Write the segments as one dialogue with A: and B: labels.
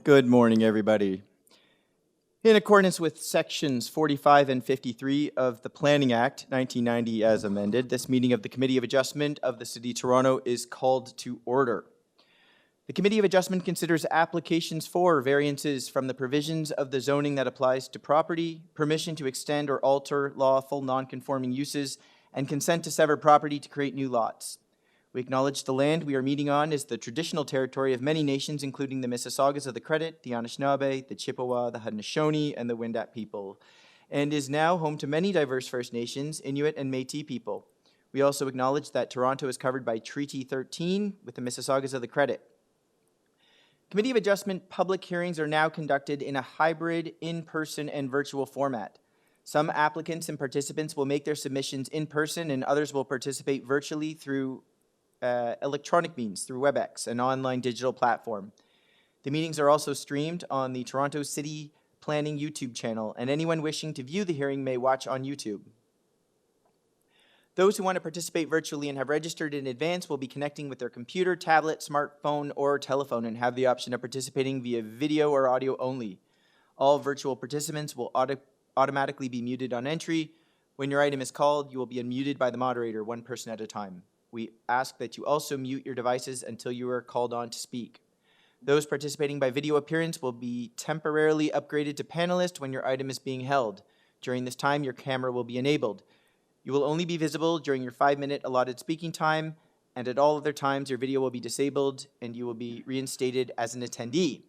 A: Good morning, everybody. In accordance with Sections 45 and 53 of the Planning Act 1990 as amended, this meeting of the Committee of Adjustment of the City of Toronto is called to order. The Committee of Adjustment considers applications for variances from the provisions of the zoning that applies to property, permission to extend or alter lawful non-conforming uses, and consent to sever property to create new lots. We acknowledge the land we are meeting on is the traditional territory of many nations, including the Mississaugas of the Credit, the Anishinaabe, the Chippewa, the Haudenosaunee, and the Wendat people, and is now home to many diverse First Nations, Inuit, and Métis people. We also acknowledge that Toronto is covered by Treaty 13 with the Mississaugas of the Credit. Committee of Adjustment public hearings are now conducted in a hybrid, in-person, and virtual format. Some applicants and participants will make their submissions in person, and others will participate virtually through electronic means through WebEx, an online digital platform. The meetings are also streamed on the Toronto City Planning YouTube channel, and anyone wishing to view the hearing may watch on YouTube. Those who want to participate virtually and have registered in advance will be connecting with their computer, tablet, smartphone, or telephone and have the option of participating via video or audio only. All virtual participants will automatically be muted on entry. When your item is called, you will be unmuted by the moderator, one person at a time. We ask that you also mute your devices until you are called on to speak. Those participating by video appearance will be temporarily upgraded to panelist when your item is being held. During this time, your camera will be enabled. You will only be visible during your 5-minute allotted speaking time, and at all other times, your video will be disabled and you will be reinstated as an attendee.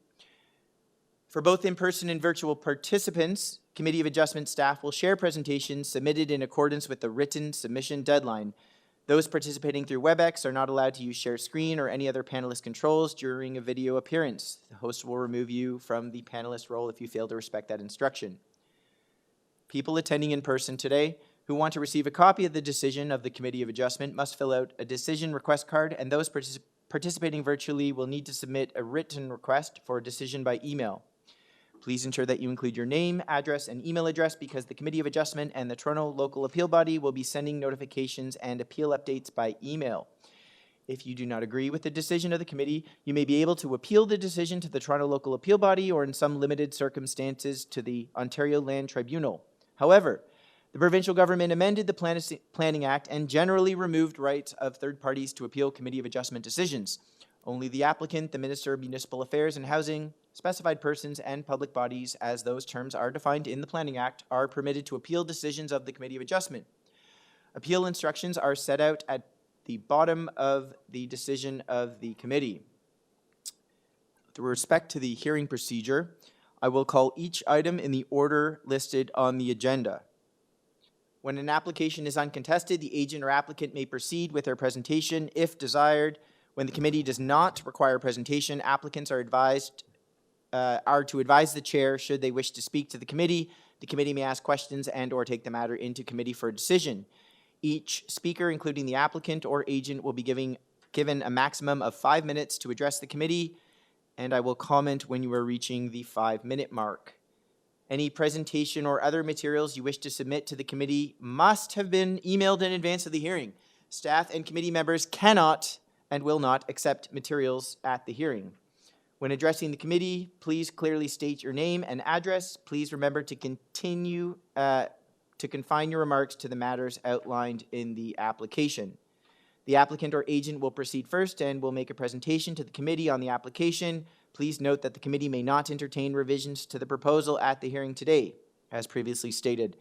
A: For both in-person and virtual participants, Committee of Adjustment staff will share presentations submitted in accordance with the written submission deadline. Those participating through WebEx are not allowed to use share screen or any other panelist controls during a video appearance. The host will remove you from the panelist role if you fail to respect that instruction. People attending in person today who want to receive a copy of the decision of the Committee of Adjustment must fill out a decision request card, and those participating virtually will need to submit a written request for a decision by email. Please ensure that you include your name, address, and email address because the Committee of Adjustment and the Toronto Local Appeal Body will be sending notifications and appeal updates by email. If you do not agree with the decision of the committee, you may be able to appeal the decision to the Toronto Local Appeal Body or in some limited circumstances to the Ontario Land Tribunal. However, the provincial government amended the Planning Act and generally removed rights of third parties to appeal Committee of Adjustment decisions. Only the applicant, the Minister of Municipal Affairs and Housing, specified persons, and public bodies, as those terms are defined in the Planning Act, are permitted to appeal decisions of the Committee of Adjustment. Appeal instructions are set out at the bottom of the decision of the committee. With respect to the hearing procedure, I will call each item in the order listed on the agenda. When an application is uncontested, the agent or applicant may proceed with their presentation if desired. When the committee does not require a presentation, applicants are to advise the chair should they wish to speak to the committee. The committee may ask questions and or take the matter into committee for a decision. Each speaker, including the applicant or agent, will be given a maximum of 5 minutes to address the committee, and I will comment when you are reaching the 5-minute mark. Any presentation or other materials you wish to submit to the committee must have been emailed in advance of the hearing. Staff and committee members cannot and will not accept materials at the hearing. When addressing the committee, please clearly state your name and address. Please remember to continue to confine your remarks to the matters outlined in the application. The applicant or agent will proceed first and will make a presentation to the committee on the application. Please note that the committee may not entertain revisions to the proposal at the hearing today. As previously stated,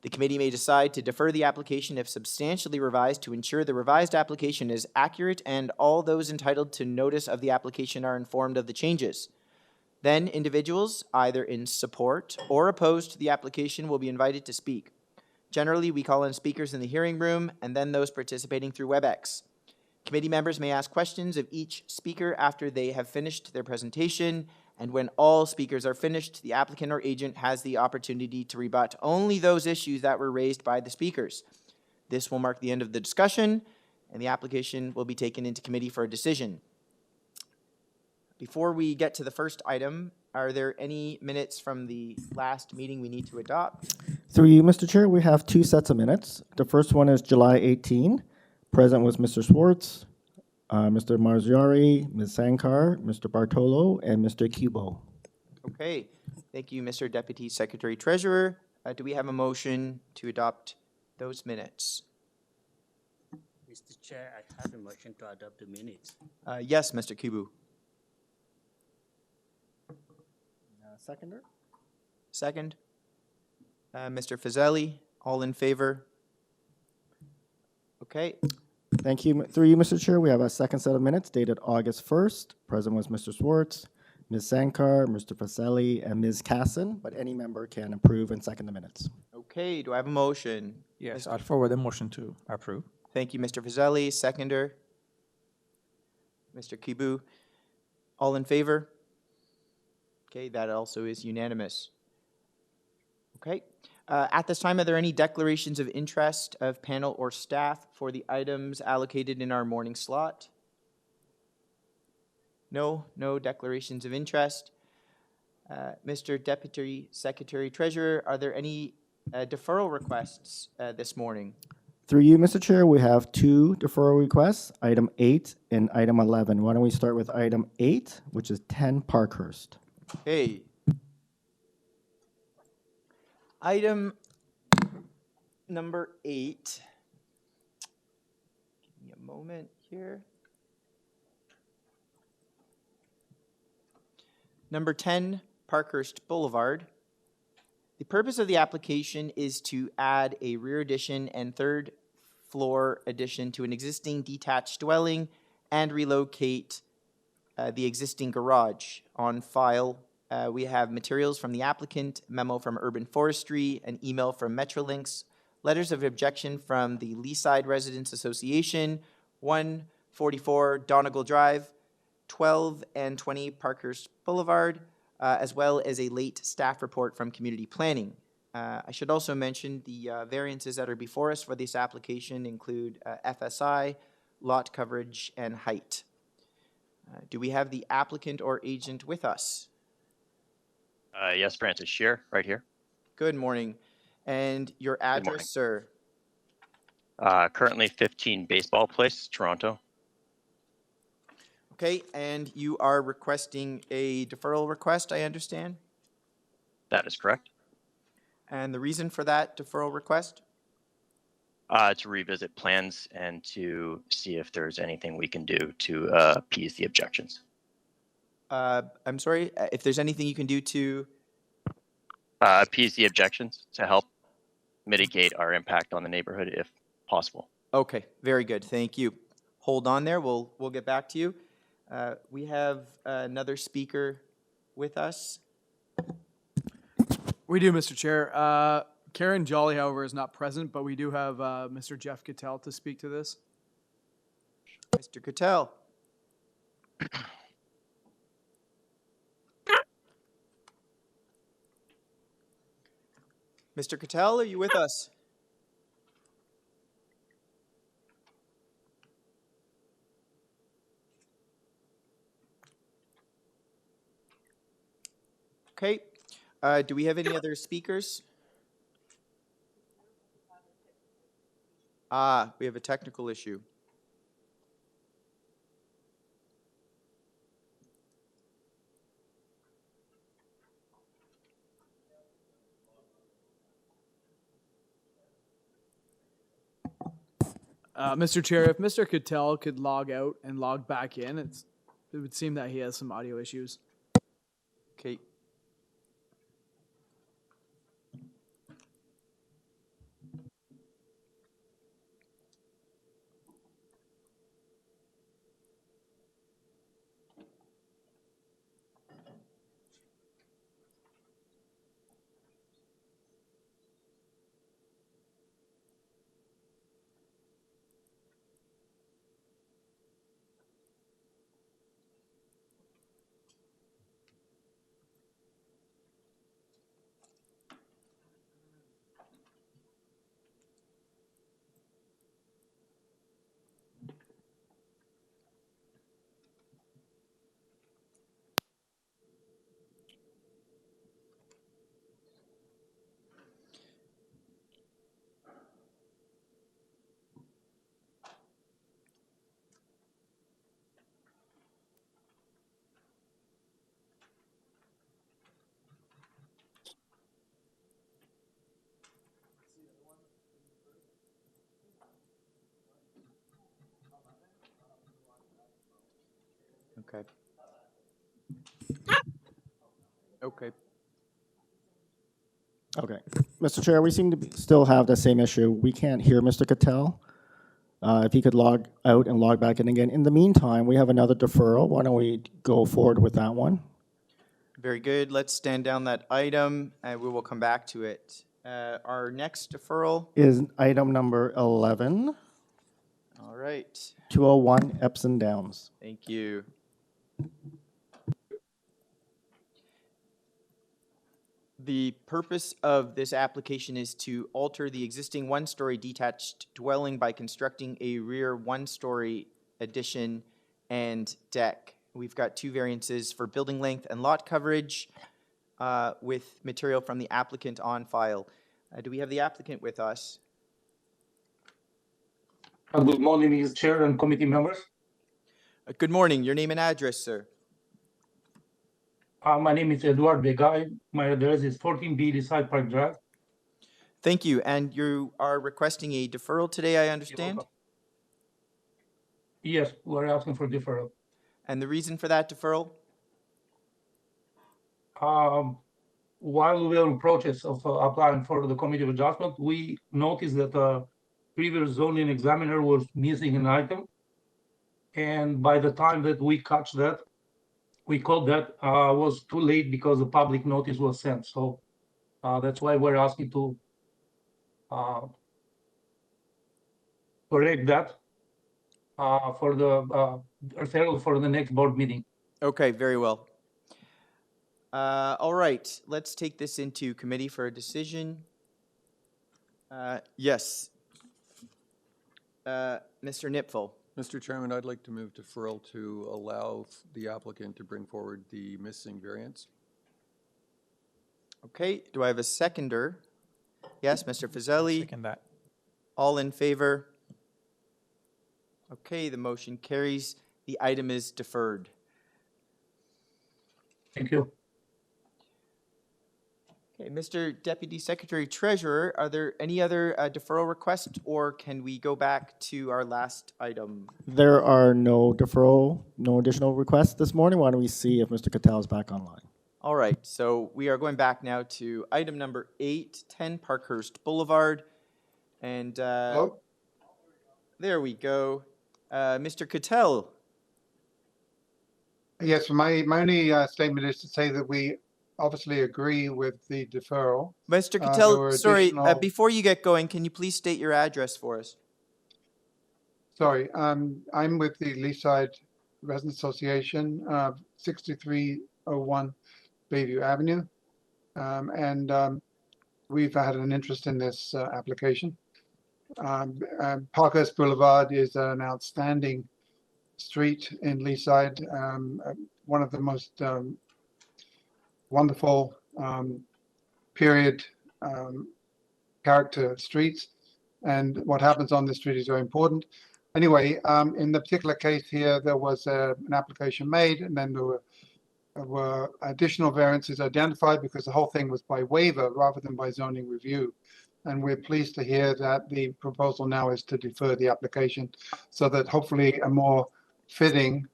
A: the committee may decide to defer the application if substantially revised to ensure the revised application is accurate and all those entitled to notice of the application are informed of the changes. Then individuals, either in support or opposed to the application, will be invited to speak. Generally, we call on speakers in the hearing room and then those participating through WebEx. Committee members may ask questions of each speaker after they have finished their presentation, and when all speakers are finished, the applicant or agent has the opportunity to rebut only those issues that were raised by the speakers. This will mark the end of the discussion, and the application will be taken into committee for a decision. Before we get to the first item, are there any minutes from the last meeting we need to adopt?
B: Through you, Mr. Chair, we have 2 sets of minutes. The first one is July 18. Present was Mr. Swartz. Mr. Marziari, Ms. Sankar, Mr. Bartolo, and Mr. Cubo.
A: Okay, thank you, Mr. Deputy Secretary Treasurer. Do we have a motion to adopt those minutes?
C: Mr. Chair, I have a motion to adopt the minutes.
A: Yes, Mr. Kubu.
B: Seconder?
A: Second. Mr. Fazeli, all in favor? Okay,
B: Thank you. Through you, Mr. Chair, we have a second set of minutes dated August 1st. Present was Mr. Swartz, Ms. Sankar, Mr. Pacelli, and Ms. Casson, but any member can approve and second the minutes.
A: okay, do I have a motion?
D: Yes, I'll forward the motion to approve.
A: Thank you, Mr. Fazeli. Seconder? Mr. Kibu. All in favor? Okay, that also is unanimous. Okay. At this time, are there any declarations of interest of panel or staff for the items allocated in our morning slot? No declarations of interest. Mr. Deputy Secretary Treasurer, are there any deferral requests this morning?
B: Through you, Mr. Chair, we have two deferral requests, item 8 and item 11. Why don't we start with item 8, which is 10 Parkhurst.
A: Okay. Item number 8. Give me a moment here. Number 10, Parkhurst Boulevard. The purpose of the application is to add a rear addition and third floor addition to an existing detached dwelling and relocate the existing garage. On file, we have materials from the applicant, memo from Urban Forestry, an email from Metrolinx, letters of objection from the Leaside Residents Association, 144 Donegal Drive, 12 and 20 Parkhurst Boulevard, as well as a late staff report from Community Planning. I should also mention the variances that are before us for this application include FSI, lot coverage, and height. Do we have the applicant or agent with us?
E: Yes, Francis Shear, right here.
A: Good morning. And your
E: morning.
A: address, sir?
E: Currently 15 Baseball Place, Toronto.
A: Okay, and you are requesting a deferral request, I understand?
E: That is correct.
A: And the reason for that deferral request?
E: To revisit plans and to see if there's anything we can do to appease the objections.
A: I'm sorry, if there's anything you can do to...
E: Appease the objections to help mitigate our impact on the neighborhood if possible.
A: Okay, very good, thank you. Hold on there, we'll get back to you. We have another speaker with us.
F: We do, Mr. Chair. Karen Jolly, however, is not present, but we do have Mr. Jeff Cattell to speak to this.
A: Mr. Cattell. Mr. Cattell, are you with us? Okay. Do we have any other speakers? We have a technical issue.
F: Mr. Chair, if Mr. Cattell could log out and log back in, it would seem that he has some audio issues.
A: Okay. Okay. Okay.
B: Okay. Mr. Chair, we seem to still have the same issue. We can't hear Mr. Cattell. If he could log out and log back in again. In the meantime, we have another deferral. Why don't we go forward with that one?
A: Very good. Let's stand down that item and we will come back to it. Our next deferral.
B: Is item number 11,
A: All right.
B: 201 Epsom Downs.
A: Thank you. The purpose of this application is to alter the existing one-story detached dwelling by constructing a rear one-story addition and deck. We've got two variances for building length and lot coverage with material from the applicant on file. Do we have the applicant with us?
G: Good morning, Mr. Chair and committee members.
A: Good morning. Your name and address, sir.
G: My name is Edward Begay. My address is 14B Decide Park Drive.
A: Thank you. And you are requesting a deferral today, I understand?
G: Yes, we're asking for deferral.
A: And the reason for that deferral?
G: While we were in process of applying for the committee of adjustment, we noticed that the previous zoning examiner was missing an item. And by the time that we catch that, we called that was too late because the public notice was sent. So that's why we're asking to correct that for the referral for the next board meeting.
A: Okay, very well. All right, let's take this into committee for a decision. Yes. Mr. Nipfel.
H: Mr. Chairman, I'd like to move deferral to allow the applicant to bring forward the missing variance.
A: Okay, do I have a seconder? Yes, Mr. Fazeli.
D: Second that.
A: All in favor? Okay, the motion carries. The item is deferred.
G: Thank you.
A: Okay, Mr. Deputy Secretary Treasurer, are there any other deferral requests, or can we go back to our last item?
B: There are no additional requests this morning. Why don't we see if Mr. Cattell is back online?
A: All right, so we are going back now to item number 8, 10 Parkhurst Boulevard. And there we go. Mr. Cattell.
I: Yes, my only statement is to say that we obviously agree with the deferral.
A: Mr.
I: there
A: Cattell,
I: were
A: sorry,
I: additional-
A: before you get going, can you please state your address for us?
I: Sorry, I'm with the Leaside Residents Association, 6301 Bayview Avenue. We've had an interest in this application. Parkhurst Boulevard is an outstanding street in Leaside, one of the most wonderful period character streets, and what happens on the street is very important. Anyway, in the particular case here, there was an application made, and then there were additional variances identified because the whole thing was by waiver rather than by zoning review. And we're pleased to hear that the proposal now is to defer the application so that hopefully a more fitting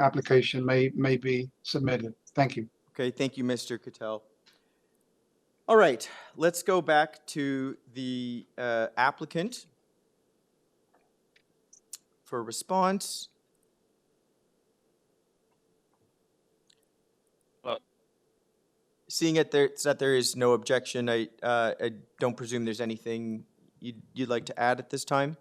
I: application may be submitted. Thank you.
A: Okay, thank you, Mr. Cattell. All right, let's go back to the applicant for response. Seeing that there is no objection, I don't presume there's anything you'd like to add at this time?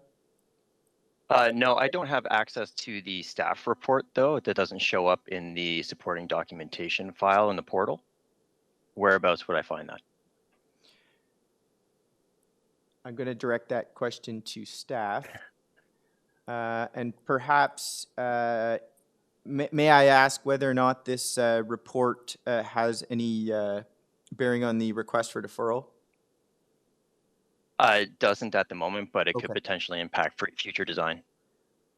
E: No, I don't have access to the staff report, though. That doesn't show up in the supporting documentation file in the portal. Whereabouts would I find that?
A: I'm going to direct that question to staff. And perhaps, may I ask whether or not this report has any bearing on the request for deferral?
E: It doesn't at the moment, but it could
A: Okay.
E: potentially impact for future design.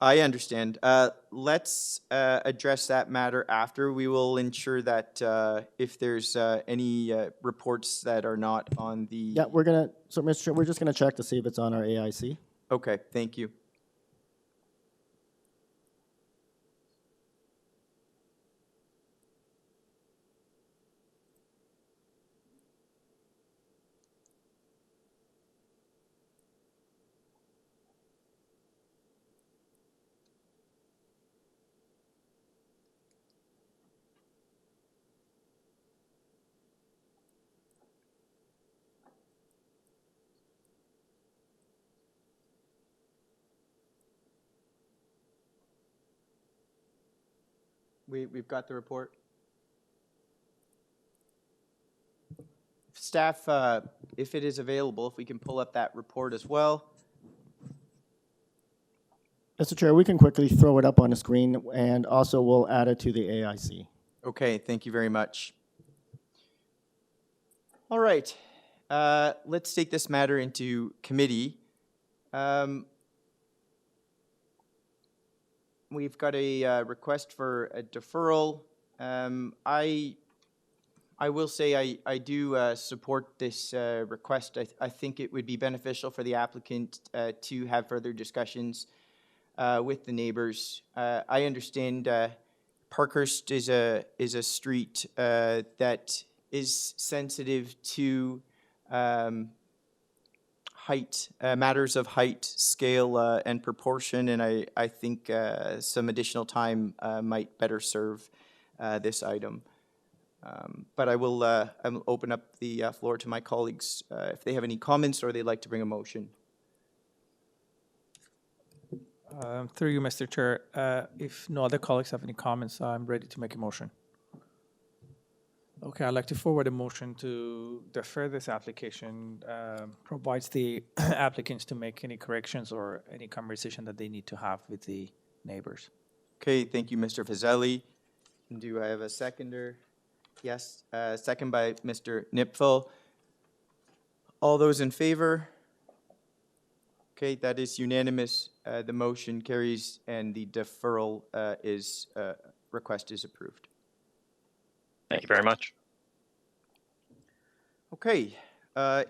A: I understand. Let's address that matter after. We will ensure that if there's any reports that are not on the...
B: Yeah, so Mr. Chair, we're just gonna check to see if it's on our AIC.
A: Okay, thank you. We've got the report. Staff, if it is available, if we can pull up that report as well.
B: Mr. Chair, we can quickly throw it up on the screen, and also we'll add it to the AIC.
A: Okay, thank you very much. All right, let's take this matter into committee. We've got a request for a deferral. I will say I do support this request. I think it would be beneficial for the applicant to have further discussions with the neighbors. I understand Parkhurst is a street that is sensitive to height, matters of height, scale, and proportion, and I think some additional time might better serve this item. But I will open up the floor to my colleagues if they have any comments or they'd like to bring a motion.
D: Through you, Mr. Chair, if no other colleagues have any comments, I'm ready to make a motion. Okay, I'd like to forward a motion to defer this application, provides the applicants to make any corrections or any conversation that they need to have with the neighbors.
A: Okay, thank you, Mr. Fazeli. Do I have a seconder? Yes, second by Mr. Nipfel. All those in favor? Okay, that is unanimous. The motion carries and the deferral request is approved.
E: Thank you very much.
A: Okay,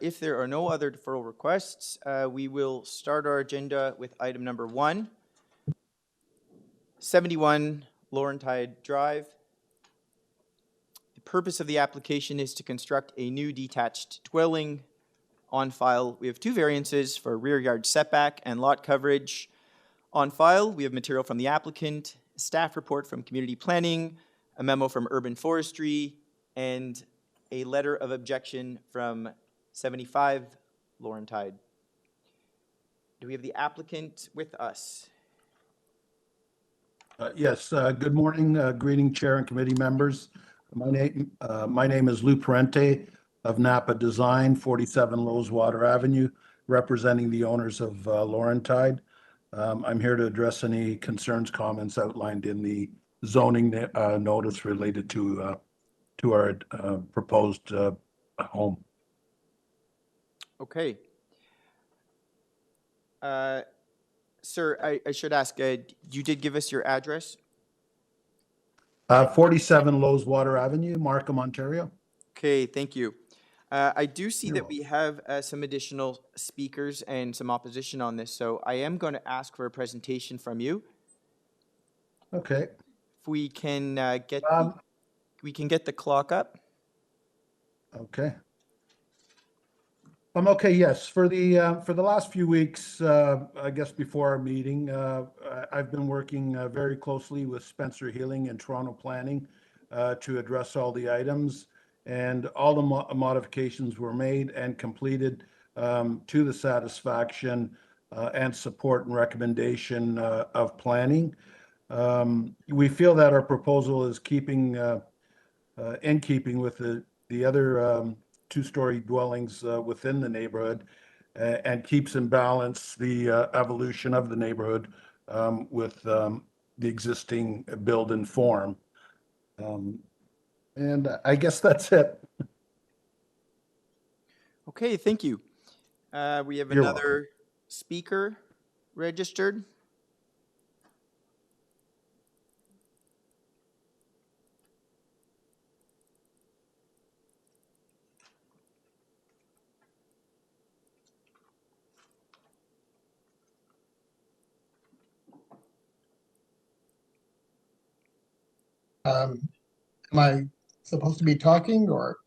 A: if there are no other deferral requests, we will start our agenda with item number 1, 71 Laurentide Drive. The purpose of the application is to construct a new detached dwelling. On file, we have 2 variances for rear yard setback and lot coverage. On file, we have material from the applicant, a staff report from community planning, a memo from urban forestry, and a letter of objection from 75 Laurentide. Do we have the applicant with us?
J: Yes, good morning, greeting chair and committee members. My name is Lou Parente of Napa Design, 47 Loweswater Avenue, representing the owners of Laurentide. I'm here to address any concerns, comments outlined in the zoning notice related to our proposed home.
A: Okay. Sir, I should ask, you did give us your address?
J: 47 Loweswater Avenue, Markham, Ontario.
A: Okay, thank you. I do see
J: You're
A: that we have some additional speakers and some opposition on this, so I am going to ask for a presentation from you.
J: Okay.
A: If we can get the clock up.
J: Okay. Okay, yes. For the last few weeks, I guess before our meeting, I've been working very closely with Spencer Healing and Toronto Planning to address all the items, and all the modifications were made and completed to the satisfaction and support and recommendation of planning. We feel that our proposal is in keeping with the other 2-story dwellings within the neighborhood and keeps in balance the evolution of the neighborhood with the existing build and form. And I guess that's it.
A: Okay, thank you. We have
J: You're
A: another
J: welcome.
A: speaker registered.
K: Am I supposed to be talking or?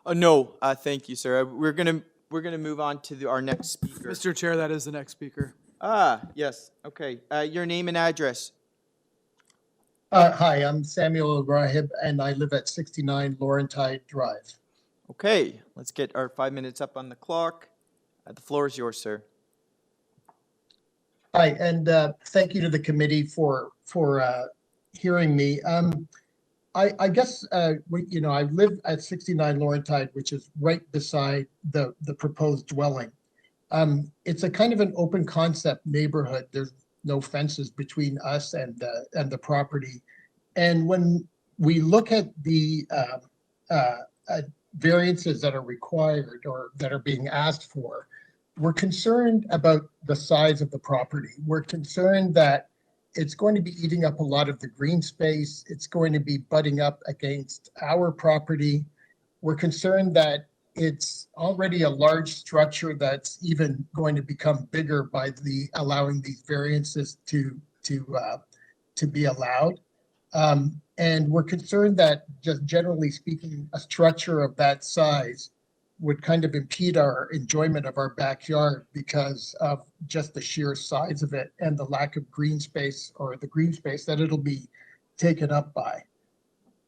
A: No, thank you, sir. We're gonna move on to our next speaker.
F: Mr. Chair, that is the next speaker.
A: Ah, yes. Okay. Your name and address.
K: Hi, I'm Samuel Rahib and I live at 69 Laurentide Drive.
A: Okay, let's get our 5 minutes up on the clock. The floor is yours, sir.
K: Hi, and thank you to the committee for hearing me. I guess, I live at 69 Laurentide, which is right beside the proposed dwelling. It's a kind of an open concept neighborhood. There's no fences between us and the property. And when we look at the variances that are required or that are being asked for, we're concerned about the size of the property. We're concerned that it's going to be eating up a lot of the green space. It's going to be butting up against our property. We're concerned that it's already a large structure that's even going to become bigger by allowing these variances to be allowed. And we're concerned that, just generally speaking, a structure of that size would kind of impede our enjoyment of our backyard because of just the sheer size of it and the lack of green space, or the green space that it'll be taken up by.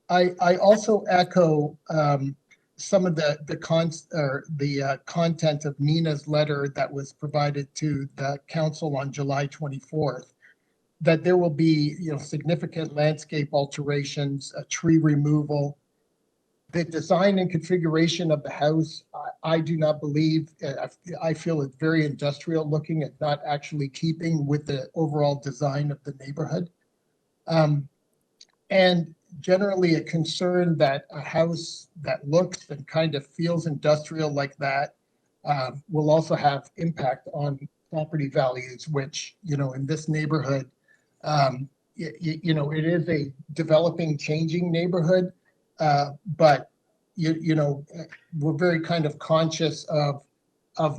K: I also echo some of the content of Nina's letter that was provided to the council on July 24th, that there will be, significant landscape alterations, tree removal. The design and configuration of the house, I do not believe, I feel it's very industrial looking and not actually keeping with the overall design of the neighborhood. And generally a concern that a house that looks and kind of feels industrial like that will also have impact on property values, which, in this neighborhood, it is a developing, changing neighborhood, but we're very kind of conscious of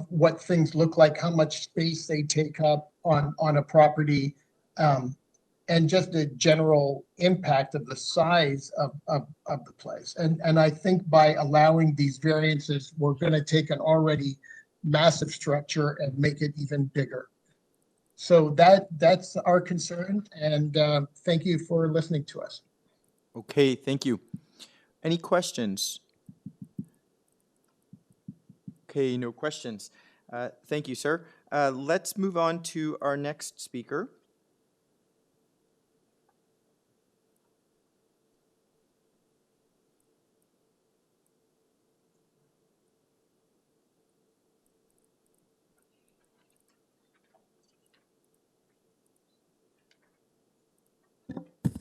K: what things look like, how much space they take up on a property, and just the general impact of the size of the place. And I think by allowing these variances, we're going to take an already massive structure and make it even bigger. So that's our concern, and thank you for listening to us.
A: Okay, thank you. Any questions? Okay, no questions. Thank you, sir. Let's move on to our next speaker.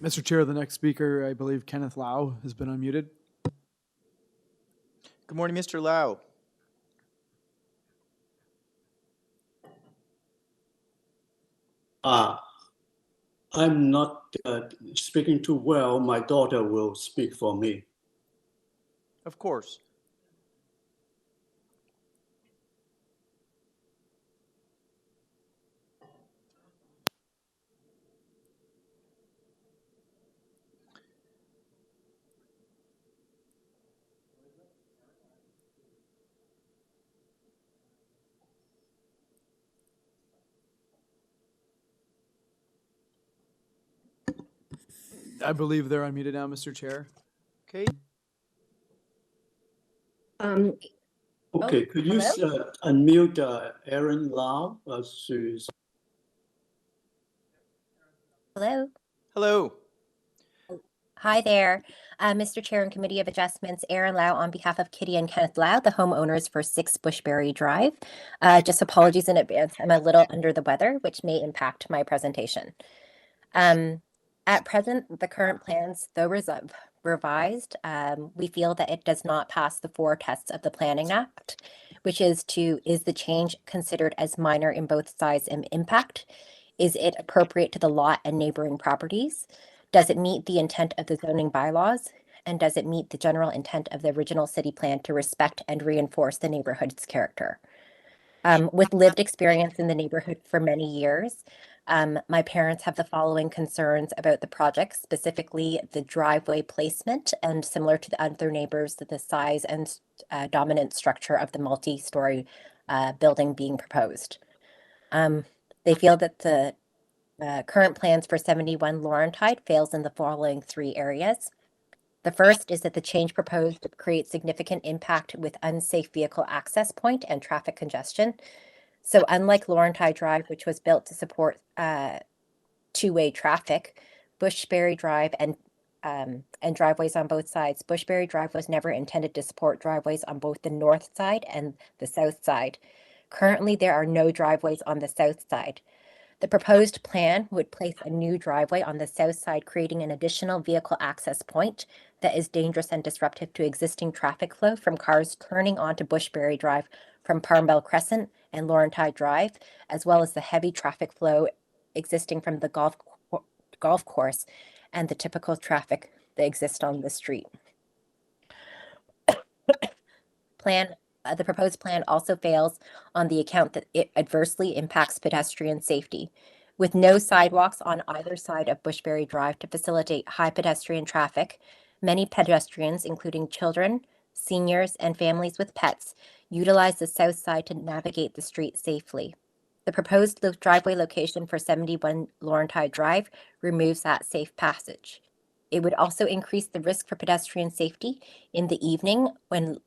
F: Mr. Chair, the next speaker, I believe Kenneth Lau, has been unmuted.
A: Good morning, Mr. Lau.
L: I'm not speaking too well. My daughter will speak for me.
A: Of course.
F: I believe they're unmuted now, Mr. Chair.
A: Okay.
L: Okay, could you unmute Aaron Lau?
M: Hello.
A: Hello.
M: Hi there, Mr. Chair and Committee of Adjustments, Aaron Lau on behalf of Kitty and Kenneth Lau, the homeowners for 6 Bushbury Drive. Just apologies in advance. I'm a little under the weather, which may impact my presentation. At present, the current plans, though revised, we feel that it does not pass the 4 tests of the Planning Act, which is the change considered as minor in both size and impact? Is it appropriate to the lot and neighboring properties? Does it meet the intent of the zoning bylaws? And does it meet the general intent of the original city plan to respect and reinforce the neighborhood's character? With lived experience in the neighborhood for many years, my parents have the following concerns about the project, specifically the driveway placement, and similar to the other neighbors, the size and dominant structure of the multi-story building being proposed. They feel that the current plans for 71 Laurentide fails in the following 3 areas. The first is that the change proposed creates significant impact with unsafe vehicle access point and traffic congestion. So unlike Laurentide Drive, which was built to support 2-way traffic, Bushbury Drive and driveways on both sides. Bushbury Drive was never intended to support driveways on both the north side and the south side. Currently, there are no driveways on the south side. The proposed plan would place a new driveway on the south side, creating an additional vehicle access point that is dangerous and disruptive to existing traffic flow from cars turning onto Bushbury Drive from Parnbell Crescent and Laurentide Drive, as well as the heavy traffic flow existing from the golf course and the typical traffic that exists on the street. The proposed plan also fails on the account that it adversely impacts pedestrian safety. With no sidewalks on either side of Bushbury Drive to facilitate high pedestrian traffic, many pedestrians, including children, seniors, and families with pets, utilize the south side to navigate the street safely. The proposed driveway location for 71 Laurentide Drive removes that safe passage. It would also increase the risk for pedestrian safety in the evening when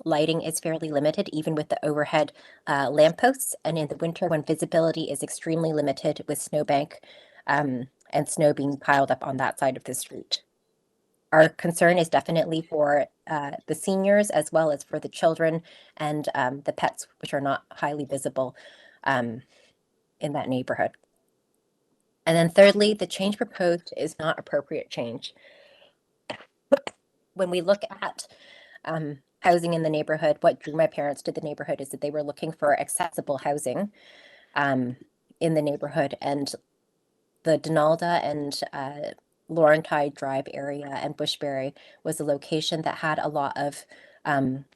M: lighting is fairly limited, even with the overhead lampposts, and in the winter when visibility is extremely limited with snowbank and snow being piled up on that side of the street. Our concern is definitely for the seniors as well as for the children and the pets, which are not highly visible in that neighborhood. And then thirdly, the change proposed is not appropriate change. When we look at housing in the neighborhood, what drew my parents to the neighborhood is that they were looking for accessible housing in the neighborhood, and the Donalda and Laurentide Drive area and Bushbury was a location that had a lot of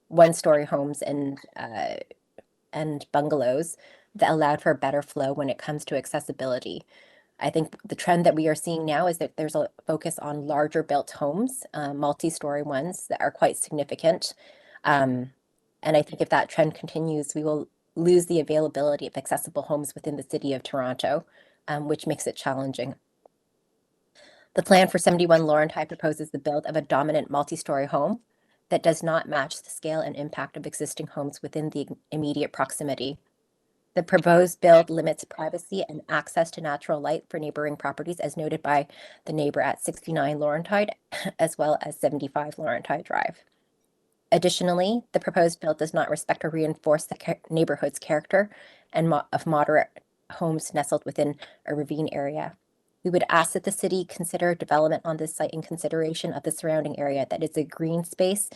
M: one-story homes and bungalows that allowed for better flow when it comes to accessibility. I think the trend that we are seeing now is that there's a focus on larger built homes, multi-story ones that are quite significant. And I think if that trend continues, we will lose the availability of accessible homes within the city of Toronto, which makes it challenging. The plan for 71 Laurentide proposes the build of a dominant multi-story home that does not match the scale and impact of existing homes within the immediate proximity. The proposed build limits privacy and access to natural light for neighboring properties, as noted by the neighbor at 69 Laurentide, as well as 75 Laurentide Drive. Additionally, the proposed build does not respect or reinforce the neighborhood's character and of moderate homes nestled within a ravine area. We would ask that the city consider development on this site in consideration of the surrounding area that is a green space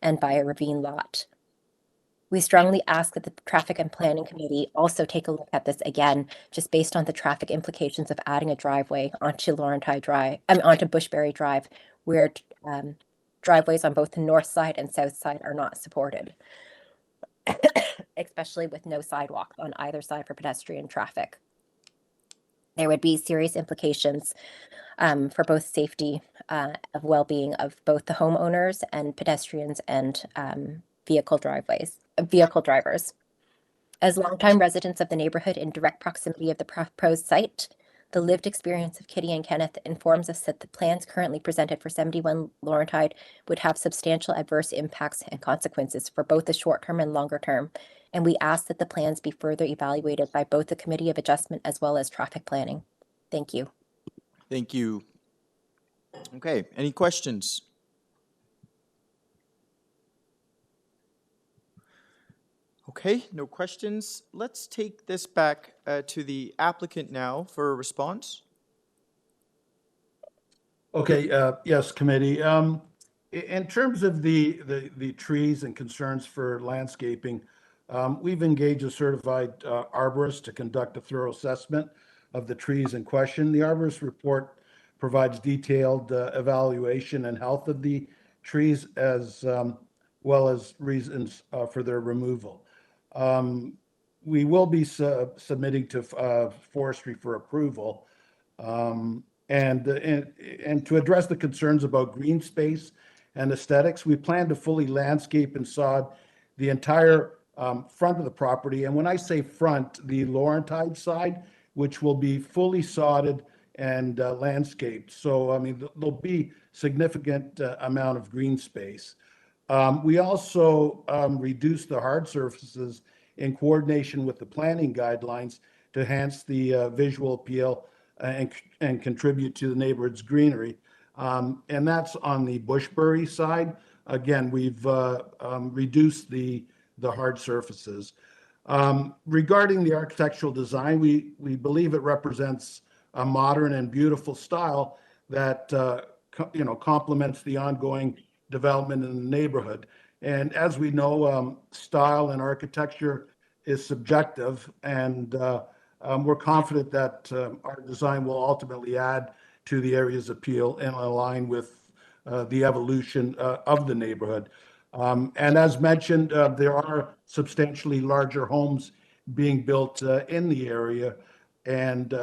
M: and by a ravine lot. We strongly ask that the Traffic and Planning Committee also take a look at this again, just based on the traffic implications of adding a driveway onto Laurentide Drive, onto Bushbury Drive, where driveways on both the north side and south side are not supported, especially with no sidewalks on either side for pedestrian traffic. There would be serious implications for both safety of well-being of both the homeowners and pedestrians and vehicle drivers. As longtime residents of the neighborhood in direct proximity of the proposed site, the lived experience of Kitty and Kenneth informs us that the plans currently presented for 71 Laurentide would have substantial adverse impacts and consequences for both the short term and longer term, and we ask that the plans be further evaluated by both the Committee of Adjustment as well as Traffic Planning. Thank you.
A: Thank you. Okay, any questions? Okay, no questions. Let's take this back to the applicant now for a response.
J: Okay, yes, committee. In terms of the trees and concerns for landscaping, we've engaged a certified arborist to conduct a thorough assessment of the trees in question. The arborist report provides detailed evaluation and health of the trees, as well as reasons for their removal. We will be submitting to forestry for approval, and to address the concerns about green space and aesthetics. We plan to fully landscape and sod the entire front of the property, and when I say front, the Laurentide side, which will be fully sodded and landscaped. So I mean, there'll be significant amount of green space. We also reduce the hard surfaces in coordination with the planning guidelines to enhance the visual appeal and contribute to the neighborhood's greenery. And that's on the Bushbury side. Again, we've reduced the hard surfaces. Regarding the architectural design, we believe it represents a modern and beautiful style that complements the ongoing development in the neighborhood. And as we know, style and architecture is subjective, and we're confident that our design will ultimately add to the area's appeal and align with the evolution of the neighborhood. And as mentioned, there are substantially larger homes being built in the area, and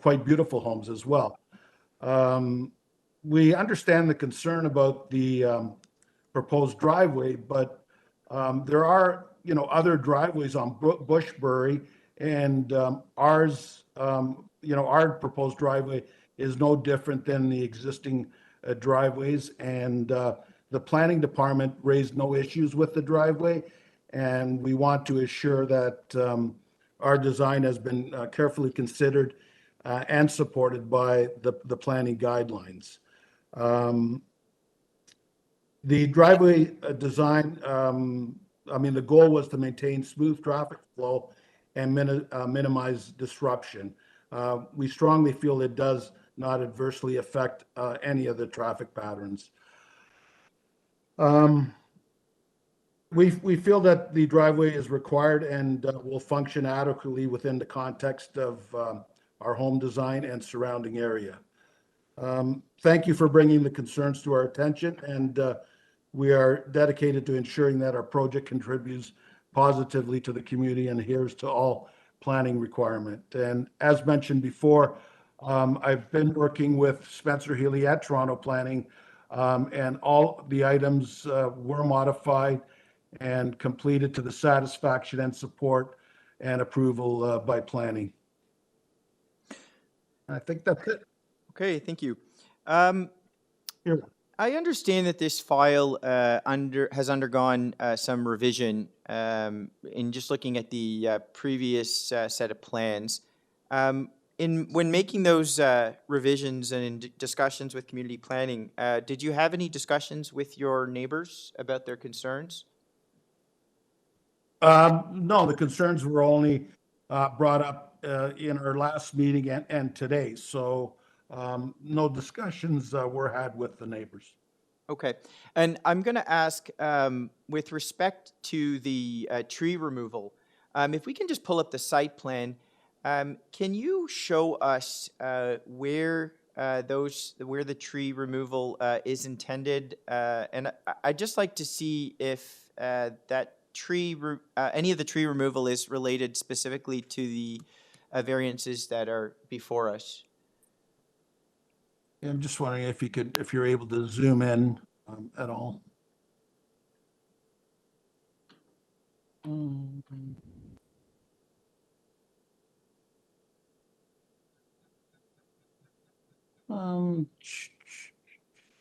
J: quite beautiful homes as well. We understand the concern about the proposed driveway, but there are other driveways on Bushbury, and ours, our proposed driveway is no different than the existing driveways, and the planning department raised no issues with the driveway, and we want to assure that our design has been carefully considered and supported by the planning guidelines. The driveway design, the goal was to maintain smooth traffic flow and minimize disruption. We strongly feel it does not adversely affect any of the traffic patterns. We feel that the driveway is required and will function adequately within the context of our home design and surrounding area. Thank you for bringing the concerns to our attention, and we are dedicated to ensuring that our project contributes positively to the community and adheres to all planning requirement. And as mentioned before, I've been working with Spencer Healy at Toronto Planning, and all the items were modified and completed to the satisfaction and support and approval by planning. I think that's it.
A: Okay, thank you.
J: Here.
A: I understand that this file has undergone some revision in just looking at the previous set of plans. When making those revisions and in discussions with community planning, did you have any discussions with your neighbors about their concerns?
J: No, the concerns were only brought up in our last meeting and today. So no discussions were had with the neighbors.
A: Okay. And I'm going to ask, with respect to the tree removal, if we can just pull up the site plan, can you show us where the tree removal is intended? And I'd just like to see if any of the tree removal is related specifically to the variances that are before us.
J: I'm just wondering if you're able to zoom in at all.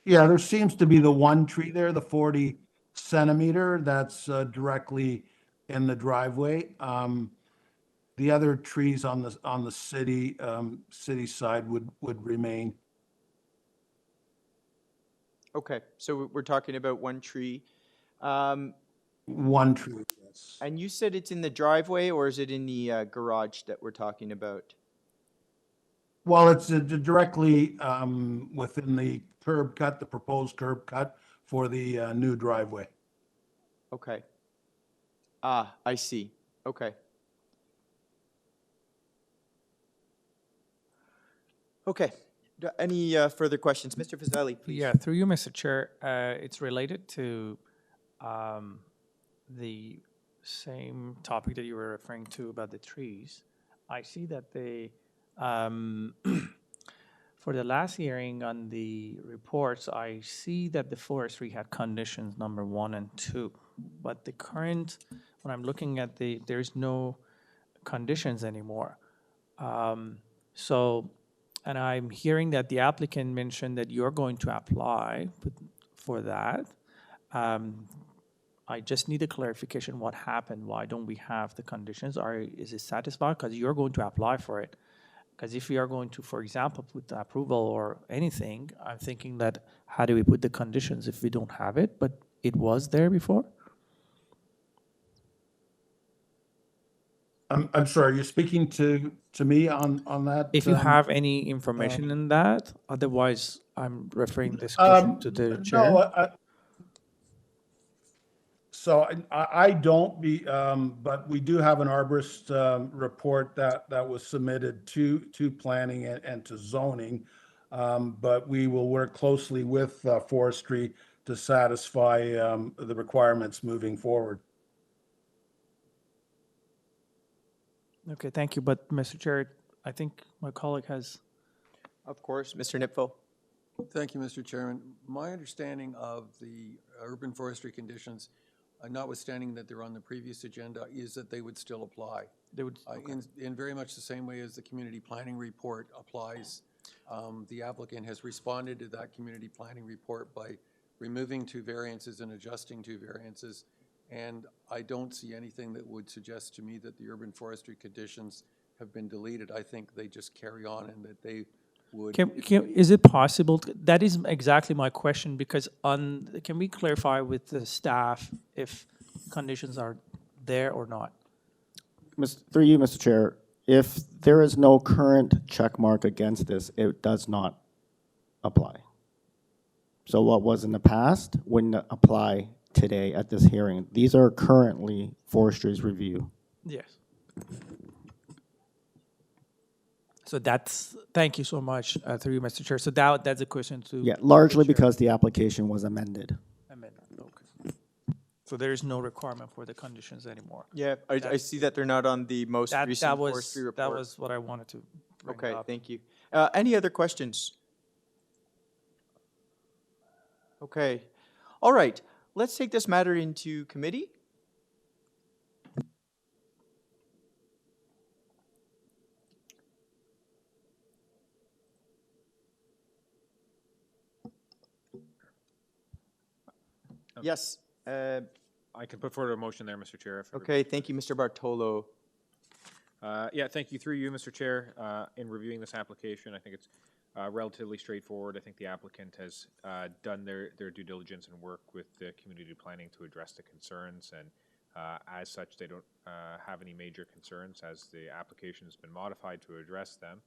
J: Yeah, there seems to be the one tree there, the 40 centimeter, that's directly in the driveway. The other trees on the city side would remain.
A: Okay, so we're talking about one tree.
J: One tree, yes.
A: And you said it's in the driveway, or is it in the garage that we're talking about?
J: Well, it's directly within the curb cut, the proposed curb cut for the new driveway.
A: Okay. Ah, I see. Okay. Okay. Any further questions? Mr. Fazali, please.
D: Yeah, through you, Mr. Chair, it's related to the same topic that you were referring to about the trees. I see that they, for the last hearing on the reports, I see that the forestry had conditions number 1 and 2, but the current, when I'm looking at there's no conditions anymore. And I'm hearing that the applicant mentioned that you're going to apply for that. I just need a clarification what happened. Why don't we have the conditions? Is it satisfied? Because you're going to apply for it. Because if we are going to, for example, put the approval or anything, I'm thinking that how do we put the conditions if we don't have it, but it was there before?
J: I'm sorry, you're speaking to me on that?
D: If you have any information in that, otherwise I'm referring this question to the chair.
J: No, so I don't be, but we do have an arborist report that was submitted to planning and to zoning. But we will work closely with forestry to satisfy the requirements moving forward.
D: Okay, thank you. But Mr. Chair, I think my colleague has.
A: Of course, Mr. Nipfo.
H: Thank you, Mr. Chairman. My understanding of the urban forestry conditions, notwithstanding that they're on the previous agenda, is that they would still apply.
D: They would, okay.
H: In very much the same way as the community planning report applies. The applicant has responded to that community planning report by removing 2 variances and adjusting 2 variances. And I don't see anything that would suggest to me that the urban forestry conditions have been deleted. I think they just carry on and that they would.
D: Is it possible? That is exactly my question, because can we clarify with the staff if conditions are there or not?
B: Through you, Mr. Chair, if there is no current check mark against this, it does not apply. So what was in the past wouldn't apply today at this hearing. These are currently forestry's review.
D: Yes. So thank you so much, through you, Mr. Chair. So that's a question to.
B: Yeah, largely because the application was amended.
D: Okay. So there is no requirement for the conditions anymore.
A: Yeah, I see that they're not on the most recent forestry report.
D: That was what I wanted to bring
A: Okay,
D: up.
A: thank you. Any other questions? Okay. All right. Let's take this matter into committee. Yes.
N: I can put forward a motion there, Mr. Chair.
A: Okay, thank you, Mr. Bartolo.
N: Yeah, thank you. Through you, Mr. Chair, in reviewing this application, I think it's relatively straightforward. I think the applicant has done their due diligence and work with the community planning to address the concerns, and as such, they don't have any major concerns as the application has been modified to address them.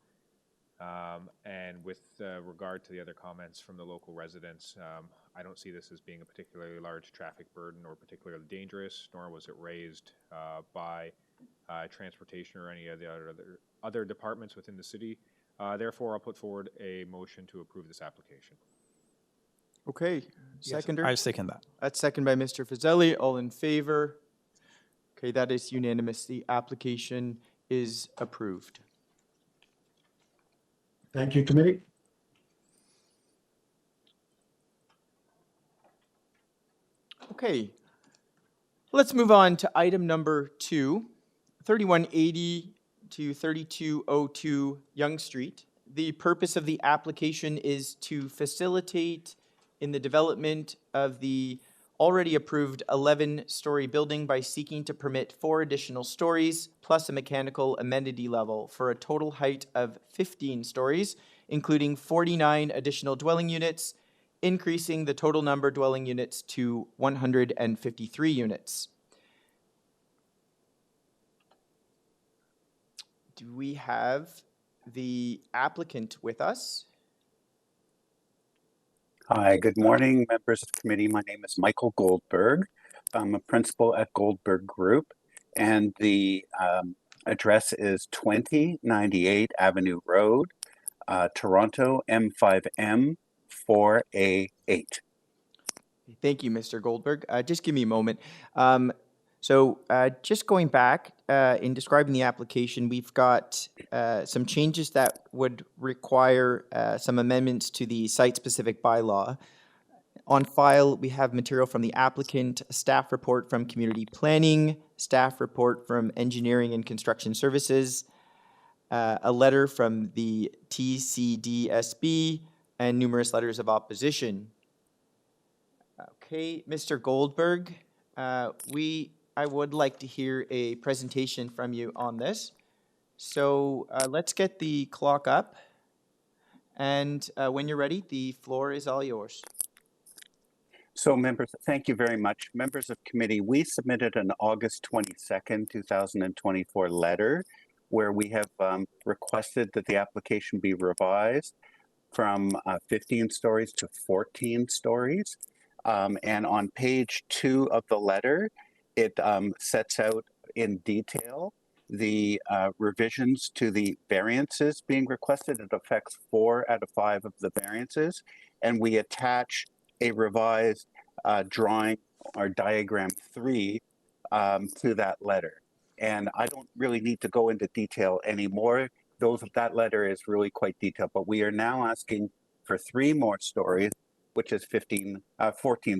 N: And with regard to the other comments from the local residents, I don't see this as being a particularly large traffic burden or particularly dangerous, nor was it raised by transportation or any of the other departments within the city. Therefore, I'll put forward a motion to approve this application.
A: Okay, seconder?
D: Yes, I second that.
A: That's second by Mr. Fazeli. All in favor? Okay, that is unanimous. The application is approved.
J: Thank you, committee.
A: Okay, let's move on to item number 2, 3180 to 3202 Yonge Street. The purpose of the application is to facilitate in the development of the already approved 11-story building by seeking to permit 4 additional stories plus a mechanical amenity level for a total height of 15 stories, including 49 additional dwelling units, increasing the total number of dwelling units to 153 units. Do we have the applicant with us?
O: Hi, good morning, members of the committee. My name is Michael Goldberg. I'm a principal at Goldberg Group, and the address is 2098 Avenue Road, Toronto, M5M 4A8.
A: Thank you, Mr. Goldberg. Just give me a moment. Just going back in describing the application, we've got some changes that would require some amendments to the site-specific bylaw. On file, we have material from the applicant, a staff report from community planning, staff report from engineering and construction services, a letter from the TCDSB, and numerous letters of opposition. Okay, Mr. Goldberg, I would like to hear a presentation from you on this. So let's get the clock up. And when you're ready, the floor is all yours.
O: So members, thank you very much. Members of committee, we submitted an August 22nd, 2024 letter where we have requested that the application be revised from 15 stories to 14 stories. And on page 2 of the letter, it sets out in detail the revisions to the variances being requested. It affects 4 out of 5 of the variances. And we attach a revised drawing or diagram 3 to that letter. And I don't really need to go into detail anymore. That letter is really quite detailed, but we are now asking for 3 more stories, which is 14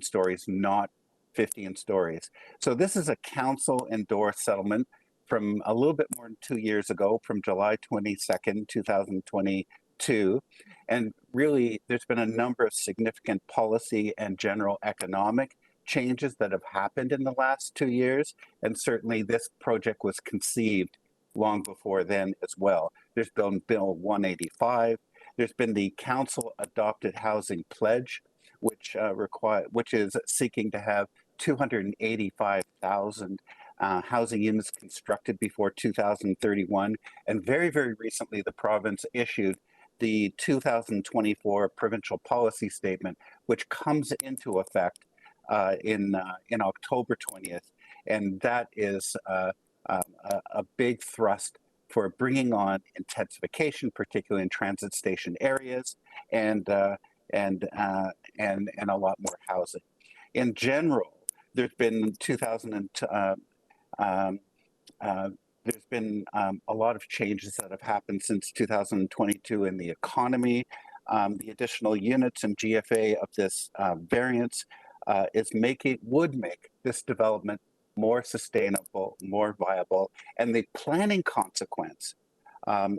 O: stories, not 15 stories. So this is a council endorsed settlement from a little bit more than 2 years ago, from July 22nd, 2022. And really, there's been a number of significant policy and general economic changes that have happened in the last 2 years. And certainly this project was conceived long before then as well. There's been Bill 185. There's been the council adopted housing pledge, which is seeking to have 285,000 housing units constructed before 2031. And very, very recently, the province issued the 2024 provincial policy statement, which comes into effect in October 20th. And that is a big thrust for bringing on intensification, particularly in transit station areas, and a lot more housing. In general, there's been there's been a lot of changes that have happened since 2022 in the economy. The additional units in GFA of this variance would make this development more sustainable, more viable. And the planning consequence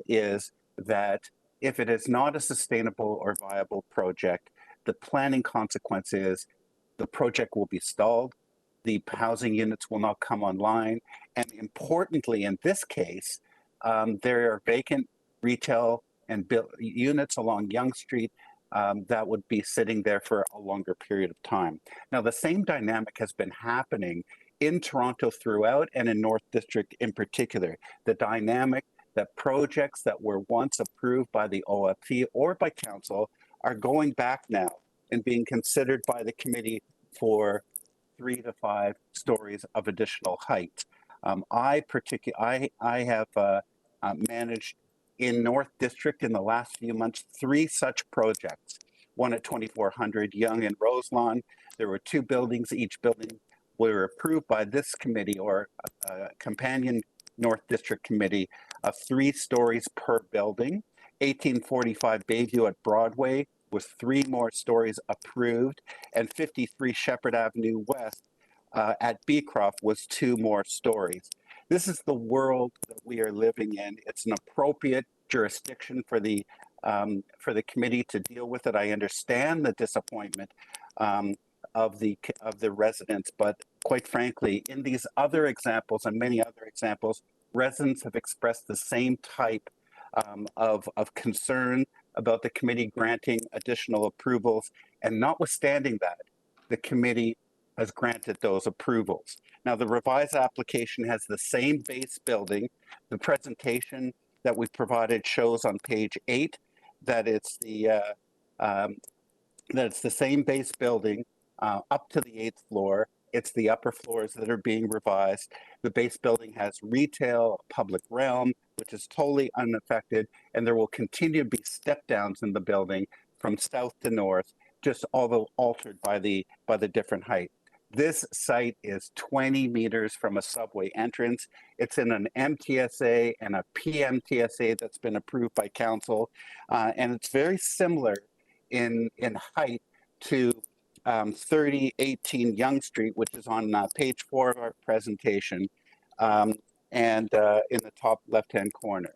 O: is that if it is not a sustainable or viable project, the planning consequence is the project will be stalled, the housing units will not come online, and importantly, in this case, there are vacant retail and units along Yonge Street that would be sitting there for a longer period of time. Now, the same dynamic has been happening in Toronto throughout and in North District in particular. The dynamic that projects that were once approved by the OFT or by council are going back now and being considered by the committee for 3 to 5 stories of additional height. I have managed in North District in the last few months 3 such projects. One at 2400 Yonge and Roselawn. There were 2 buildings. Each building were approved by this committee or a companion North District committee of 3 stories per building. 1845 Bayview at Broadway was 3 more stories approved, and 53 Shepherd Avenue West at Beecroft was 2 more stories. This is the world that we are living in. It's an appropriate jurisdiction for the committee to deal with it. I understand the disappointment of the residents, but quite frankly, in these other examples and many other examples, residents have expressed the same type of concern about the committee granting additional approvals, and notwithstanding that, the committee has granted those approvals. Now, the revised application has the same base building. The presentation that we provided shows on page 8 that it's the same base building up to the 8th floor. It's the upper floors that are being revised. The base building has retail, public realm, which is totally unaffected, and there will continue to be step downs in the building from south to north, just although altered by the different height. This site is 20 meters from a subway entrance. It's in an MTSA and a PMTSA that's been approved by council, and it's very similar in height to 3018 Yonge Street, which is on page 4 of our presentation, and in the top left-hand corner.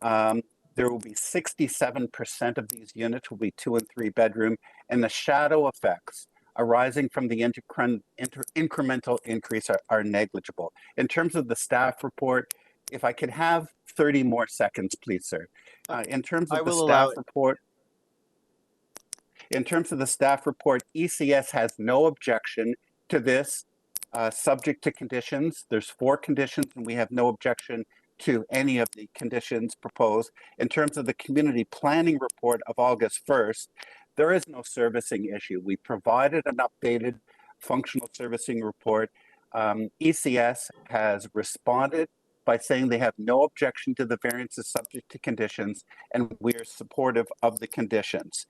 O: There will be 67% of these units will be 2 and 3 bedroom, and the shadow effects arising from the incremental increase are negligible. In terms of the staff report, if I could have 30 more seconds, please, sir. In terms
A: I
O: of the
A: will allow
O: staff
A: it.
O: report, ECS has no objection to this, subject to conditions. There's 4 conditions, and we have no objection to any of the conditions proposed. In terms of the community planning report of August 1st, there is no servicing issue. We provided an updated functional servicing report. ECS has responded by saying they have no objection to the variances subject to conditions, and we are supportive of the conditions.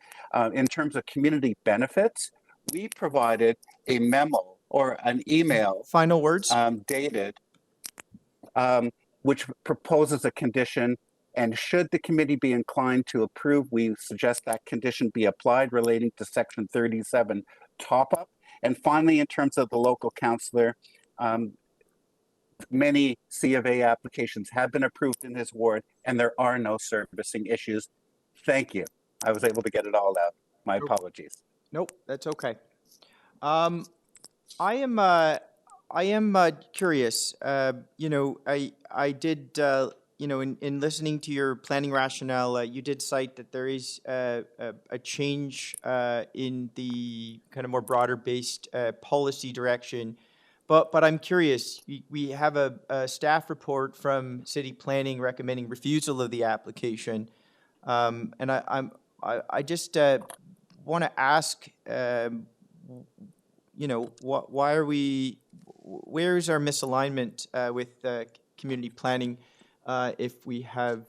O: In terms of community benefits, we provided a memo or an email.
A: Final words.
O: Dated, which proposes a condition, and should the committee be inclined to approve, we suggest that condition be applied relating to section 37 top-up. And finally, in terms of the local councillor, many C of A applications have been approved in this ward, and there are no servicing issues. Thank you. I was able to get it all out. My apologies.
A: Nope, that's okay. I am curious. You know, I did. You know, in listening to your planning rationale, you did cite that there is a change in the kind of more broader based policy direction. But I'm curious. We have a staff report from city planning recommending refusal of the application, and I just want to ask. You know, why are we? Where's our misalignment with community planning if we have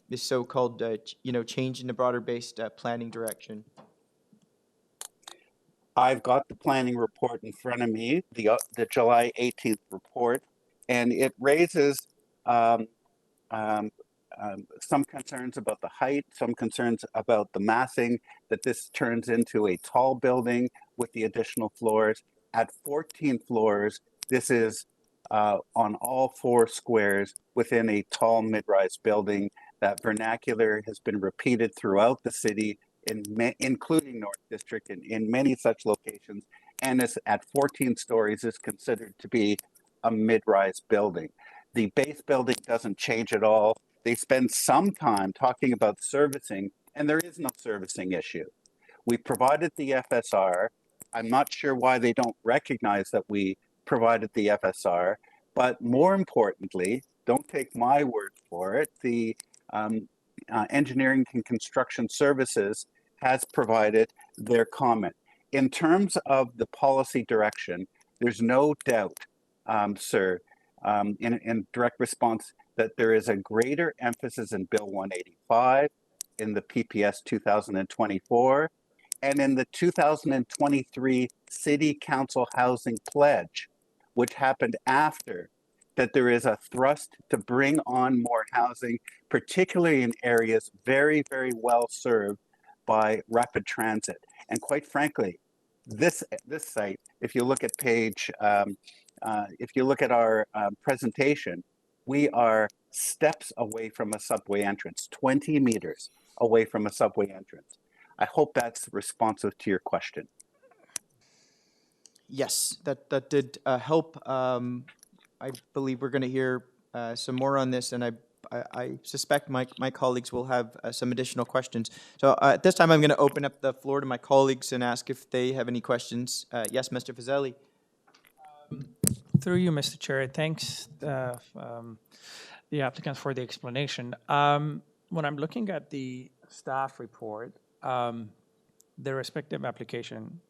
A: this so-called you know, change in the broader based planning direction?
O: I've got the planning report in front of me, the July 18th report, and it raises some concerns about the height, some concerns about the massing, that this turns into a tall building with the additional floors. At 14 floors, this is on all 4 squares within a tall mid-rise building. That vernacular has been repeated throughout the city, including North District, and in many such locations, and is at 14 stories is considered to be a mid-rise building. The base building doesn't change at all. They spend some time talking about servicing, and there is no servicing issue. We provided the FSR. I'm not sure why they don't recognize that we provided the FSR, but more importantly, don't take my word for it, the Engineering and Construction Services has provided their comment. In terms of the policy direction, there's no doubt, sir, in direct response, that there is a greater emphasis in Bill 185, in the PPS 2024, and in the 2023 City Council Housing Pledge, which happened after, that there is a thrust to bring on more housing, particularly in areas very, very well served by rapid transit. And quite frankly, this site, if you look at page, if you look at our presentation, we are steps away from a subway entrance, 20 meters away from a subway entrance. I hope that's responsive to your question.
A: Yes, that did help. I believe we're going to hear some more on this, and I suspect my colleagues will have some additional questions. So at this time, I'm going to open up the floor to my colleagues and ask if they have any questions. Yes, Mr. Fazeli.
D: Through you, Mr. Chair, thanks the applicants for the explanation. When I'm looking at the staff report, the respective application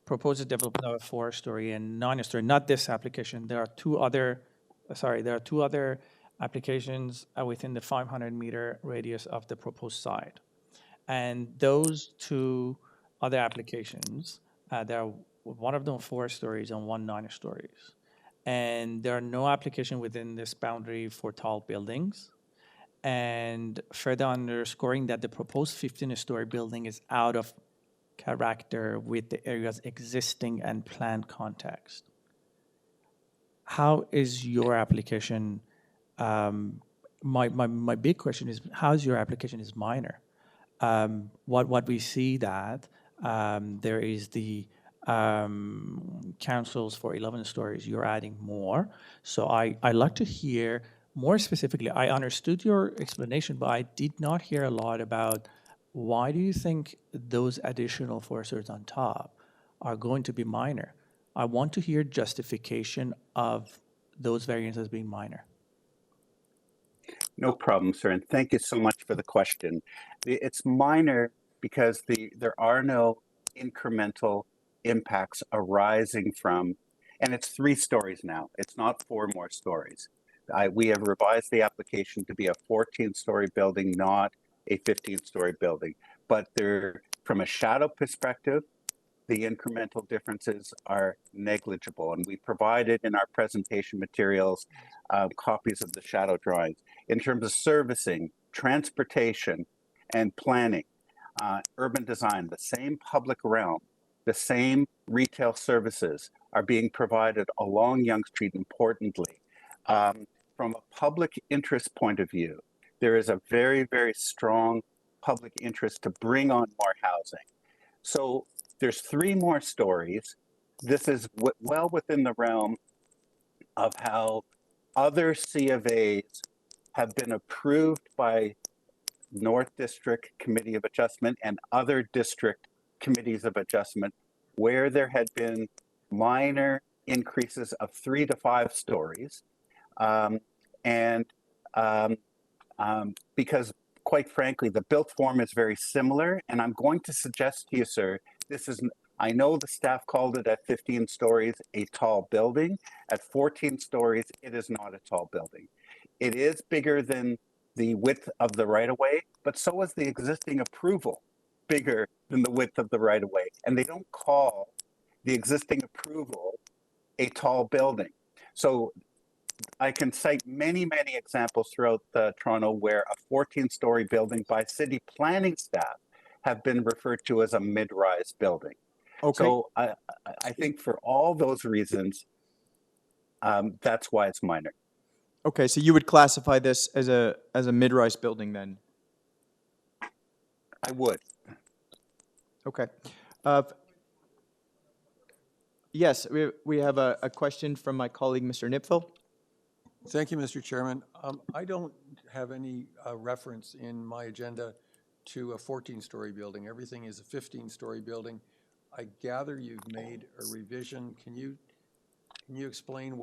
D: proposes development of a 4-story and 9-story. Not this application. There are two other applications within the 500-meter radius of the proposed site, and those 2 other applications, one of them 4 stories and one 9 stories. And there are no application within this boundary for tall buildings. And further underscoring that the proposed 15-story building is out of character with the area's existing and planned context. How is your application, my big question is, how is your application is minor? What we see that there is the councils for 11 stories, you're adding more. So I'd like to hear more specifically, I understood your explanation, but I did not hear a lot about why do you think those additional foresters on top are going to be minor? I want to hear justification of those variances being minor.
O: No problem, sir, and thank you so much for the question. It's minor because there are no incremental impacts arising from, and it's 3 stories now. It's not 4 more stories. We have revised the application to be a 14-story building, not a 15-story building. But from a shadow perspective, the incremental differences are negligible. And we provided in our presentation materials copies of the shadow drawings. In terms of servicing, transportation, and planning, urban design, the same public realm, the same retail services are being provided along Yonge Street, importantly. From a public interest point of view, there is a very, very strong public interest to bring on more housing. So there's 3 more stories. This is well within the realm of how other C of A's have been approved by North District Committee of Adjustment and other district committees of adjustment, where there had been minor increases of 3 to 5 stories. Because quite frankly, the built form is very similar, and I'm going to suggest to you, sir, I know the staff called it at 15 stories a tall building. At 14 stories, it is not a tall building. It is bigger than the width of the right-of-way, but so is the existing approval bigger than the width of the right-of-way. And they don't call the existing approval a tall building. So I can cite many, many examples throughout Toronto where a 14-story building by city planning staff have been referred to as a mid-rise building.
A: Okay.
O: So I think for all those reasons, that's why it's minor.
A: Okay, so you would classify this as a mid-rise building then?
O: I would.
A: Okay. Yes, we have a question from my colleague, Mr. Nipfel.
H: Thank you, Mr. Chairman. I don't have any reference in my agenda to a 14-story building. Everything is a 15-story building. I gather you've made a revision. Can you explain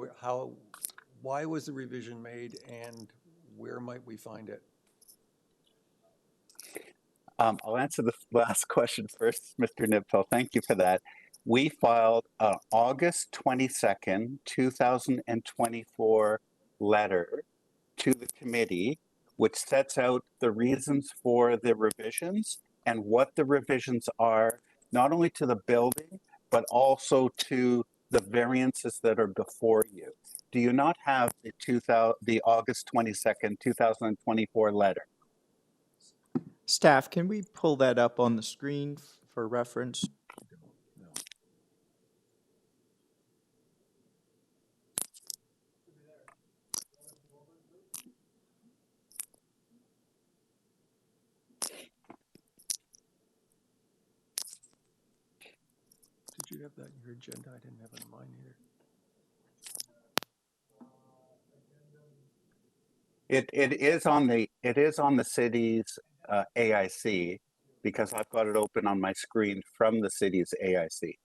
H: why was the revision made and where might we find it?
O: I'll answer the last question first, Mr. Nipfel. Thank you for that. We filed an August 22nd, 2024 letter to the committee, which sets out the reasons for the revisions and what the revisions are, not only to the building, but also to the variances that are before you. Do you not have the August 22nd, 2024 letter?
A: Staff, can we pull that up on the screen for reference?
H: Did you have that in your agenda? I didn't have it in mine either.
O: It is on the city's AIC, because I've got it open on my screen from the city's AIC.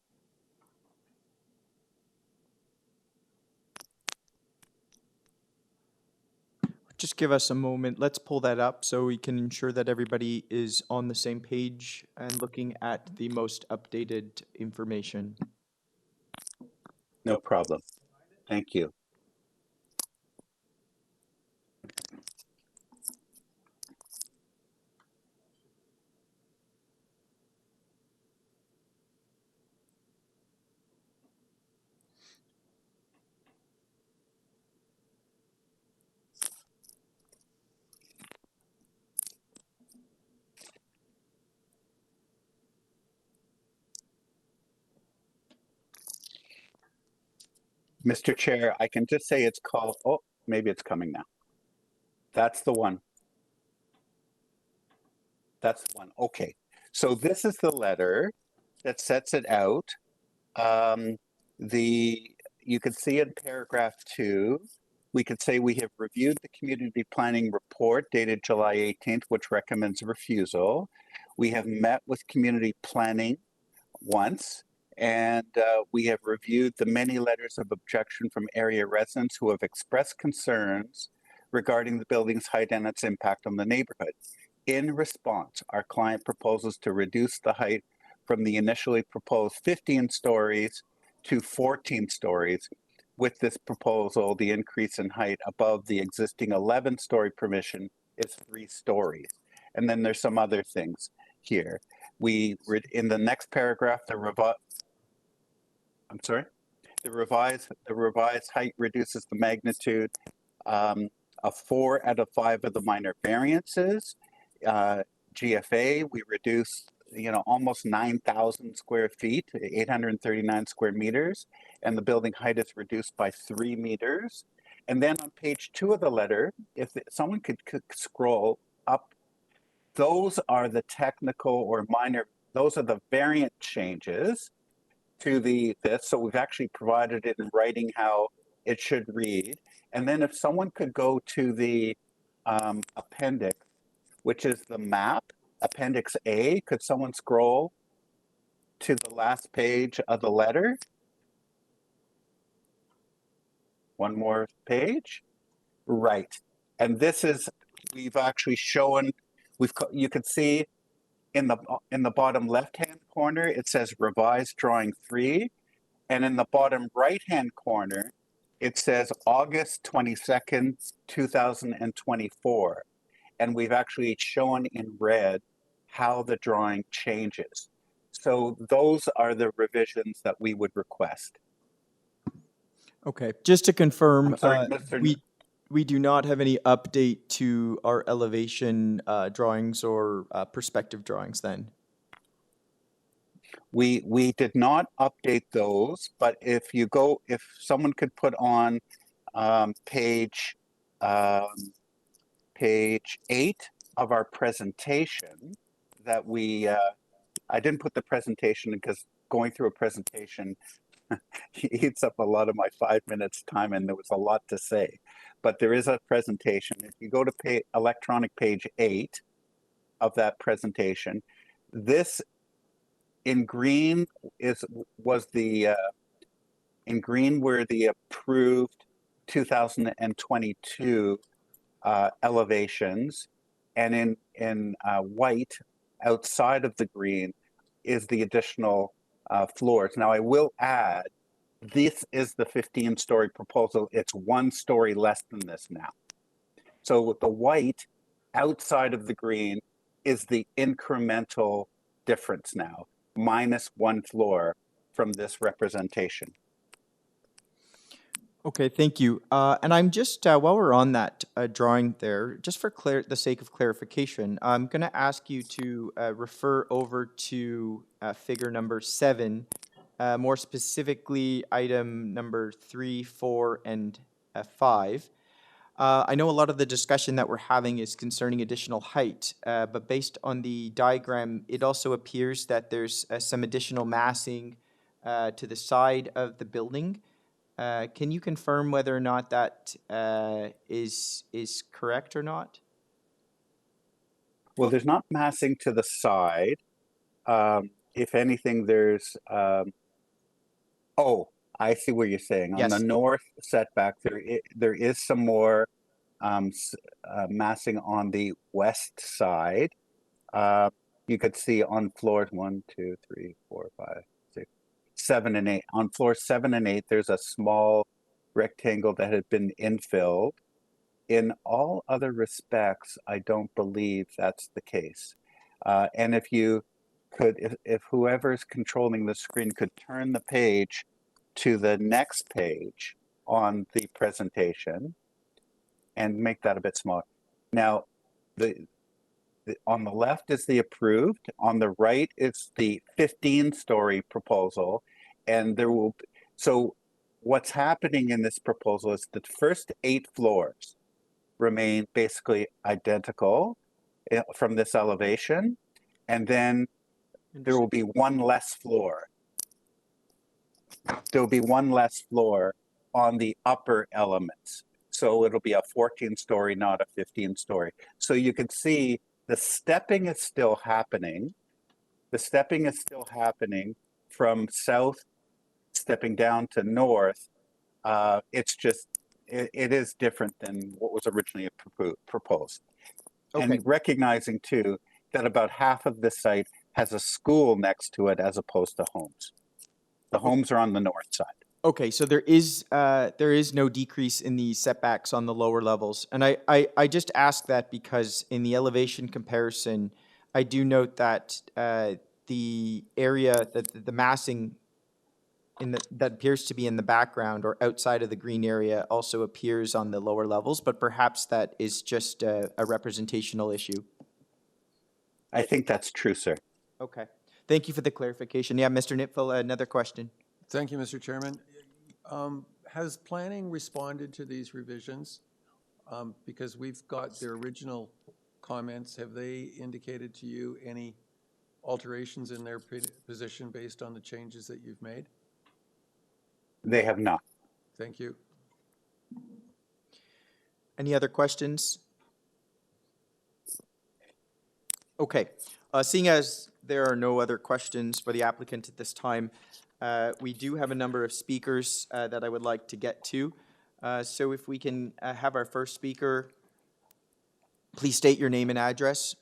A: Just give us a moment. Let's pull that up so we can ensure that everybody is on the same page and looking at the most updated information.
O: No problem. Thank you. Mr. Chair, I can just say it's called, oh, maybe it's coming now. That's the one. That's the one. Okay. So this is the letter that sets it out. You can see in paragraph 2 we could say we have reviewed the community planning report dated July 18th, which recommends refusal. We have met with community planning once, and we have reviewed the many letters of objection from area residents who have expressed concerns regarding the building's height and its impact on the neighborhood. In response, our client proposes to reduce the height from the initially proposed 15 stories to 14 stories. With this proposal, the increase in height above the existing 11-story permission is 3 stories. And then there's some other things here. In the next paragraph, the revised height reduces the magnitude of 4 out of 5 of the minor variances. GFA, we reduced almost 9,000 square feet, 839 square meters, and the building height is reduced by 3 meters. And then on page 2 of the letter, if someone could scroll up, those are the technical or minor, those are the variant changes to this. So we've actually provided it in writing how it should read. And then if someone could go to the appendix, which is the map, Appendix A, could someone scroll to the last page of the letter? One more page. Right. And this is, we've actually shown, you can see in the bottom left-hand corner, it says revised drawing 3. And in the bottom right-hand corner, it says August 22nd, 2024. And we've actually shown in red how the drawing changes. So those are the revisions that we would request.
A: Okay, just to confirm,
O: I'm sorry, Mr.
A: we do not have any update to our elevation drawings or perspective drawings then?
O: We did not update those, but if someone could put on page 8 of our presentation that I didn't put the presentation because going through a presentation eats up a lot of my 5 minutes time, and there was a lot to say. But there is a presentation. If you go to electronic page 8 of that presentation, this in green in green were the approved 2022 elevations, and in white outside of the green is the additional floors. Now I will add, this is the 15-story proposal. It's 1 story less than this now. So with the white outside of the green is the incremental difference now, minus 1 floor from this representation.
A: Okay, thank you. And I'm just, while we're on that drawing there, just for the sake of clarification, I'm going to ask you to refer over to figure number 7, more specifically item number 3, 4, and 5. I know a lot of the discussion that we're having is concerning additional height, but based on the diagram, it also appears that there's some additional massing to the side of the building. Can you confirm whether or not that is correct or not?
O: Well, there's not massing to the side. If anything, there's oh, I see what you're saying.
A: Yes.
O: On the north setback, there is some more massing on the west side. You could see on floors 1, 2, 3, 4, 5, 6, 7, and 8. On floors 7 and 8, there's a small rectangle that had been infilled. In all other respects, I don't believe that's the case. And if you could, if whoever's controlling the screen could turn the page to the next page on the presentation and make that a bit smaller. Now, on the left is the approved, on the right is the 15-story proposal, and there will be, so what's happening in this proposal is the first 8 floors remain basically identical from this elevation, and then there will be 1 less floor. There will be 1 less floor on the upper elements. So it'll be a 14-story, not a 15-story. So you can see the stepping is still happening. The stepping is still happening from south, stepping down to north. It's just, it is different than what was originally proposed.
A: Okay.
O: And recognizing too, that about half of the site has a school next to it as opposed to homes. The homes are on the north side.
A: Okay, so there is no decrease in the setbacks on the lower levels. And I just ask that because in the elevation comparison, I do note that the area, that the massing that appears to be in the background or outside of the green area also appears on the lower levels, but perhaps that is just a representational issue.
O: I think that's true, sir.
A: Okay. Thank you for the clarification. Yeah, Mr. Nitful, another question.
H: Thank you, Mr. Chairman. Has planning responded to these revisions? Because we've got their original comments. Have they indicated to you any alterations in their position based on the changes that you've made?
O: They have not.
H: Thank you.
A: Any other questions? Okay. Seeing as there are no other questions for the applicant at this time, we do have a number of speakers that I would like to get to. So if we can have our first speaker, please state your name and address.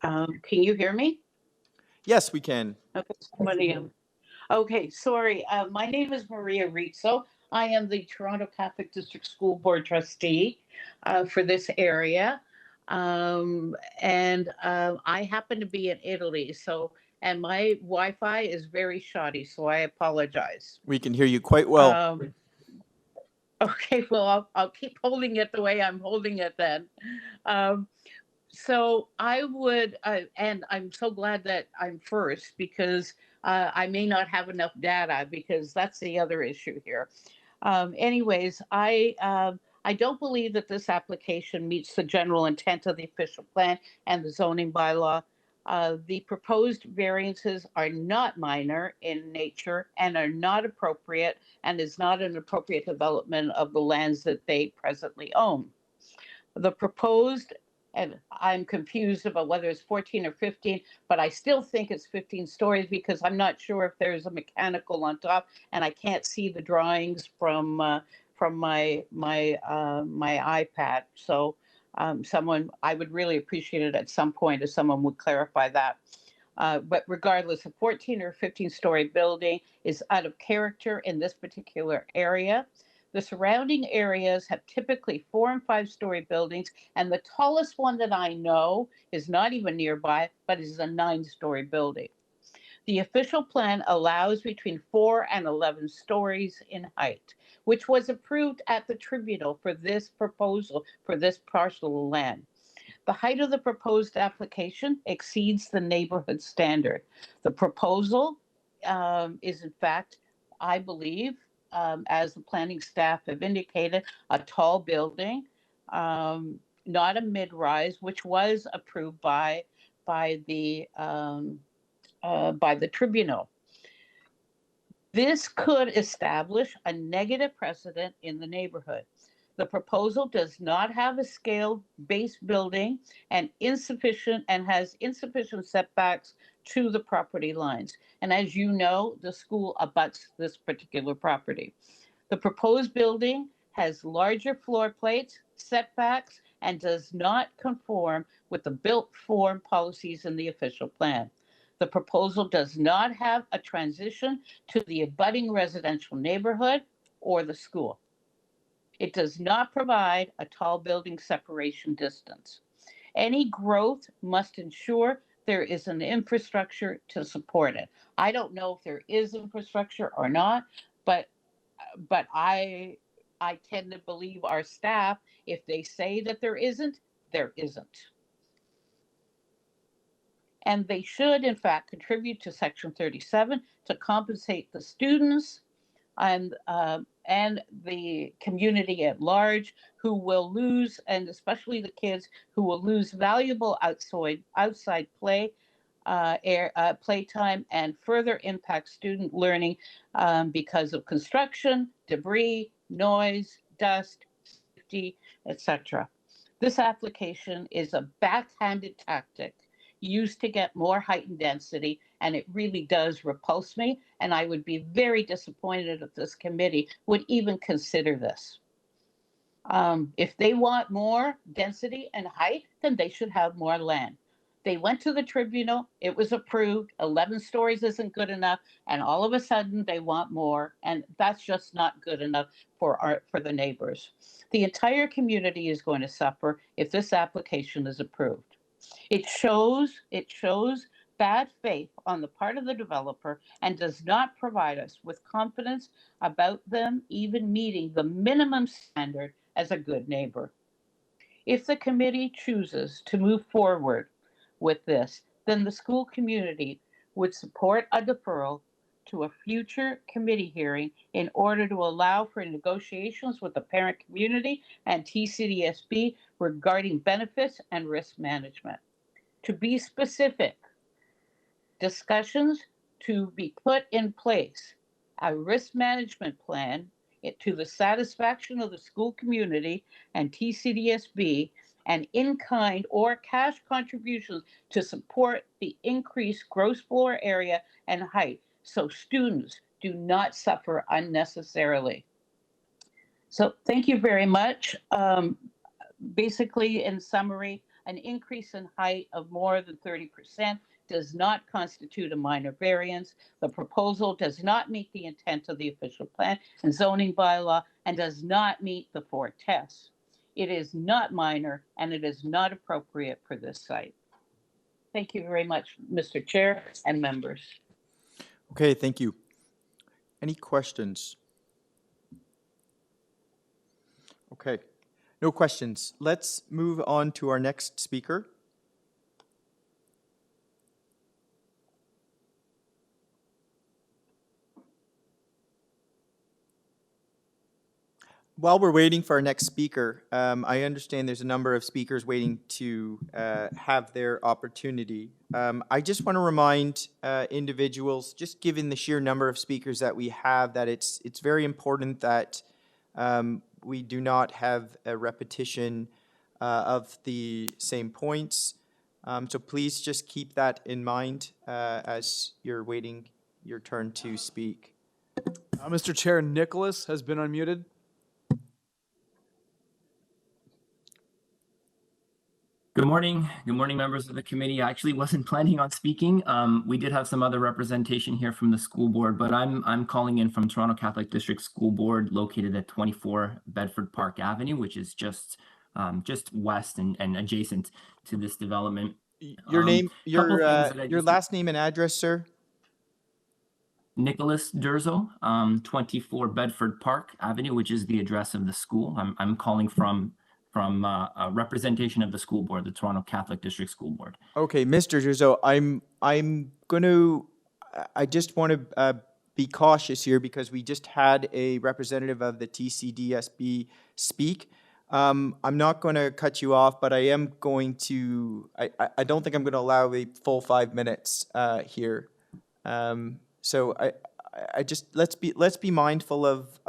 P: Can you hear me?
A: Yes, we can.
P: Okay, somebody. Okay, sorry. My name is Maria Rizzo. I am the Toronto Catholic District School Board trustee for this area. I happen to be in Italy, and my Wi-Fi is very shoddy, so I apologize.
A: We can hear you quite well.
P: Okay, well, I'll keep holding it the way I'm holding it then. So I would, and I'm so glad that I'm first because I may not have enough data because that's the other issue here. Anyways, I don't believe that this application meets the general intent of the official plan and the zoning bylaw. The proposed variances are not minor in nature and are not appropriate and is not an appropriate development of the lands that they presently own. The proposed, and I'm confused about whether it's 14 or 15, but I still think it's 15 stories because I'm not sure if there's a mechanical on top, and I can't see the drawings from my iPad. So I would really appreciate it at some point if someone would clarify that. But regardless, a 14 or 15-story building is out of character in this particular area. The surrounding areas have typically 4- and 5-story buildings, and the tallest one that I know is not even nearby, but is a 9-story building. The official plan allows between 4 and 11 stories in height, which was approved at the tribunal for this proposal for this parcel of land. The height of the proposed application exceeds the neighborhood standard. The proposal is, in fact, I believe, as the planning staff have indicated, a tall building, not a mid-rise, which was approved by the tribunal. This could establish a negative precedent in the neighborhood. The proposal does not have a scale-based building and has insufficient setbacks to the property lines. And as you know, the school abuts this particular property. The proposed building has larger floor plates, setbacks, and does not conform with the built form policies in the official plan. The proposal does not have a transition to the abutting residential neighborhood or the school. It does not provide a tall building separation distance. Any growth must ensure there is an infrastructure to support it. I don't know if there is infrastructure or not, but I tend to believe our staff. If they say that there isn't, there isn't. And they should, in fact, contribute to Section 37 to compensate the students and and the community at large who will lose, and especially the kids who will lose valuable outside play, playtime, and further impact student learning because of construction, debris, noise, dust, safety, etc. This application is a backhanded tactic used to get more height and density, and it really does repulse me, and I would be very disappointed if this committee would even consider this. If they want more density and height, then they should have more land. They went to the tribunal, it was approved, 11 stories isn't good enough, and all of a sudden they want more, and that's just not good enough for the neighbors. The entire community is going to suffer if this application is approved. It shows bad faith on the part of the developer and does not provide us with confidence about them even meeting the minimum standard as a good neighbor. If the committee chooses to move forward with this, then the school community would support a deferral to a future committee hearing in order to allow for negotiations with the parent community and TCDSB regarding benefits and risk management. To be specific, discussions to be put in place, a risk management plan to the satisfaction of the school community and TCDSB, and in-kind or cash contributions to support the increased gross floor area and height so students do not suffer unnecessarily. So thank you very much. Basically, in summary, an increase in height of more than 30% does not constitute a minor variance. The proposal does not meet the intent of the official plan and zoning bylaw and does not meet the 4 tests. It is not minor and it is not appropriate for this site. Thank you very much, Mr. Chair and members.
A: Okay, thank you. Any questions? Okay, no questions. Let's move on to our next speaker. While we're waiting for our next speaker, I understand there's a number of speakers waiting to have their opportunity. I just want to remind individuals, just given the sheer number of speakers that we have, that it's very important that we do not have a repetition of the same points. So please just keep that in mind as you're waiting your turn to speak.
F: Mr. Chair, Nicholas has been unmuted.
Q: Good morning, members of the committee. I actually wasn't planning on speaking. We did have some other representation here from the school board, but I'm calling in from Toronto Catholic District School Board, located at 24 Bedford Park Avenue, which is just west and adjacent to this development.
A: Your name, your last name and address, sir?
Q: Nicholas Durzo, 24 Bedford Park Avenue, which is the address of the school. I'm calling from a representation of the school board, the Toronto Catholic District School Board.
A: Okay, Mr. Durzo, I just want to be cautious here because we just had a representative of the TCDSB speak. I'm not going to cut you off, but I am going to, I don't think I'm going to allow a full 5 minutes here. So I just, let's be mindful of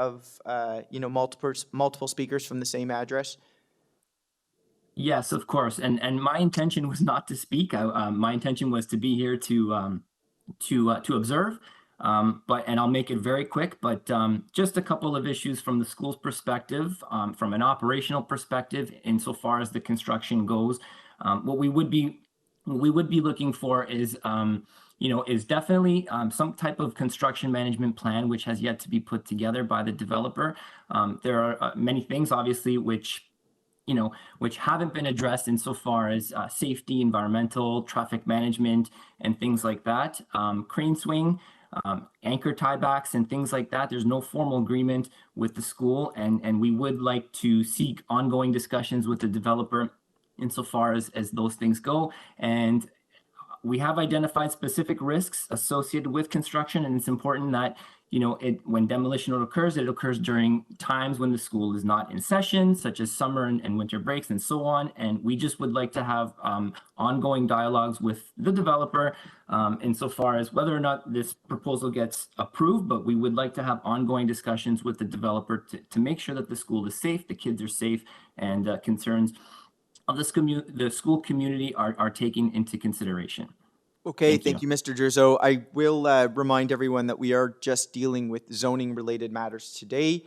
A: you know, multiple speakers from the same address.
Q: Yes, of course. And my intention was not to speak. My intention was to be here to observe. And I'll make it very quick. But just a couple of issues from the school's perspective, from an operational perspective, insofar as the construction goes. What we would be looking for is is definitely some type of construction management plan, which has yet to be put together by the developer. There are many things, obviously, which haven't been addressed insofar as safety, environmental, traffic management, and things like that. Crane swing, anchor tiebacks, and things like that. There's no formal agreement with the school, and we would like to seek ongoing discussions with the developer insofar as those things go. And we have identified specific risks associated with construction, and it's important that when demolition occurs, it occurs during times when the school is not in session, such as summer and winter breaks and so on. And we just would like to have ongoing dialogues with the developer insofar as whether or not this proposal gets approved, but we would like to have ongoing discussions with the developer to make sure that the school is safe, the kids are safe, and concerns of the school community are taken into consideration.
A: Okay, thank you, Mr. Jerzo. I will remind everyone that we are just dealing with zoning-related matters today.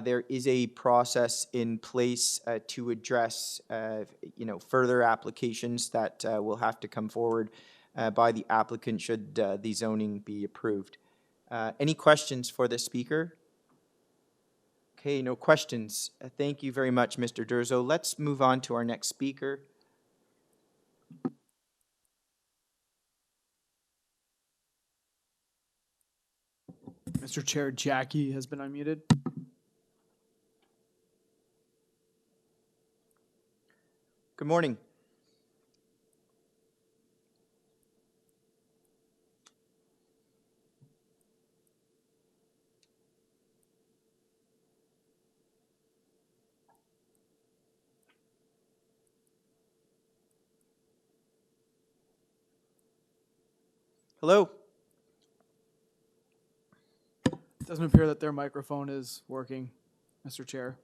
A: There is a process in place to address, further applications that will have to come forward by the applicant should the zoning be approved. Any questions for the speaker? Okay, no questions. Thank you very much, Mr. Jerzo. Let's move on to our next speaker.
F: Mr. Chair, Jackie has been unmuted.
A: Good morning. Hello.
F: It doesn't appear that their microphone is working, Mr. Chair.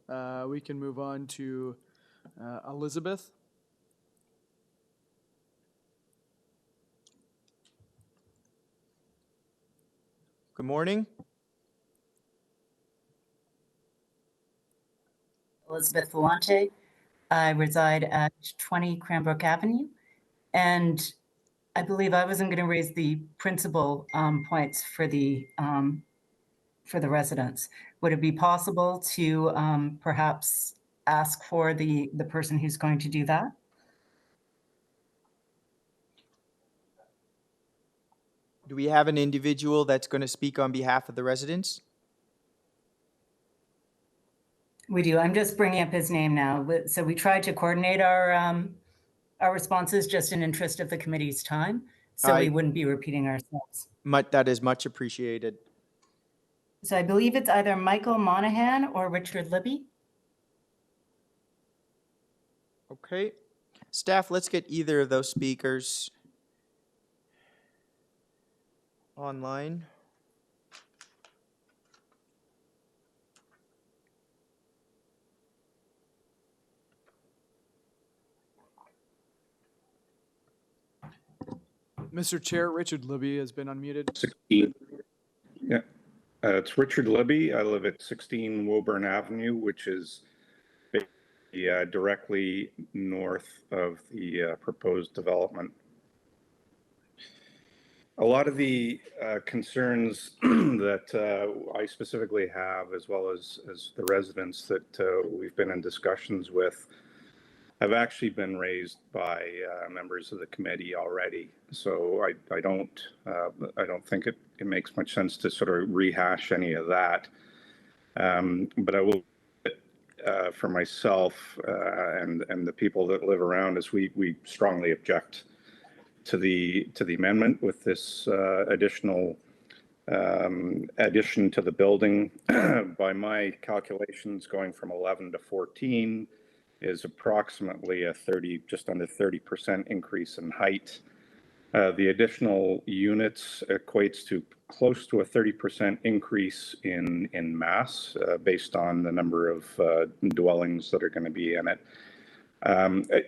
F: We can move on to Elizabeth.
A: Good morning.
R: Elizabeth Vellante. I reside at 20 Cranbrook Avenue, and I believe I wasn't going to raise the principal points for the residents. Would it be possible to perhaps ask for the person who's going to do that?
A: Do we have an individual that's going to speak on behalf of the residents?
R: We do. I'm just bringing up his name now. So we tried to coordinate our responses just in interest of the committee's time, so we wouldn't be repeating ourselves.
A: That is much appreciated.
R: So I believe it's either Michael Monahan or Richard Libby.
A: Okay. Staff, let's get either of those speakers online.
F: Mr. Chair, Richard Libby has been unmuted.
S: 16. Yeah, it's Richard Libby. I live at 16 Woburn Avenue, which is directly north of the proposed development. A lot of the concerns that I specifically have, as well as the residents that we've been in discussions with, have actually been raised by members of the committee already. So I don't think it makes much sense to sort of rehash any of that. But I will, for myself and the people that live around us, we strongly object to the amendment with this additional addition to the building. By my calculations, going from 11 to 14 is approximately a just under 30% increase in height. The additional units equates to close to a 30% increase in mass based on the number of dwellings that are going to be in it.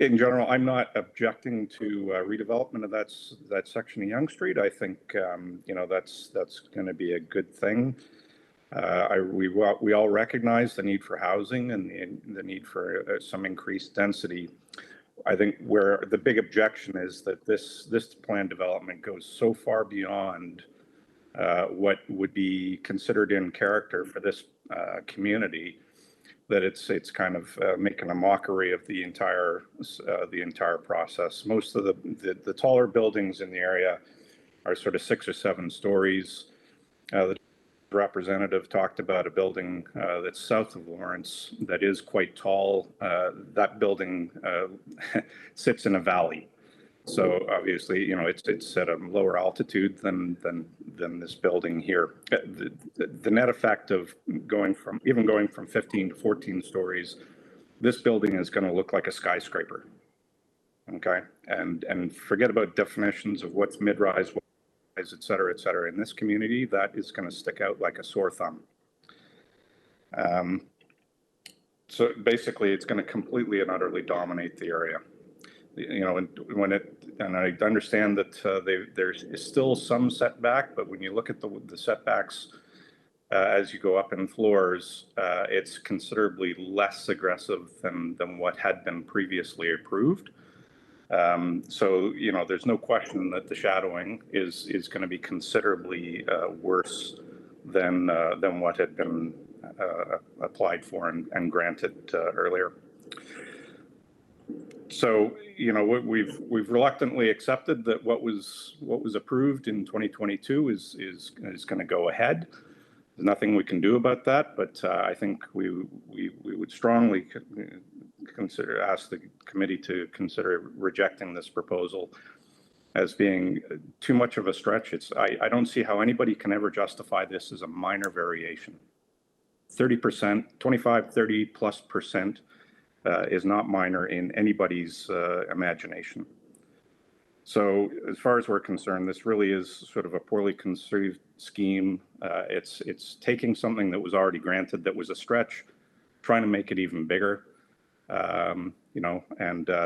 S: In general, I'm not objecting to redevelopment of that section of Yonge Street. I think that's going to be a good thing. We all recognize the need for housing and the need for some increased density. I think where the big objection is that this planned development goes so far beyond what would be considered in character for this community that it's kind of making a mockery of the entire process. Most of the taller buildings in the area are sort of 6 or 7 stories. The representative talked about a building that's south of Lawrence that is quite tall. That building sits in a valley. So obviously, it's at a lower altitude than this building here. The net effect of going from 15 to 14 stories, this building is going to look like a skyscraper. Okay, and forget about definitions of what's mid-rise, et cetera, et cetera. In this community, that is going to stick out like a sore thumb. So basically, it's going to completely and utterly dominate the area. And I understand that there's still some setback, but when you look at the setbacks as you go up in floors, it's considerably less aggressive than what had been previously approved. So there's no question that the shadowing is going to be considerably worse than what had been applied for and granted earlier. So we've reluctantly accepted that what was approved in 2022 is going to go ahead. There's nothing we can do about that, but I think we would strongly ask the committee to consider rejecting this proposal as being too much of a stretch. I don't see how anybody can ever justify this as a minor variation. 30%, 25, 30+% is not minor in anybody's imagination. So as far as we're concerned, this really is sort of a poorly conceived scheme. It's taking something that was already granted that was a stretch, trying to make it even bigger, and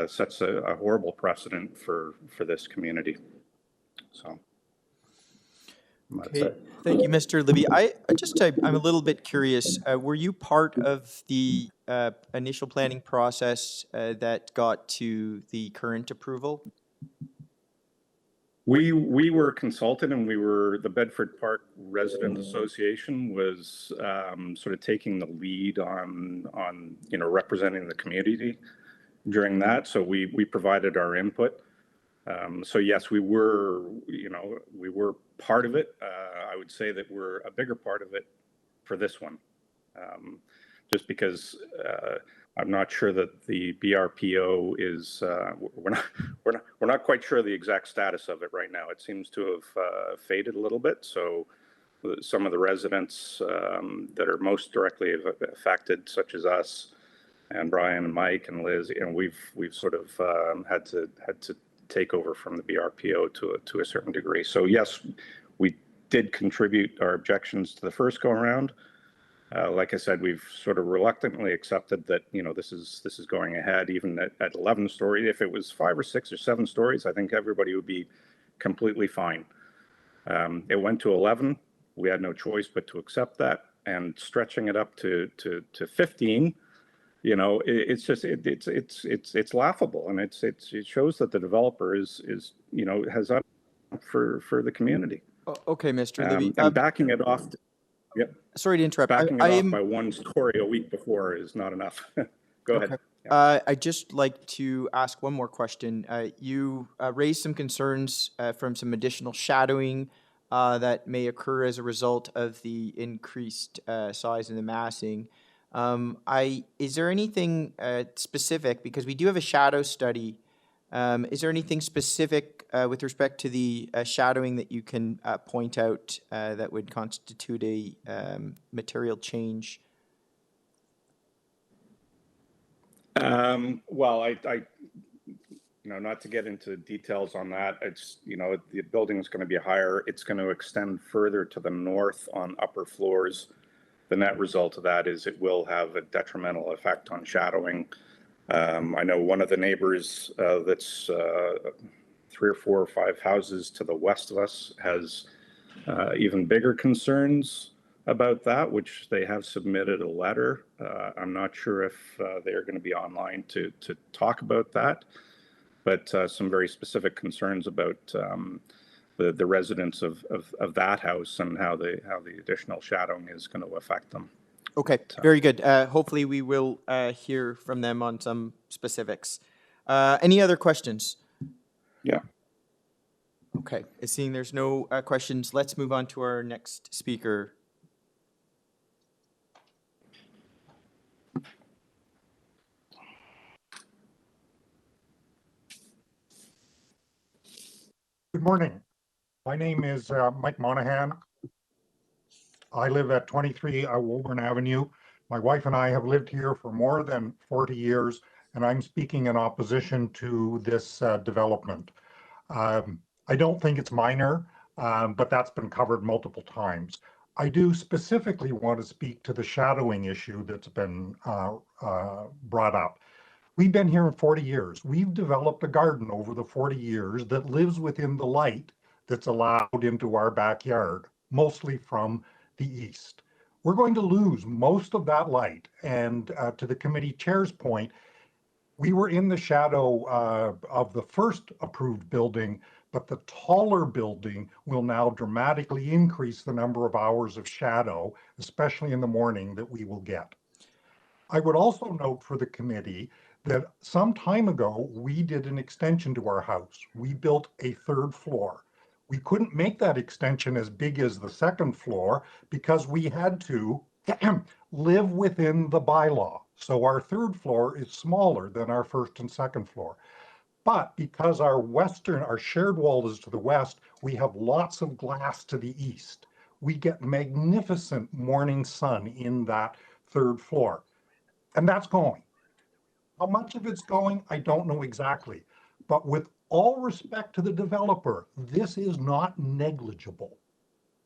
S: sets a horrible precedent for this community. So.
A: Okay. Thank you, Mr. Libby. I'm a little bit curious. Were you part of the initial planning process that got to the current approval?
S: We were consulted, and the Bedford Park Resident Association was sort of taking the lead on representing the community during that. So we provided our input. So yes, we were part of it. I would say that we're a bigger part of it for this one, just because I'm not sure that the BRPO is. We're not quite sure the exact status of it right now. It seems to have faded a little bit. So some of the residents that are most directly affected, such as us and Brian and Mike and Liz, we've sort of had to take over from the BRPO to a certain degree. So yes, we did contribute our objections to the first go around. Like I said, we've sort of reluctantly accepted that this is going ahead, even at 11 stories. If it was 5 or 6 or 7 stories, I think everybody would be completely fine. It went to 11. We had no choice but to accept that, and stretching it up to 15. It's just it's laughable, and it shows that the developer is has up for the community.
A: Okay, Mr. Libby.
S: And backing it off. Yep.
A: Sorry to interrupt.
S: Backing it off by 1 story a week before is not enough. Go ahead.
A: I'd just like to ask one more question. You raised some concerns from some additional shadowing that may occur as a result of the increased size and the massing. Is there anything specific, because we do have a shadow study, is there anything specific with respect to the shadowing that you can point out that would constitute a material change?
S: Well, I not to get into details on that. It's the building is going to be higher. It's going to extend further to the north on upper floors. The net result of that is it will have a detrimental effect on shadowing. I know one of the neighbors that's 3 or 4 or 5 houses to the west of us has even bigger concerns about that, which they have submitted a letter. I'm not sure if they're going to be online to talk about that, but some very specific concerns about the residents of that house and how the additional shadowing is going to affect them.
A: Okay, very good. Hopefully we will hear from them on some specifics. Any other questions?
S: Yeah.
A: Okay, seeing there's no questions, let's move on to our next speaker.
T: morning. My name is Mike Monahan. I live at 23 Woburn Avenue. My wife and I have lived here for more than 40 years, and I'm speaking in opposition to this development. I don't think it's minor, but that's been covered multiple times. I do specifically want to speak to the shadowing issue that's been brought up. We've been here 40 years. We've developed a garden over the 40 years that lives within the light that's allowed into our backyard, mostly from the east. We're going to lose most of that light. And to the committee chair's point, we were in the shadow of the first approved building, but the taller building will now dramatically increase the number of hours of shadow, especially in the morning, that we will get. I would also note for the committee that some time ago, we did an extension to our house. We built a third floor. We couldn't make that extension as big as the second floor because we had to live within the bylaw. So our third floor is smaller than our first and second floor. But because our shared wall is to the west, we have lots of glass to the east. We get magnificent morning sun in that third floor. And that's going. How much of it's going, I don't know exactly. But with all respect to the developer, this is not negligible.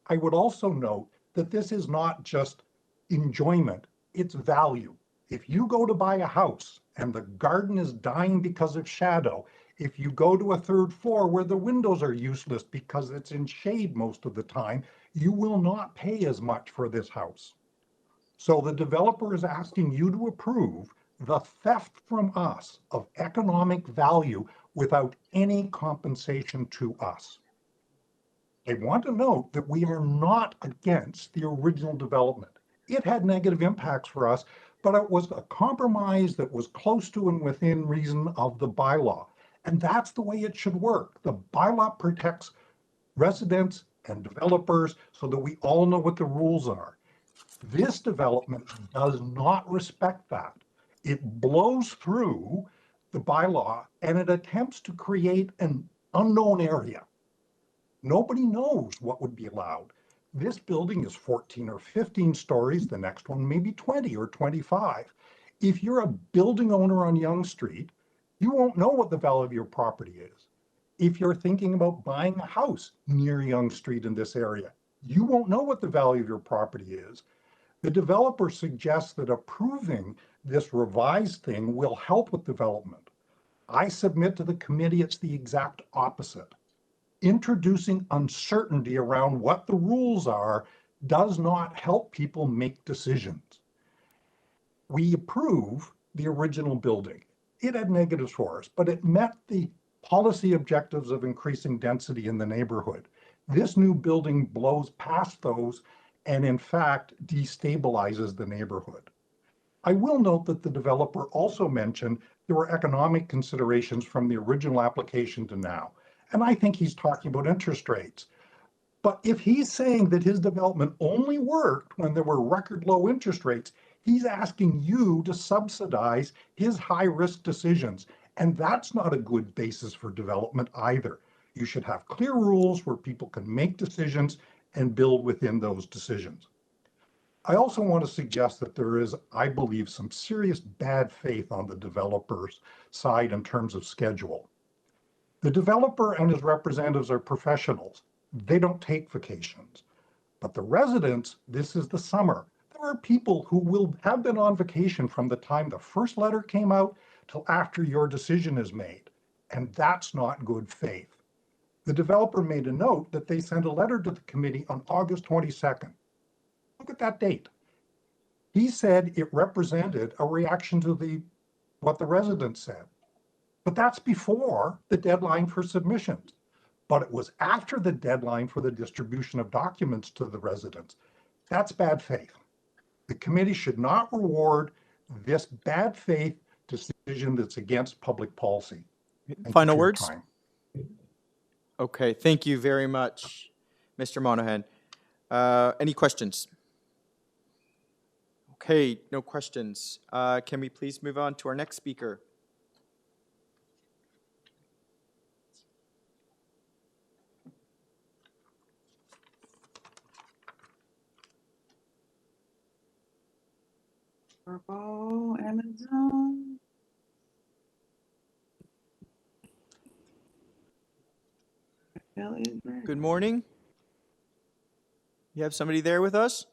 T: I would also note that this is not just enjoyment, it's value. If you go to buy a house and the garden is dying because of shadow, if you go to a third floor where the windows are useless because it's in shade most of the time, you will not pay as much for this house. So the developer is asking you to approve the theft from us of economic value without any compensation to us. I want to note that we are not against the original development. It had negative impacts for us, but it was a compromise that was close to and within reason of the bylaw. And that's the way it should work. The bylaw protects residents and developers so that we all know what the rules are. This development does not respect that. It blows through the bylaw and it attempts to create an unknown area. Nobody knows what would be allowed. This building is 14 or 15 stories, the next one maybe 20 or 25. If you're a building owner on Yonge Street, you won't know what the value of your property is. If you're thinking about buying a house near Yonge Street in this area, you won't know what the value of your property is. The developer suggests that approving this revised thing will help with development. I submit to the committee it's the exact opposite. Introducing uncertainty around what the rules are does not help people make decisions. We approve the original building. It had negatives for us, but it met the policy objectives of increasing density in the neighborhood. This new building blows past those and in fact destabilizes the neighborhood. I will note that the developer also mentioned there were economic considerations from the original application to now. And I think he's talking about interest rates. But if he's saying that his development only worked when there were record low interest rates, he's asking you to subsidize his high risk decisions. And that's not a good basis for development either. You should have clear rules where people can make decisions and build within those decisions. I also want to suggest that there is, I believe, some serious bad faith on the developer's side in terms of schedule. The developer and his representatives are professionals. They don't take vacations. But the residents, this is the summer. There are people who will have been on vacation from the time the first letter came out till after your decision is made. And that's not good faith. The developer made a note that they sent a letter to the committee on August 22nd. Look at that date. He said it represented a reaction to what the residents said. But that's before the deadline for submissions. But it was after the deadline for the distribution of documents to the residents. That's bad faith. The committee should not reward this bad faith decision that's against public policy.
A: Final words? Okay, thank you very much, Mr. Monahan. Any questions? Okay, no questions. Can we please move on to our next speaker?
U: Purple, Amazon.
A: Good morning. You have somebody there with us?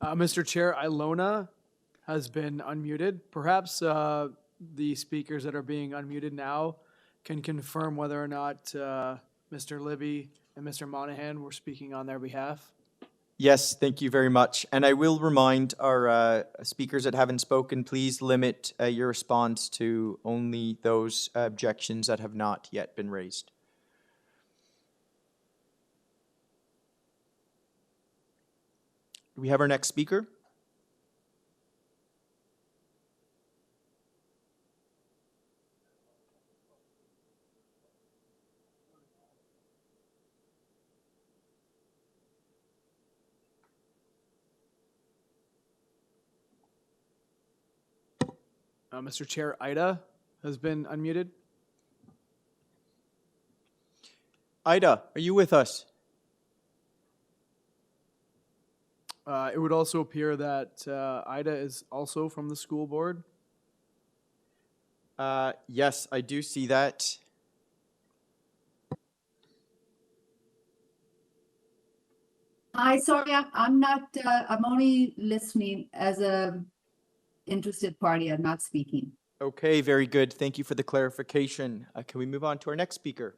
F: Mr. Chair, Ilona has been unmuted. Perhaps the speakers that are being unmuted now can confirm whether or not Mr. Libby and Mr. Monahan were speaking on their behalf.
A: Yes, thank you very much. And I will remind our speakers that haven't spoken, please limit your response to only those objections that have not yet been raised. Do we have our next speaker?
F: Mr. Chair, Ida has been unmuted.
A: Ida, are you with us?
F: It would also appear that Ida is also from the school board.
A: Yes, I do see that.
U: Hi, sorry, I'm not, I'm only listening as a interested party. I'm not speaking.
A: Okay, very good. Thank you for the clarification. Can we move on to our next speaker?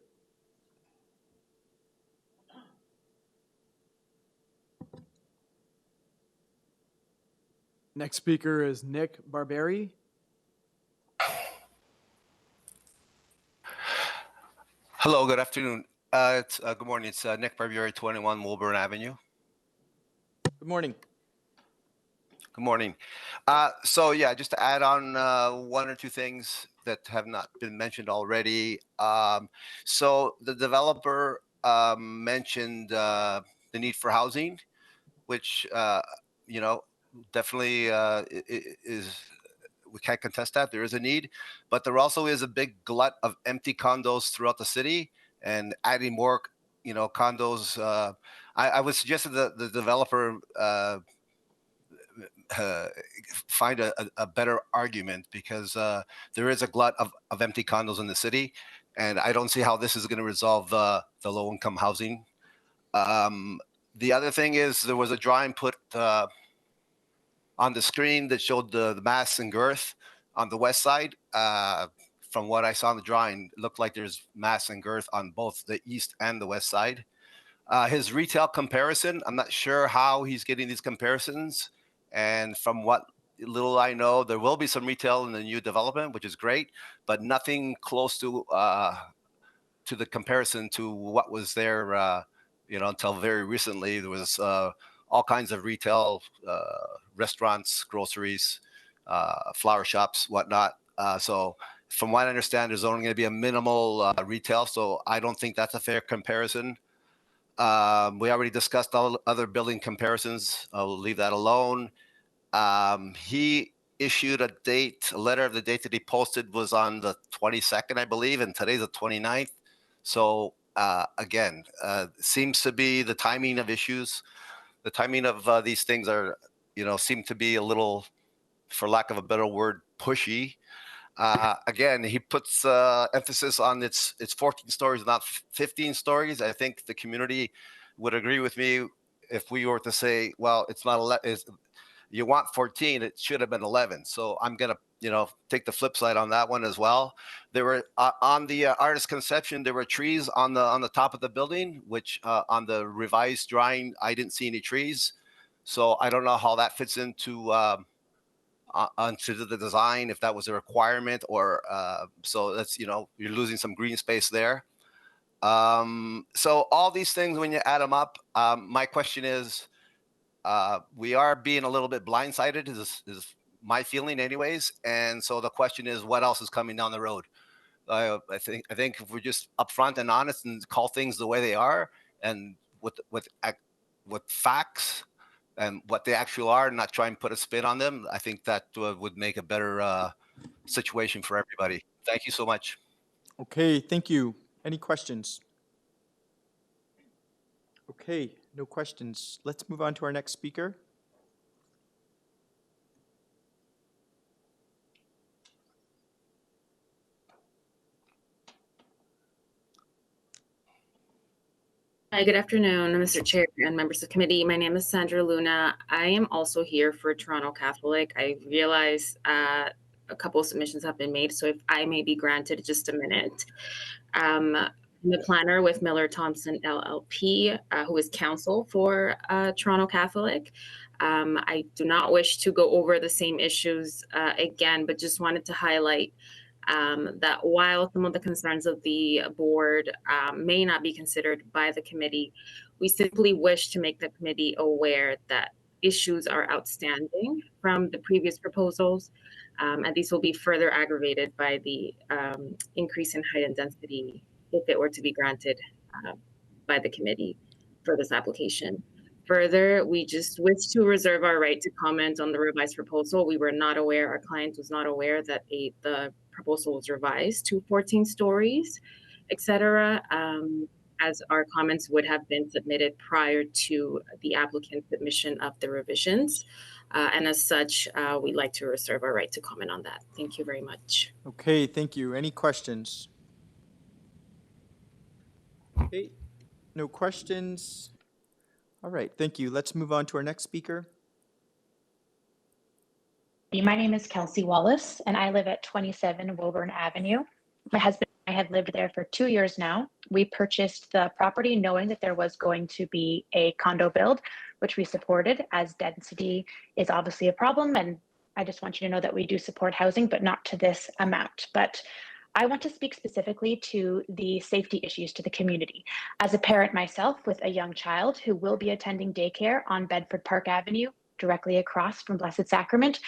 F: Next speaker is Nick Barberi.
V: Hello, good afternoon. Good morning. It's Nick Barberi, 21 Woburn Avenue.
A: Good morning.
V: Good morning. So yeah, just to add on one or two things that have not been mentioned already. So the developer mentioned the need for housing, which you know, definitely is. We can't contest that. There is a need, but there also is a big glut of empty condos throughout the city, and adding more, you know, condos. I would suggest that the developer find a better argument, because there is a glut of empty condos in the city, and I don't see how this is going to resolve the low-income housing. The other thing is, there was a drawing put on the screen that showed the mass and girth on the west side. From what I saw in the drawing, it looked like there's mass and girth on both the east and the west side. His retail comparison, I'm not sure how he's getting these comparisons. And from what little I know, there will be some retail in the new development, which is great, but nothing close to the comparison to what was there, you know, until very recently. There was all kinds of retail, restaurants, groceries, flower shops, whatnot. So from what I understand, there's only going to be a minimal retail. So I don't think that's a fair comparison. We already discussed all other building comparisons. I'll leave that alone. He issued a letter of the date that he posted was on the 22nd, I believe, and today's the 29th. So again, seems to be the timing of issues. The timing of these things are, you know, seem to be a little, for lack of a better word, pushy. Again, he puts emphasis on it's 14 stories, not 15 stories. I think the community would agree with me if we were to say, well, it's not 11. You want 14, it should have been 11. So I'm gonna, you know, take the flip side on that one as well. There were on the artist conception, there were trees on the top of the building, which on the revised drawing, I didn't see any trees. So I don't know how that fits into onto the design, if that was a requirement, or so that's, you know, you're losing some green space there. So all these things, when you add them up, my question is, we are being a little bit blindsided, is my feeling anyways. And so the question is, what else is coming down the road? I think if we're just upfront and honest and call things the way they are, and with facts and what they actually are, and not try and put a spin on them, I think that would make a better situation for everybody. Thank you so much.
A: Okay, thank you. Any questions? Okay, no questions. Let's move on to our next speaker.
C: Hi, good afternoon, Mr. Chair and members of the committee. My name is Sandra Luna. I am also here for Toronto Catholic. I realize a couple of submissions have been made, so if I may be granted just a minute. I'm the planner with Miller Thompson LLP, who is counsel for Toronto Catholic. I do not wish to go over the same issues again, but just wanted to highlight that while some of the concerns of the board may not be considered by the committee, we simply wish to make the committee aware that issues are outstanding from the previous proposals, and these will be further aggravated by the increase in height and density if it were to be granted by the committee for this application. Further, we just wish to reserve our right to comment on the revised proposal. We were not aware, our client was not aware that the proposal was revised to 14 stories, etc., as our comments would have been submitted prior to the applicant's submission of the revisions. And as such, we'd like to reserve our right to comment on that. Thank you very much.
A: Okay, thank you. Any questions? Okay, no questions. All right, thank you. Let's move on to our next speaker.
G: My name is Kelsey Wallace, and I live at 27 Woburn Avenue. My husband and I have lived there for 2 years now. We purchased the property knowing that there was going to be a condo build, which we supported, as density is obviously a problem. And I just want you to know that we do support housing, but not to this amount. But I want to speak specifically to the safety issues to the community. As a parent myself with a young child who will be attending daycare on Bedford Park Avenue, directly across from Blessed Sacrament,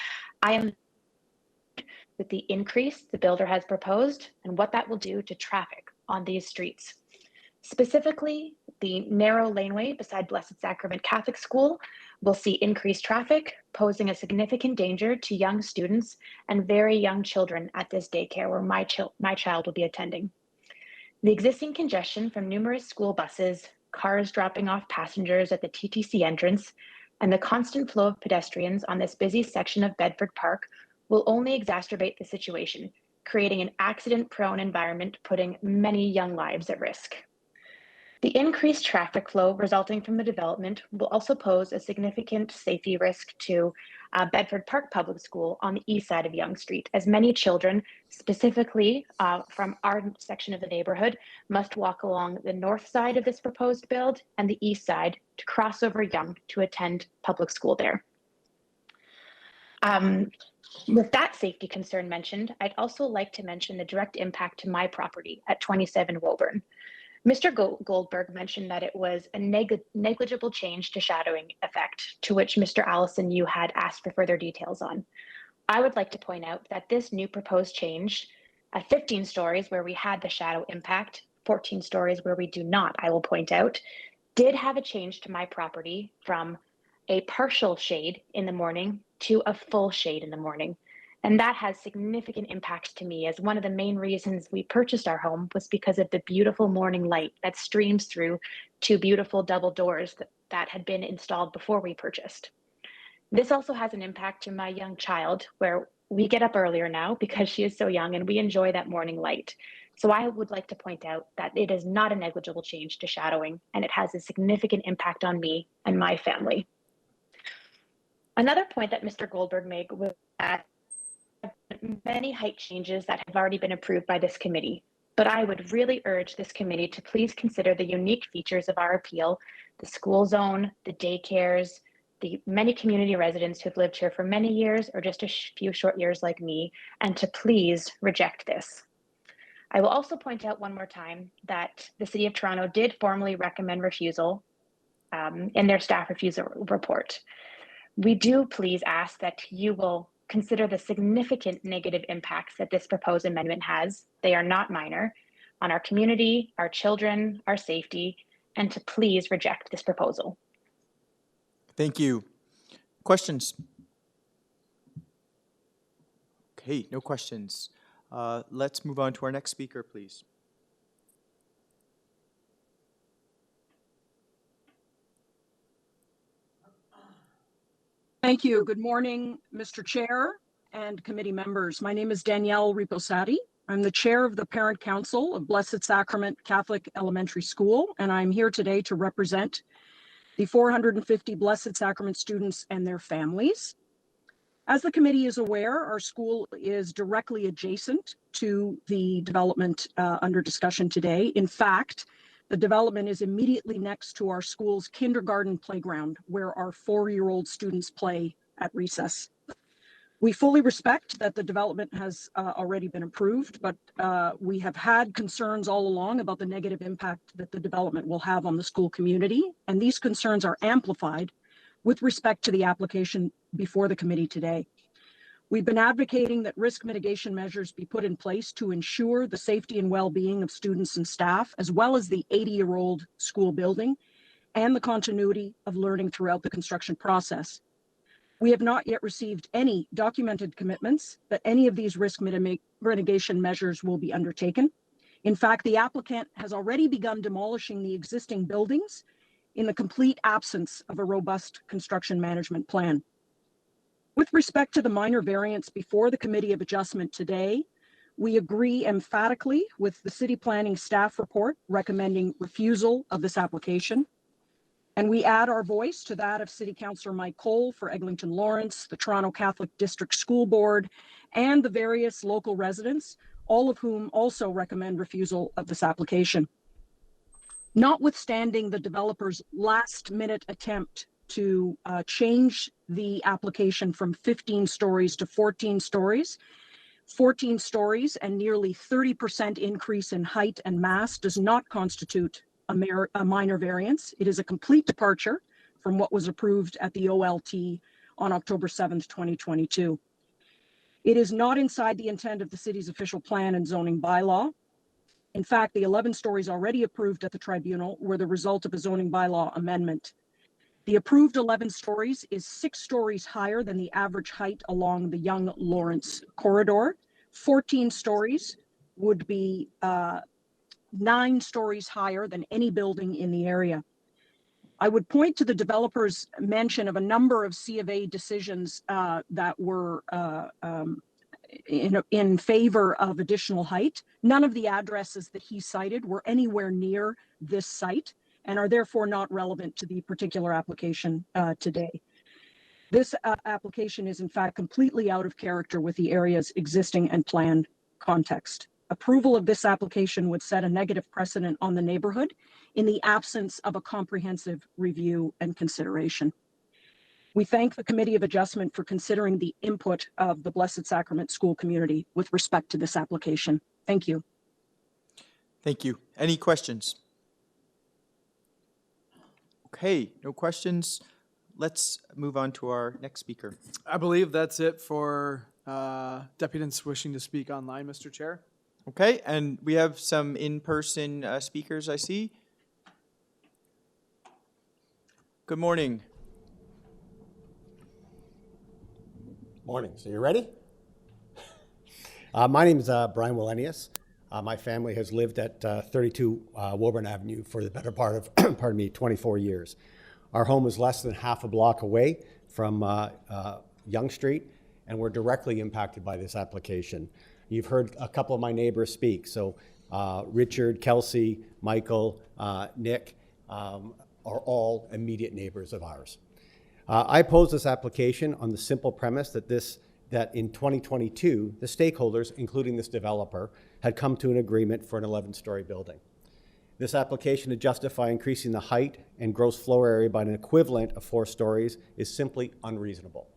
G: I am with the increase the builder has proposed and what that will do to traffic on these streets. Specifically, the narrow laneway beside Blessed Sacrament Catholic School will see increased traffic, posing a significant danger to young students and very young children at this daycare where my child will be attending. The existing congestion from numerous school buses, cars dropping off passengers at the TTC entrance, and the constant flow of pedestrians on this busy section of Bedford Park will only exacerbate the situation, creating an accident-prone environment, putting many young lives at risk. The increased traffic flow resulting from the development will also pose a significant safety risk to Bedford Park Public School on the east side of Yonge Street, as many children, specifically from our section of the neighborhood, must walk along the north side of this proposed build and the east side to cross over Yonge to attend public school there. With that safety concern mentioned, I'd also like to mention the direct impact to my property at 27 Woburn. Mr. Goldberg mentioned that it was a negligible change to shadowing effect, to which Mr. Allison, you had asked for further details on. I would like to point out that this new proposed change at 15 stories where we had the shadow impact, 14 stories where we do not, I will point out, did have a change to my property from a partial shade in the morning to a full shade in the morning. And that has significant impacts to me, as one of the main reasons we purchased our home was because of the beautiful morning light that streams through two beautiful double doors that had been installed before we purchased. This also has an impact to my young child, where we get up earlier now because she is so young and we enjoy that morning light. So I would like to point out that it is not a negligible change to shadowing, and it has a significant impact on me and my family. Another point that Mr. Goldberg made was that many height changes that have already been approved by this committee, but I would really urge this committee to please consider the unique features of our appeal, the school zone, the daycares, the many community residents who've lived here for many years or just a few short years like me, and to please reject this. I will also point out one more time that the City of Toronto did formally recommend refusal in their staff refusal report. We do please ask that you will consider the significant negative impacts that this proposed amendment has. They are not minor on our community, our children, our safety, and to please reject this proposal.
A: Thank you. Questions? Okay, no questions. Let's move on to our next speaker, please.
W: Thank you. Good morning, Mr. Chair and committee members. My name is Danielle Riposati.
E: I'm the chair of the Parent Council of Blessed Sacrament Catholic Elementary School, and I'm here today to represent the 450 Blessed Sacrament students and their families. As the committee is aware, our school is directly adjacent to the development under discussion today. In fact, the development is immediately next to our school's kindergarten playground, where our 4-year-old students play at recess. We fully respect that the development has already been approved, but we have had concerns all along about the negative impact that the development will have on the school community, and these concerns are amplified with respect to the application before the committee today. We've been advocating that risk mitigation measures be put in place to ensure the safety and well-being of students and staff, as well as the 80-year-old school building and the continuity of learning throughout the construction process. We have not yet received any documented commitments that any of these risk mitigation measures will be undertaken. In fact, the applicant has already begun demolishing the existing buildings in the complete absence of a robust construction management plan. With respect to the minor variance before the Committee of Adjustment today, we agree emphatically with the City Planning staff report recommending refusal of this application. And we add our voice to that of City Councillor Mike Cole for Eglinton Lawrence, the Toronto Catholic District School Board, and the various local residents, all of whom also recommend refusal of this application. Notwithstanding the developer's last-minute attempt to change the application from 15 stories to 14 stories, 14 stories and nearly 30% increase in height and mass does not constitute a minor variance. It is a complete departure from what was approved at the OLT on October 7th, 2022. It is not inside the intent of the city's official plan and zoning bylaw. In fact, the 11 stories already approved at the tribunal were the result of a zoning bylaw amendment. The approved 11 stories is 6 stories higher than the average height along the Yonge Lawrence corridor. 14 stories would be 9 stories higher than any building in the area. I would point to the developer's mention of a number of C of A decisions that were in favor of additional height. None of the addresses that he cited were anywhere near this site and are therefore not relevant to the particular application today. This application is in fact completely out of character with the area's existing and planned context. Approval of this application would set a negative precedent on the neighborhood in the absence of a comprehensive review and consideration. We thank the Committee of Adjustment for considering the input of the Blessed Sacrament school community with respect to this application. Thank you.
A: Thank you. Any questions? Okay, no questions. Let's move on to our next speaker.
F: I believe that's it for deputants wishing to speak online, Mr. Chair.
A: Okay, and we have some in-person speakers I see. Good morning.
I: Morning. So you ready? My name is Brian Wallenius. My family has lived at 32 Woburn Avenue for the better part of, 24 years. Our home is less than half a block away from Yonge Street, and we're directly impacted by this application. You've heard a couple of my neighbors speak. So Richard, Kelsey, Michael, Nick are all immediate neighbors of ours. I oppose this application on the simple premise that in 2022, the stakeholders, including this developer, had come to an agreement for an 11-story building. This application to justify increasing the height and gross floor area by an equivalent of 4 stories is simply unreasonable.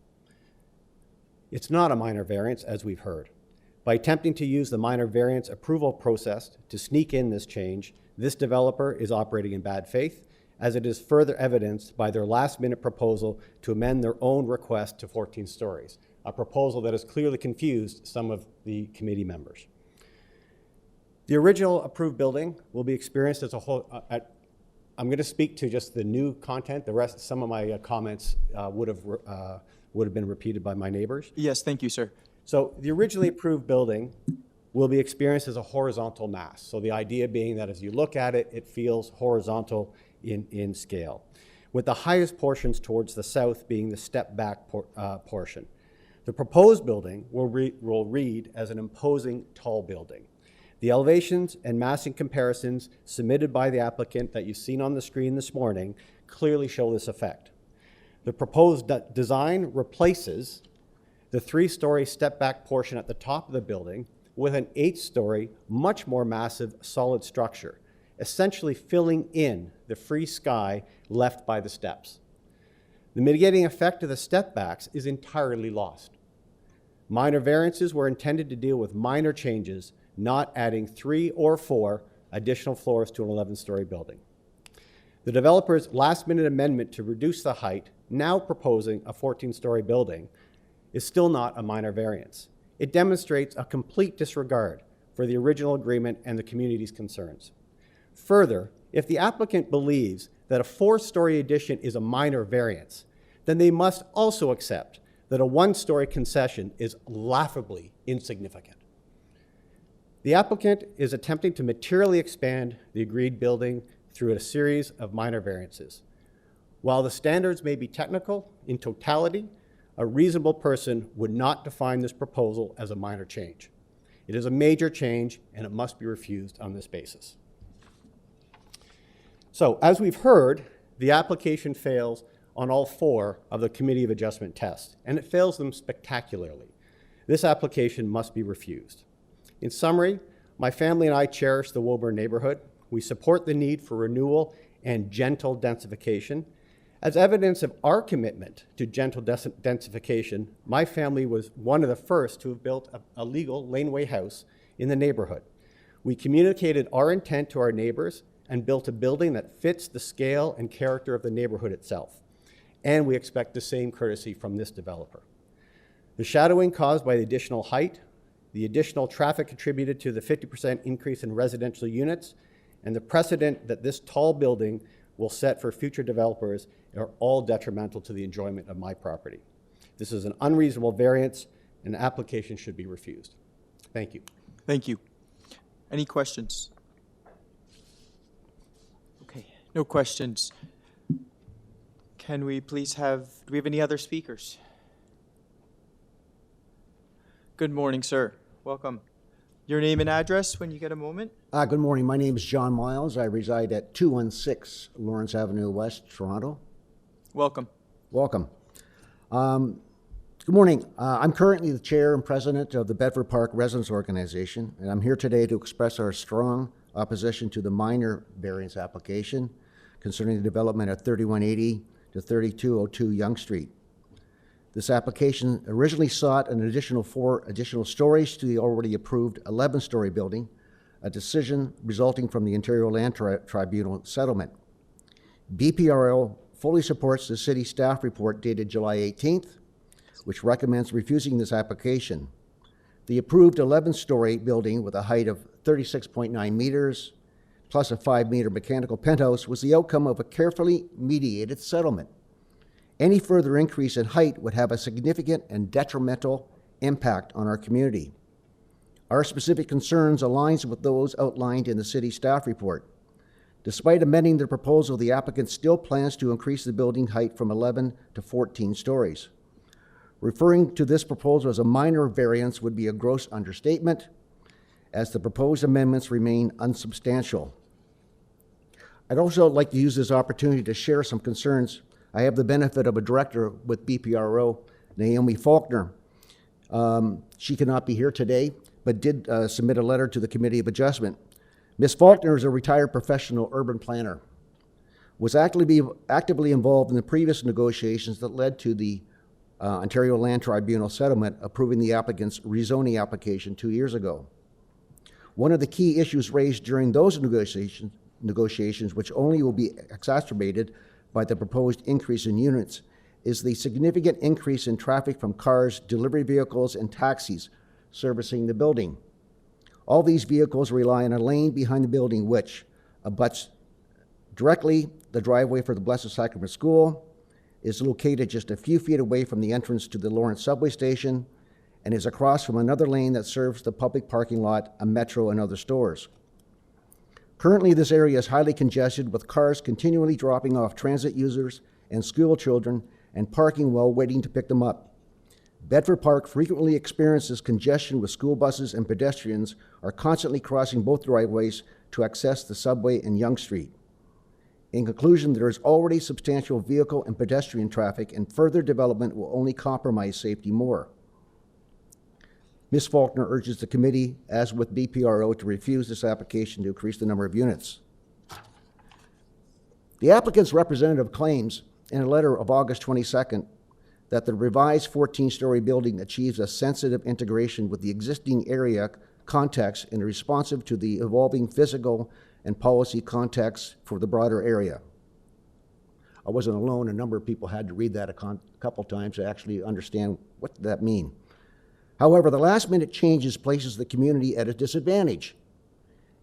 I: It's not a minor variance, as we've heard. By attempting to use the minor variance approval process to sneak in this change, this developer is operating in bad faith, as it is further evidenced by their last-minute proposal to amend their own request to 14 stories, a proposal that has clearly confused some of the committee members. The original approved building will be experienced as a whole. I'm going to speak to just the new content. The rest, some of my comments would have been repeated by my neighbors.
A: Yes, thank you, sir.
I: So the originally approved building will be experienced as a horizontal mass. So the idea being that as you look at it, it feels horizontal in scale, with the highest portions towards the south being the step back portion. The proposed building will read as an imposing tall building. The elevations and massing comparisons submitted by the applicant that you've seen on the screen this morning clearly show this effect. The proposed design replaces the 3-story step-back portion at the top of the building with an 8-story, much more massive solid structure, essentially filling in the free sky left by the steps. The mitigating effect of the step-backs is entirely lost. Minor variances were intended to deal with minor changes, not adding 3 or 4 additional floors to an 11-story building. The developer's last-minute amendment to reduce the height, now proposing a 14-story building, is still not a minor variance. It demonstrates a complete disregard for the original agreement and the community's concerns. Further, if the applicant believes that a 4-story addition is a minor variance, then they must also accept that a 1-story concession is laughably insignificant. The applicant is attempting to materially expand the agreed building through a series of minor variances. While the standards may be technical, in totality, a reasonable person would not define this proposal as a minor change. It is a major change, and it must be refused on this basis. So, as we've heard, the application fails on all 4 of the Committee of Adjustment tests, and it fails them spectacularly. This application must be refused. In summary, my family and I cherish the Woburn neighborhood. We support the need for renewal and gentle densification. As evidence of our commitment to gentle densification, my family was one of the first to have built a legal laneway house in the neighborhood. We communicated our intent to our neighbors and built a building that fits the scale and character of the neighborhood itself. And we expect the same courtesy from this developer. The shadowing caused by the additional height, the additional traffic attributed to the 50% increase in residential units, and the precedent that this tall building will set for future developers are all detrimental to the enjoyment of my property. This is an unreasonable variance, and the application should be refused. Thank you.
A: Thank you. Any questions? Okay, no questions. Can we please do we have any other speakers? Good morning, sir. Welcome. Your name and address when you get a moment.
K: Good morning. My name is John Miles. I reside at 216 Lawrence Avenue West, Toronto.
A: Welcome.
K: Welcome. Good morning. I'm currently the chair and president of the Bedford Park Residents Organization, and I'm here today to express our strong opposition to the minor variance application concerning the development at 3180 to 3202 Yonge Street. This application originally sought an additional 4 additional stories to the already approved 11-story building, a decision resulting from the Ontario Land Tribunal settlement. BPRL fully supports the city staff report dated July 18th, which recommends refusing this application. The approved 11-story building with a height of 36.9 meters plus a 5-meter mechanical penthouse was the outcome of a carefully mediated settlement. Any further increase in height would have a significant and detrimental impact on our community. Our specific concerns aligns with those outlined in the city staff report. Despite amending the proposal, the applicant still plans to increase the building height from 11 to 14 stories. Referring to this proposal as a minor variance would be a gross understatement, as the proposed amendments remain unsubstantial. I'd also like to use this opportunity to share some concerns. I have the benefit of a director with BPRO, Naomi Faulkner. She cannot be here today, but did submit a letter to the Committee of Adjustment. Ms. Faulkner is a retired professional urban planner, was actively involved in the previous negotiations that led to the Ontario Land Tribunal settlement approving the applicant's rezoning application 2 years ago. One of the key issues raised during those negotiations, which only will be exacerbated by the proposed increase in units, is the significant increase in traffic from cars, delivery vehicles, and taxis servicing the building. All these vehicles rely on a lane behind the building which abuts directly the driveway for the Blessed Sacrament School, is located just a few feet away from the entrance to the Lawrence subway station, and is across from another lane that serves the public parking lot, a metro, and other stores. Currently, this area is highly congested with cars continually dropping off transit users and school children and parking while waiting to pick them up. Bedford Park frequently experiences congestion with school buses and pedestrians are constantly crossing both driveways to access the subway and Yonge Street. In conclusion, there is already substantial vehicle and pedestrian traffic, and further development will only compromise safety more. Ms. Faulkner urges the committee, as with BPRO, to refuse this application to increase the number of units. The applicant's representative claims in a letter of August 22nd that the revised 14-story building achieves a sensitive integration with the existing area context and responsive to the evolving physical and policy context for the broader area. I wasn't alone. A number of people had to read that a couple times to actually understand what did that mean. However, the last-minute changes places the community at a disadvantage.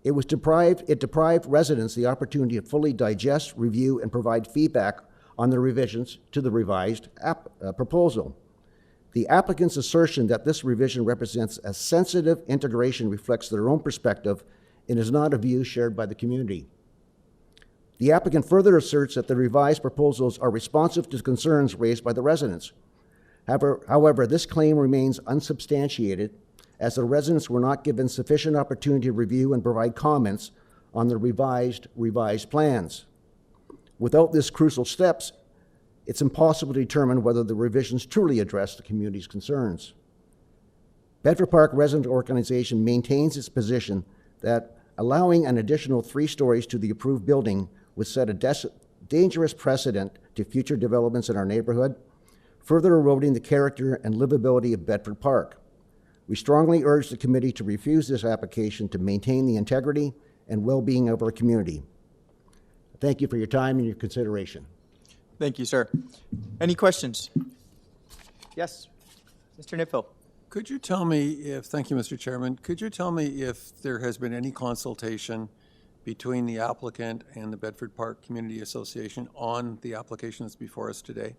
K: It deprived residents the opportunity to fully digest, review, and provide feedback on the revisions to the revised proposal. The applicant's assertion that this revision represents a sensitive integration reflects their own perspective and is not a view shared by the community. The applicant further asserts that the revised proposals are responsive to concerns raised by the residents. However, this claim remains unsubstantiated as the residents were not given sufficient opportunity to review and provide comments on the revised plans. Without this crucial steps, it's impossible to determine whether the revisions truly address the community's concerns. Bedford Park Resident Organization maintains its position that allowing an additional 3 stories to the approved building would set a dangerous precedent to future developments in our neighborhood, further eroding the character and livability of Bedford Park. We strongly urge the committee to refuse this application to maintain the integrity and well-being of our community. Thank you for your time and your consideration.
A: Thank you, sir. Any questions? Yes, Mr. Nipfel.
H: Could you tell me if, thank you, Mr. Chairman, could you tell me if there has been any consultation between the applicant and the Bedford Park Community Association on the application that's before us today?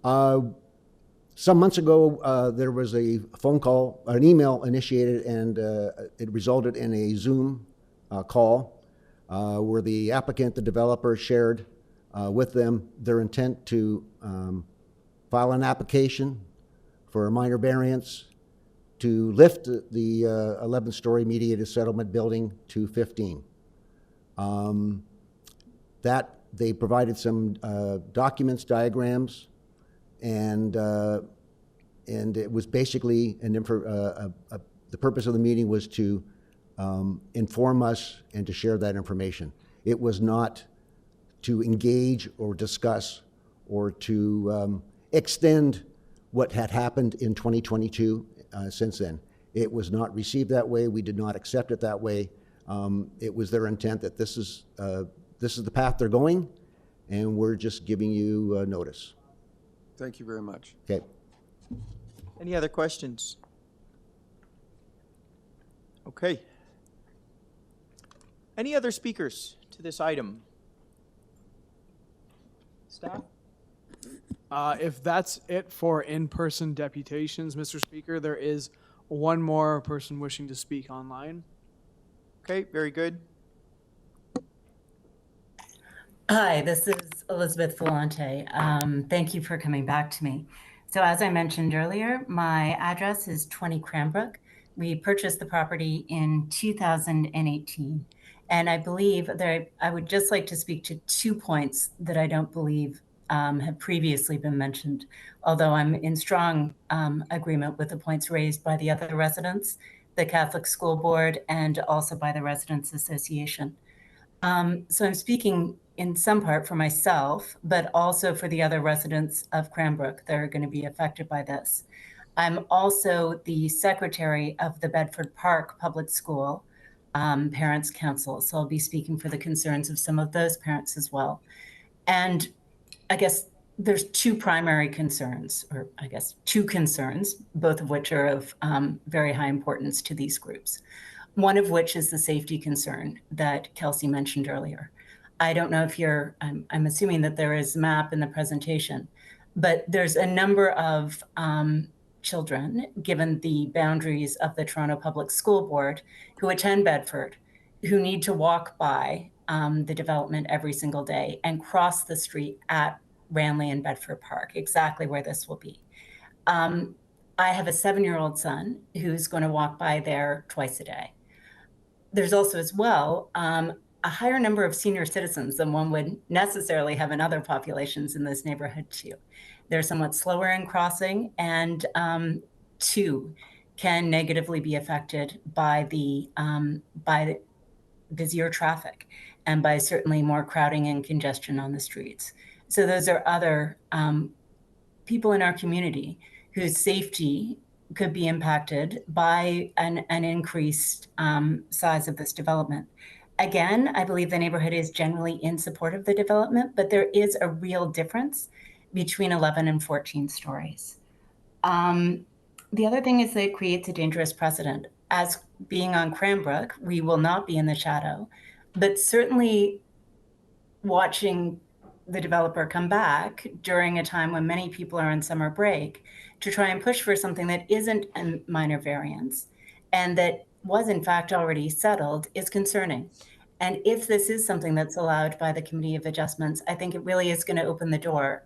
K: Some months ago, there was a phone call, an email initiated, and it resulted in a Zoom call where the applicant, the developer, shared with them their intent to file an application for a minor variance to lift the 11-story mediated settlement building to 15. That they provided some documents, diagrams, and it was basically the purpose of the meeting was to inform us and to share that information. It was not to engage or discuss or to extend what had happened in 2022 since then. It was not received that way. We did not accept it that way. It was their intent that this is the path they're going, and we're just giving you notice.
H: Thank you very much.
K: Okay.
A: Any other questions? Okay. Any other speakers to this item? Staff?
F: If that's it for in-person deputations, Mr. Speaker, there is one more person wishing to speak online.
A: Okay, very good.
R: Hi, this is Elizabeth Volante. Thank you for coming back to me. So as I mentioned earlier, my address is 20 Cranbrook. We purchased the property in 2018. And I believe that I would just like to speak to 2 points that I don't believe have previously been mentioned, although I'm in strong agreement with the points raised by the other residents, the Catholic School Board, and also by the Residents Association. So I'm speaking in some part for myself, but also for the other residents of Cranbrook that are going to be affected by this. I'm also the secretary of the Bedford Park Public School Parents Council, so I'll be speaking for the concerns of some of those parents as well. And I guess there's 2 primary concerns, or I guess 2 concerns, both of which are of very high importance to these groups. One of which is the safety concern that Kelsey mentioned earlier. I don't know if I'm assuming that there is a map in the presentation, but there's a number of children, given the boundaries of the Toronto Public School Board, who attend Bedford, who need to walk by the development every single day and cross the street at Ranley and Bedford Park, exactly where this will be. I have a 7-year-old son who's going to walk by there twice a day. There's also as well a higher number of senior citizens than one would necessarily have in other populations in this neighborhood too. They're somewhat slower in crossing, and too can negatively be affected by the busier traffic and by certainly more crowding and congestion on the streets. So those are other people in our community whose safety could be impacted by an increased size of this development. Again, I believe the neighborhood is generally in support of the development, but there is a real difference between 11 and 14 stories. The other thing is that it creates a dangerous precedent. As being on Cranbrook, we will not be in the shadow, but certainly watching the developer come back during a time when many people are on summer break to try and push for something that isn't a minor variance and that was in fact already settled is concerning. And if this is something that's allowed by the Committee of Adjustments, I think it really is going to open the door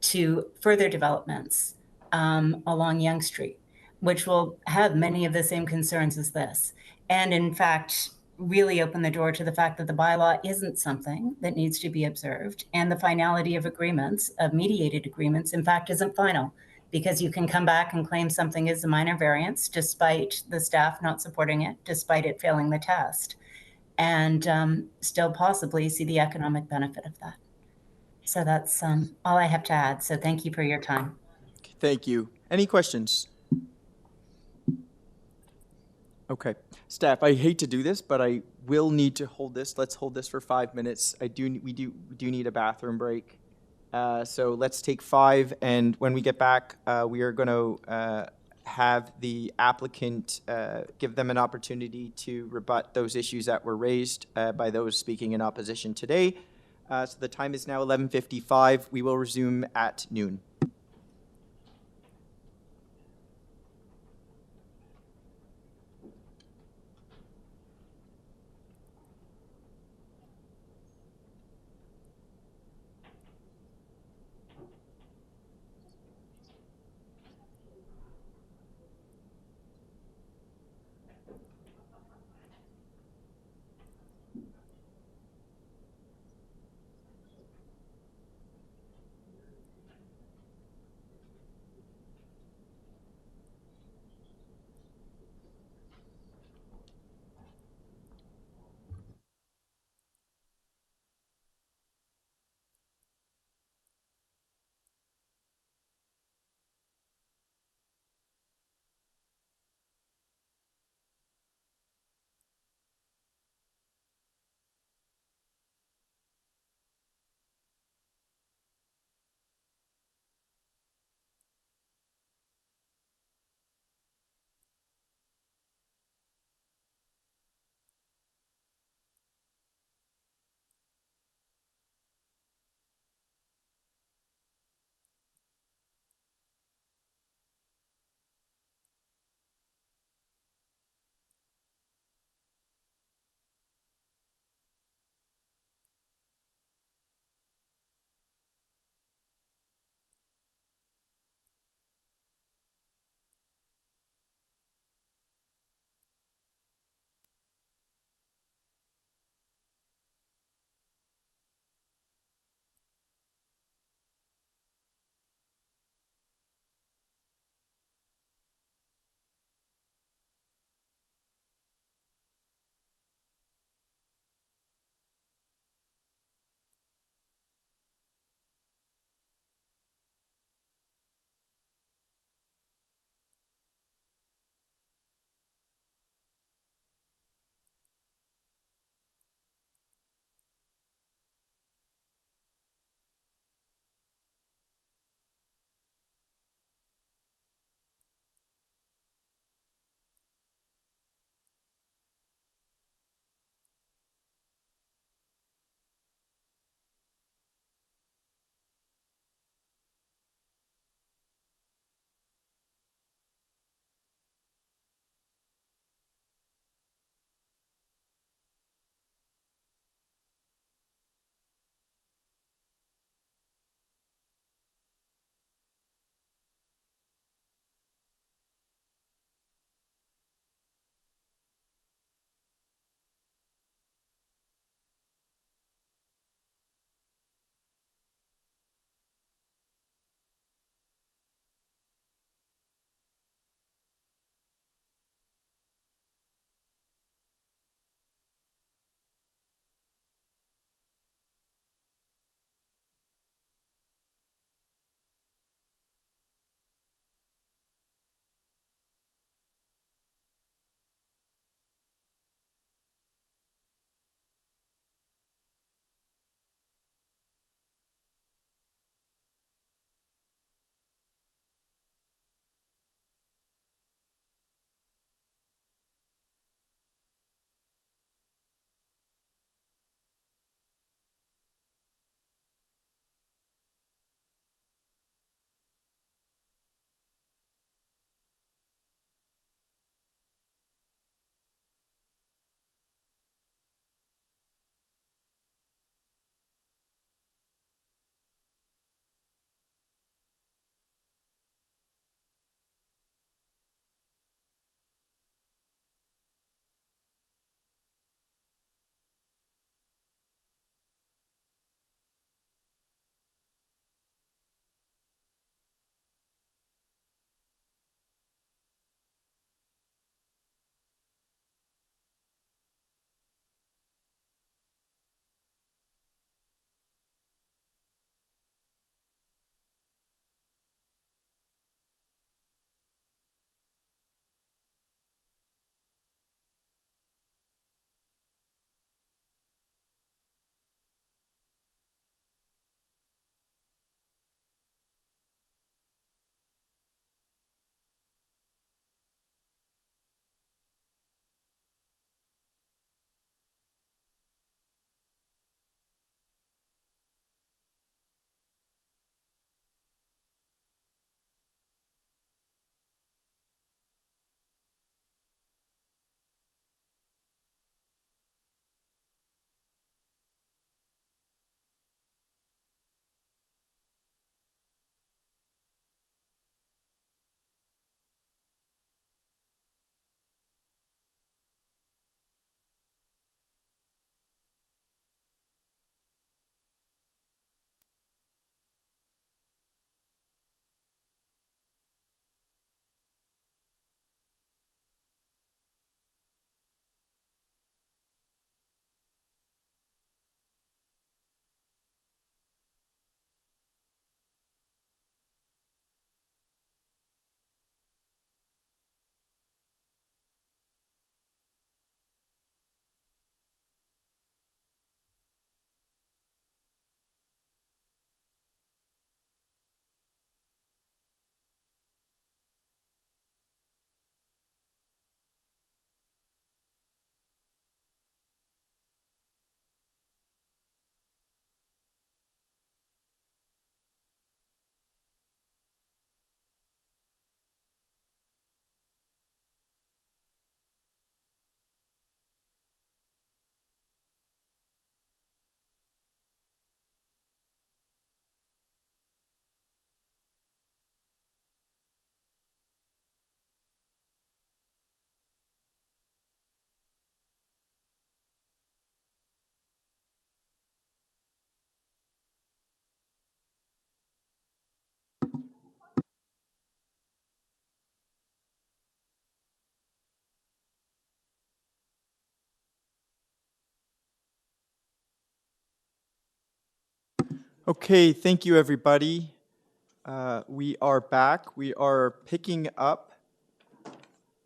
R: to further developments along Yonge Street, which will have many of the same concerns as this. And in fact, really open the door to the fact that the bylaw isn't something that needs to be observed. And the finality of agreements, of mediated agreements, in fact, isn't final, because you can come back and claim something is a minor variance despite the staff not supporting it, despite it failing the test, and still possibly see the economic benefit of that. So that's all I have to add. So thank you for your time.
A: Thank you. Any questions? Okay. Staff, I hate to do this, but I will need to hold this. Let's hold this for 5 minutes. We do need a bathroom break. So let's take 5, and when we get back, we are going to have the applicant give them an opportunity to rebut those issues that were raised by those speaking in opposition today. So the time is now 11:55. We will resume at noon. Okay, thank you, everybody. We are back. We are picking up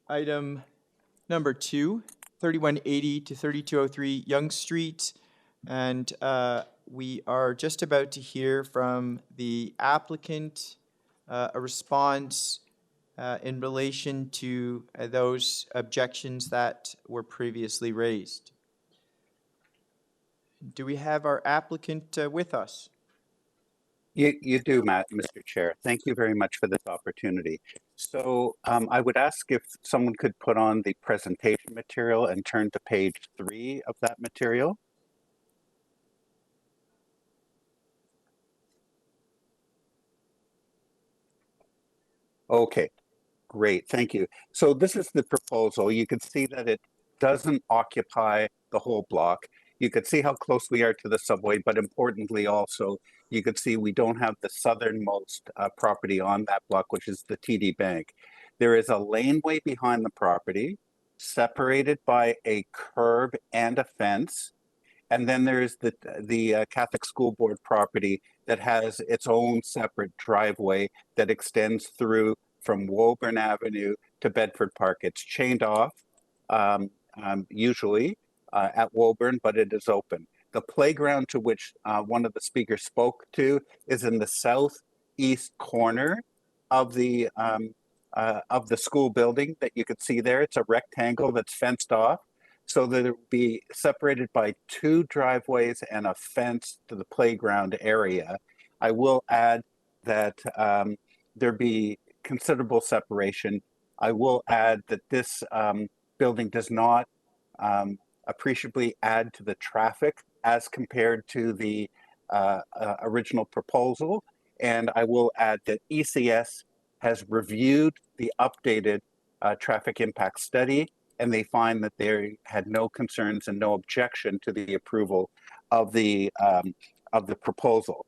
A: item number 2, 3180 to 3203 Yonge Street. And we are just about to hear from the applicant a response in relation to those objections that were previously raised. Do we have our applicant with us?
O: You do, Mr. Chair. Thank you very much for this opportunity. So I would ask if someone could put on the presentation material and turn to page 3 of that material. Okay, great, thank you. So this is the proposal. You can see that it doesn't occupy the whole block. You can see how close we are to the subway, but importantly also, you can see we don't have the southernmost property on that block, which is the TD Bank. There is a laneway behind the property, separated by a curb and a fence. And then there's the Catholic School Board property that has its own separate driveway that extends through from Woburn Avenue to Bedford Park. It's chained off, usually at Woburn, but it is open. The playground to which one of the speakers spoke to is in the southeast corner of the school building that you can see there. It's a rectangle that's fenced off, so that it will be separated by 2 driveways and a fence to the playground area. I will add that there be considerable separation. I will add that this building does not appreciably add to the traffic as compared to the original proposal. And I will add that ECS has reviewed the updated traffic impact study, and they find that they had no concerns and no objection to the approval of the proposal.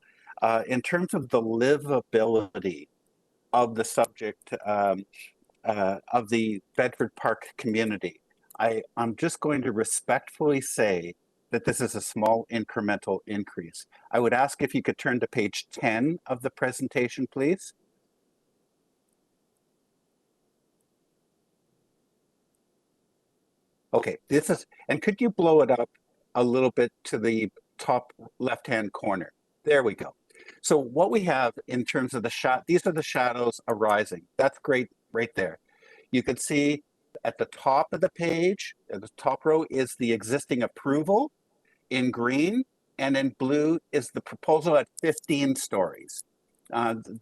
O: In terms of the livability of the subject of the Bedford Park community, I'm just going to respectfully say that this is a small incremental increase. I would ask if you could turn to page 10 of the presentation, please. Okay, this is, and could you blow it up a little bit to the top left-hand corner? There we go. So what we have in terms of the shot, these are the shadows arising. That's great right there. You can see at the top of the page, at the top row is the existing approval in green, and in blue is the proposal at 15 stories.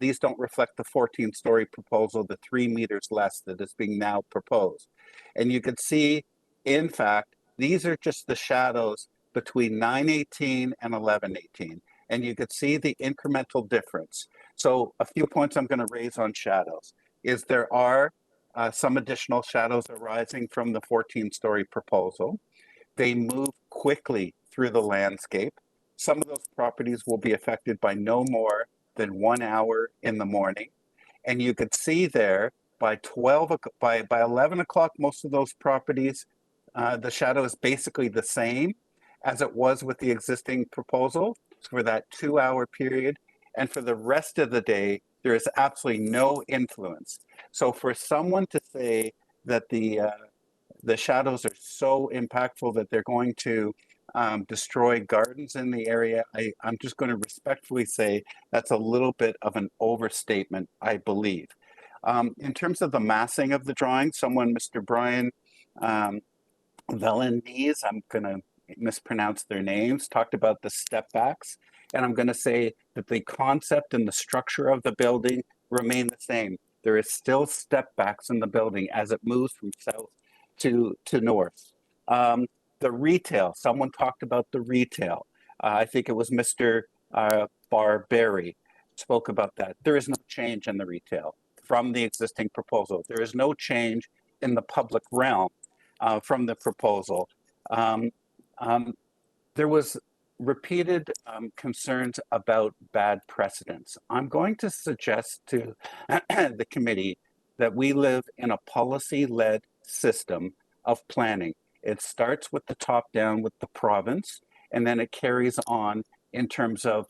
O: These don't reflect the 14-story proposal, the 3 meters less that is being now proposed. And you can see, in fact, these are just the shadows between 918 and 1118. And you can see the incremental difference. So a few points I'm going to raise on shadows is there are some additional shadows arising from the 14-story proposal. They move quickly through the landscape. Some of those properties will be affected by no more than 1 hour in the morning. And you could see there by 11 o'clock, most of those properties, the shadow is basically the same as it was with the existing proposal for that 2-hour period. And for the rest of the day, there is absolutely no influence. So for someone to say that the shadows are so impactful that they're going to destroy gardens in the area, I'm just going to respectfully say that's a little bit of an overstatement, I believe. In terms of the massing of the drawing, Mr. Brian Velanese, I'm going to mispronounce their names, talked about the step backs. And I'm going to say that the concept and the structure of the building remain the same. There is still step backs in the building as it moves from south to north. The retail, someone talked about the retail. I think it was Mr. Barberry spoke about that. There is no change in the retail from the existing proposal. There is no change in the public realm from the proposal. There was repeated concerns about bad precedents. I'm going to suggest to the committee that we live in a policy-led system of planning. It starts with the top down with the province, and then it carries on in terms of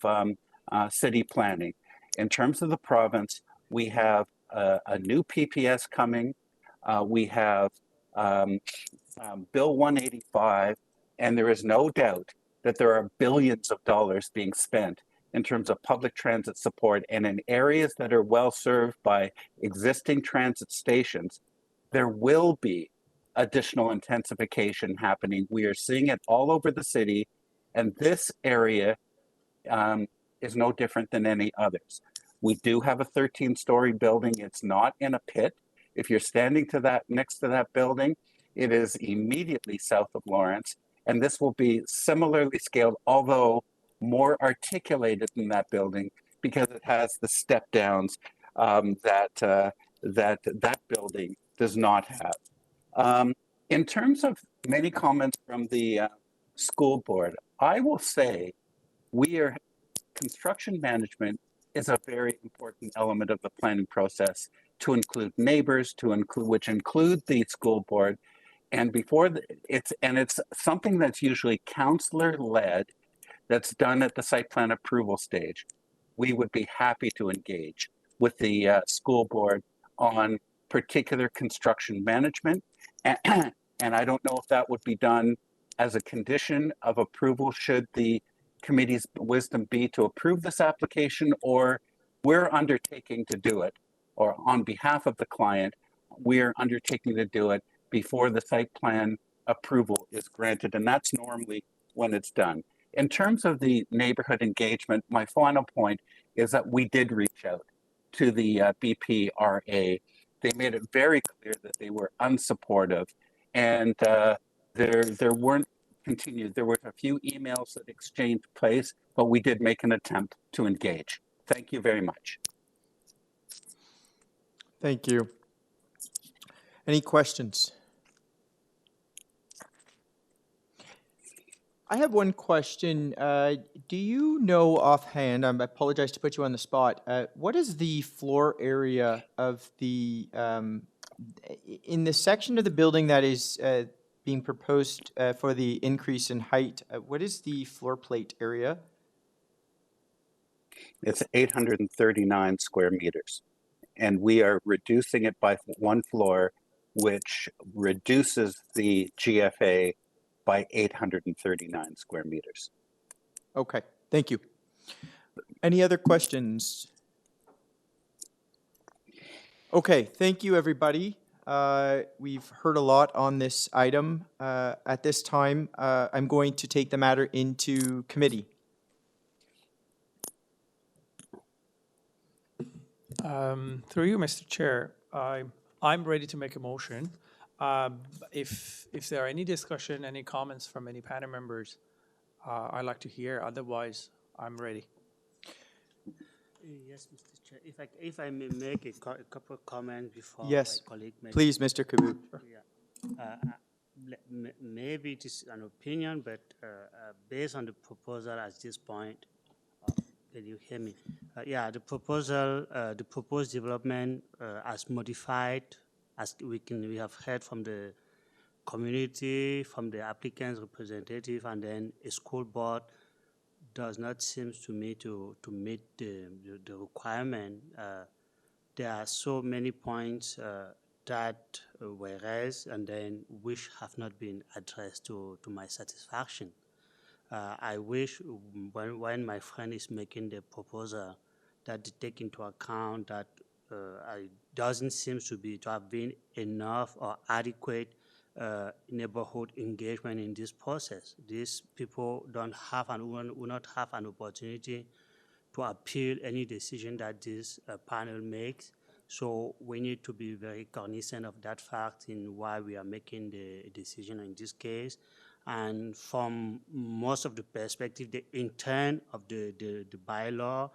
O: city planning. In terms of the province, we have a new PPS coming. We have Bill 185, and there is no doubt that there are billions of dollars being spent in terms of public transit support, and in areas that are well served by existing transit stations, there will be additional intensification happening. We are seeing it all over the city, and this area is no different than any others. We do have a 13-story building. It's not in a pit. If you're standing next to that building, it is immediately south of Lawrence, and this will be similarly scaled, although more articulated than that building because it has the step downs that building does not have. In terms of many comments from the school board, I will say construction management is a very important element of the planning process, to include neighbors, which include the school board. And it's something that's usually counselor led, that's done at the site plan approval stage. We would be happy to engage with the school board on particular construction management. And I don't know if that would be done as a condition of approval should the committee's wisdom be to approve this application, or we're undertaking to do it, or on behalf of the client, we're undertaking to do it before the site plan approval is granted. And that's normally when it's done. In terms of the neighborhood engagement, my final point is that we did reach out to the BPRA. They made it very clear that they were unsupportive, and there weren't continued. There were a few emails that exchanged place, but we did make an attempt to engage. Thank you very much.
A: Thank you. Any questions? I have one question. Do you know offhand, I apologize to put you on the spot, what is the floor area of the, in the section of the building that is being proposed for the increase in height, what is the floor plate area?
O: It's 839 square meters, and we are reducing it by one floor, which reduces the GFA by 839 square meters.
A: Okay, thank you. Any other questions? Okay, thank you, everybody. We've heard a lot on this item. At this time, I'm going to take the matter into committee.
D: Through you, Mr. Chair, I'm ready to make a motion. If there are any discussion, any comments from any panel members, I'd like to hear. Otherwise, I'm ready.
L: Yes, Mr. Chair. If I may make a couple of comments before
A: Yes,
L: my colleague makes.
A: please, Mr. Kabut.
L: Yeah. Maybe it is an opinion, but based on the proposal at this point, can you hear me? Yeah, the proposal, the proposed development as modified, as we have heard from the community, from the applicant's representative, and then a school board, does not seem to me to meet the requirement. There are so many points that were raised and then which have not been addressed to my satisfaction. I wish when my friend is making the proposal that they take into account that it doesn't seem to have been enough or adequate neighborhood engagement in this process. These people don't have and will not have an opportunity to appeal any decision that this panel makes. So we need to be very cognizant of that fact in why we are making the decision in this case. And from most of the perspective, the intent of the bylaw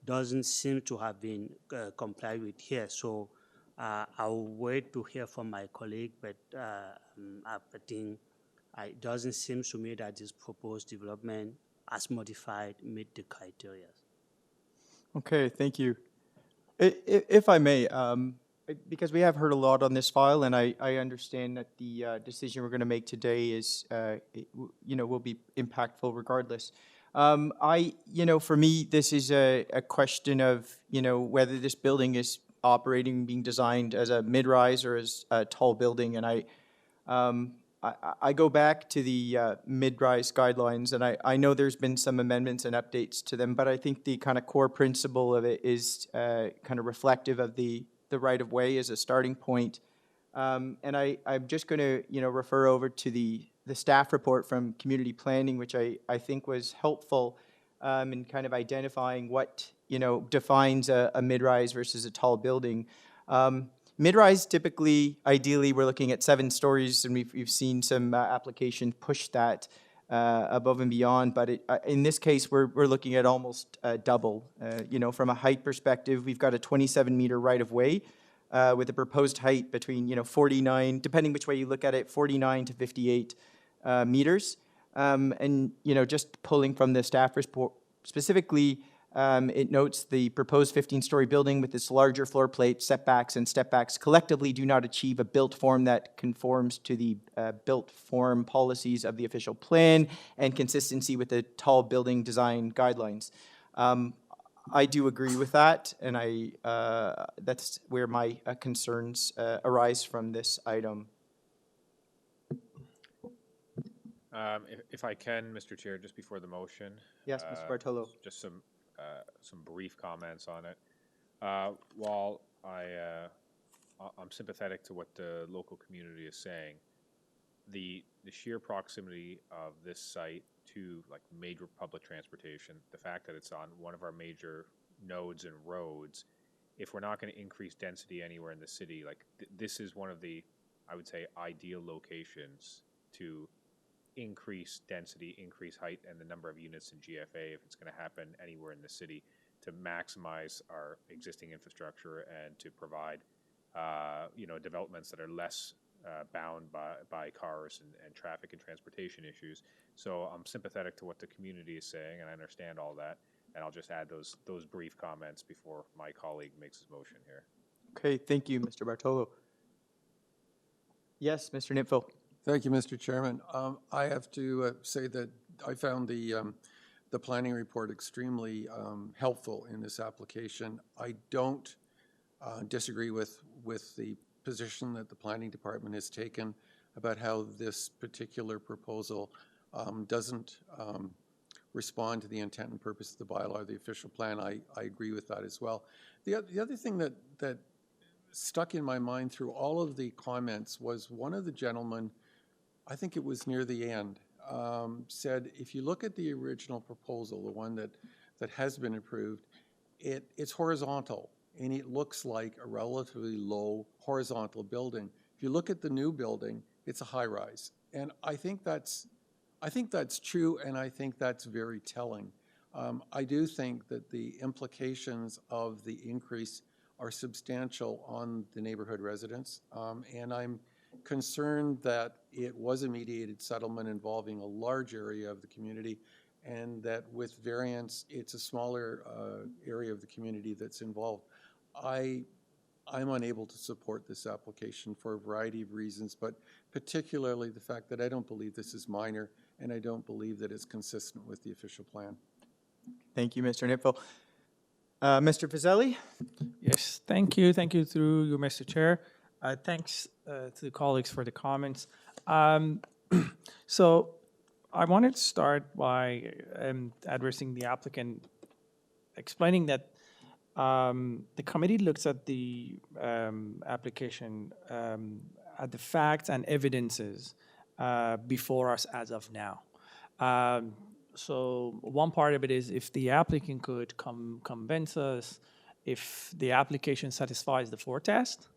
L: doesn't seem to have been complied with here. So I'll wait to hear from my colleague, but I think it doesn't seem to me that this proposed development as modified meet the criteria.
A: Okay, thank you. If I may, because we have heard a lot on this file, and I understand that the decision we're going to make today is, will be impactful regardless. For me, this is a question of, whether this building is operating, being designed as a mid-rise or as a tall building. And I go back to the mid-rise guidelines, and I know there's been some amendments and updates to them, but I think the kind of core principle of it is kind of reflective of the right-of-way as a starting point. And I'm just going to, refer over to the staff report from community planning, which I think was helpful in kind of identifying what, defines a mid-rise versus a tall building. Mid-rise, typically, ideally, we're looking at 7 stories, and we've seen some applications push that above and beyond. But in this case, we're looking at almost double. From a height perspective, we've got a 27-meter right-of-way with a proposed height between 49, depending which way you look at it, 49 to 58 meters. And just pulling from the staff report specifically, it notes the proposed 15-story building with its larger floor plate, setbacks, and stepbacks collectively do not achieve a built form that conforms to the built form policies of the official plan and consistency with the tall building design guidelines. I do agree with that, and that's where my concerns arise from this item.
N: If I can, Mr. Chair, just before the motion.
A: Yes, Mr. Bartolo.
N: Just some brief comments on it. While I'm sympathetic to what the local community is saying, the sheer proximity of this site to like major public transportation, the fact that it's on one of our major nodes and roads, if we're not going to increase density anywhere in the city, like this is one of the, I would say, ideal locations to increase density, increase height, and the number of units in GFA if it's going to happen anywhere in the city, to maximize our existing infrastructure and to provide, developments that are less bound by cars and traffic and transportation issues. So I'm sympathetic to what the community is saying, and I understand all that. And I'll just add those brief comments before my colleague makes his motion here.
A: Okay, thank you, Mr. Bartolo. Yes, Mr. Nipfel.
H: Thank you, Mr. Chairman. I have to say that I found the planning report extremely helpful in this application. I don't disagree with the position that the planning department has taken about how this particular proposal doesn't respond to the intent and purpose of the bylaw, the official plan. I agree with that as well. The other thing that stuck in my mind through all of the comments was one of the gentlemen, I think it was near the end, said, if you look at the original proposal, the one that has been approved, it's horizontal, and it looks like a relatively low horizontal building. If you look at the new building, it's a high-rise. And I think that's true, and I think that's very telling. I do think that the implications of the increase are substantial on the neighborhood residents, and I'm concerned that it was a mediated settlement involving a large area of the community, and that with variance, it's a smaller area of the community that's involved. I'm unable to support this application for a variety of reasons, but particularly the fact that I don't believe this is minor, and I don't believe that it's consistent with the official plan.
A: Thank you, Mr. Nipfel. Mr. Fazeli?
D: Yes, thank you. Thank you through you, Mr. Chair. Thanks to the colleagues for the comments. So I wanted to start by addressing the applicant, explaining that the committee looks at the application at the facts and evidences before us as of now. So one part of it is if the applicant could convince us if the application satisfies the 4 test.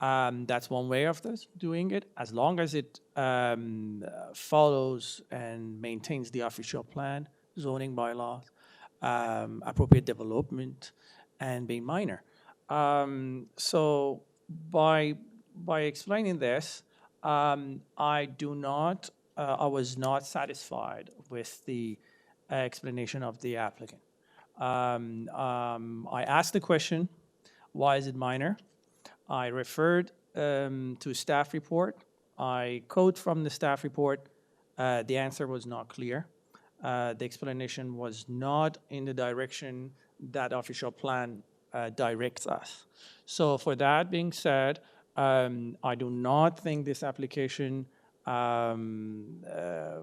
D: That's one way of doing it, as long as it follows and maintains the official plan, zoning bylaws, appropriate development, and being minor. So by explaining this, I was not satisfied with the explanation of the applicant. I asked the question, why is it minor? I referred to staff report. I quote from the staff report. The answer was not clear. the explanation was not in the direction that official plan directs us. So for that being said, I do not think this application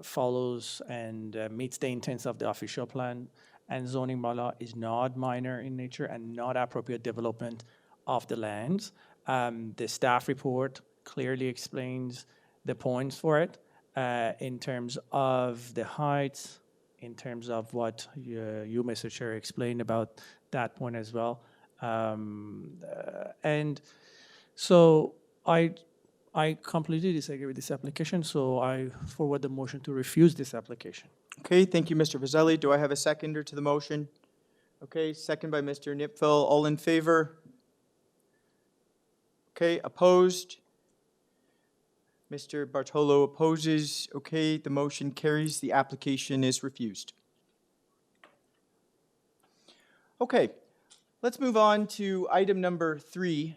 D: follows and meets the intents of the official plan, and zoning bylaw is not minor in nature and not appropriate development of the lands. The staff report clearly explains the points for it in terms of the heights, in terms of what you, Mr. Chair, explained about that point as well. And so I completely disagree with this application, so I forward the motion to refuse this application.
A: Okay, thank you, Mr. Vazzelli. Do I have a seconder to the motion? Okay, second by Mr. Nipfel. All in favor? Okay, opposed? Mr. Bartolo opposes. Okay, the motion carries. The application is refused. Okay, let's move on to item number 3.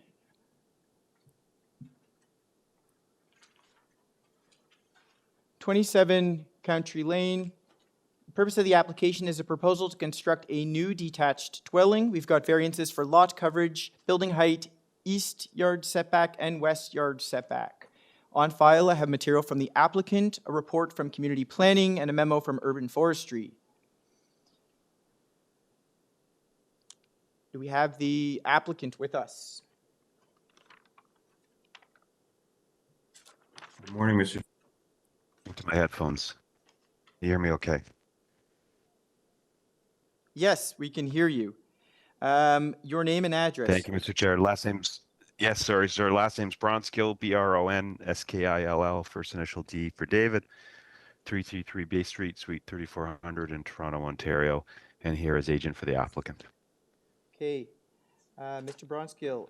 A: "27 Country Lane. The purpose of the application is a proposal to construct a new detached dwelling. We've got variances for lot coverage, building height, east yard setback, and west yard setback. On file, I have material from the applicant, a report from community planning, and a memo from urban forestry. Do we have the applicant with us?
B: Good morning, Mr. To my headphones. You hear me okay?
A: Yes, we can hear you. Your name and address.
B: Thank you, Mr. Chair. Last name's, yes, sorry, sir. Last name's Bronskill, Bronskill, first initial D for David, 333 Bay Street, Suite 3400 in Toronto, Ontario, and here as agent for the applicant.
A: Okay, Mr. Bronskill,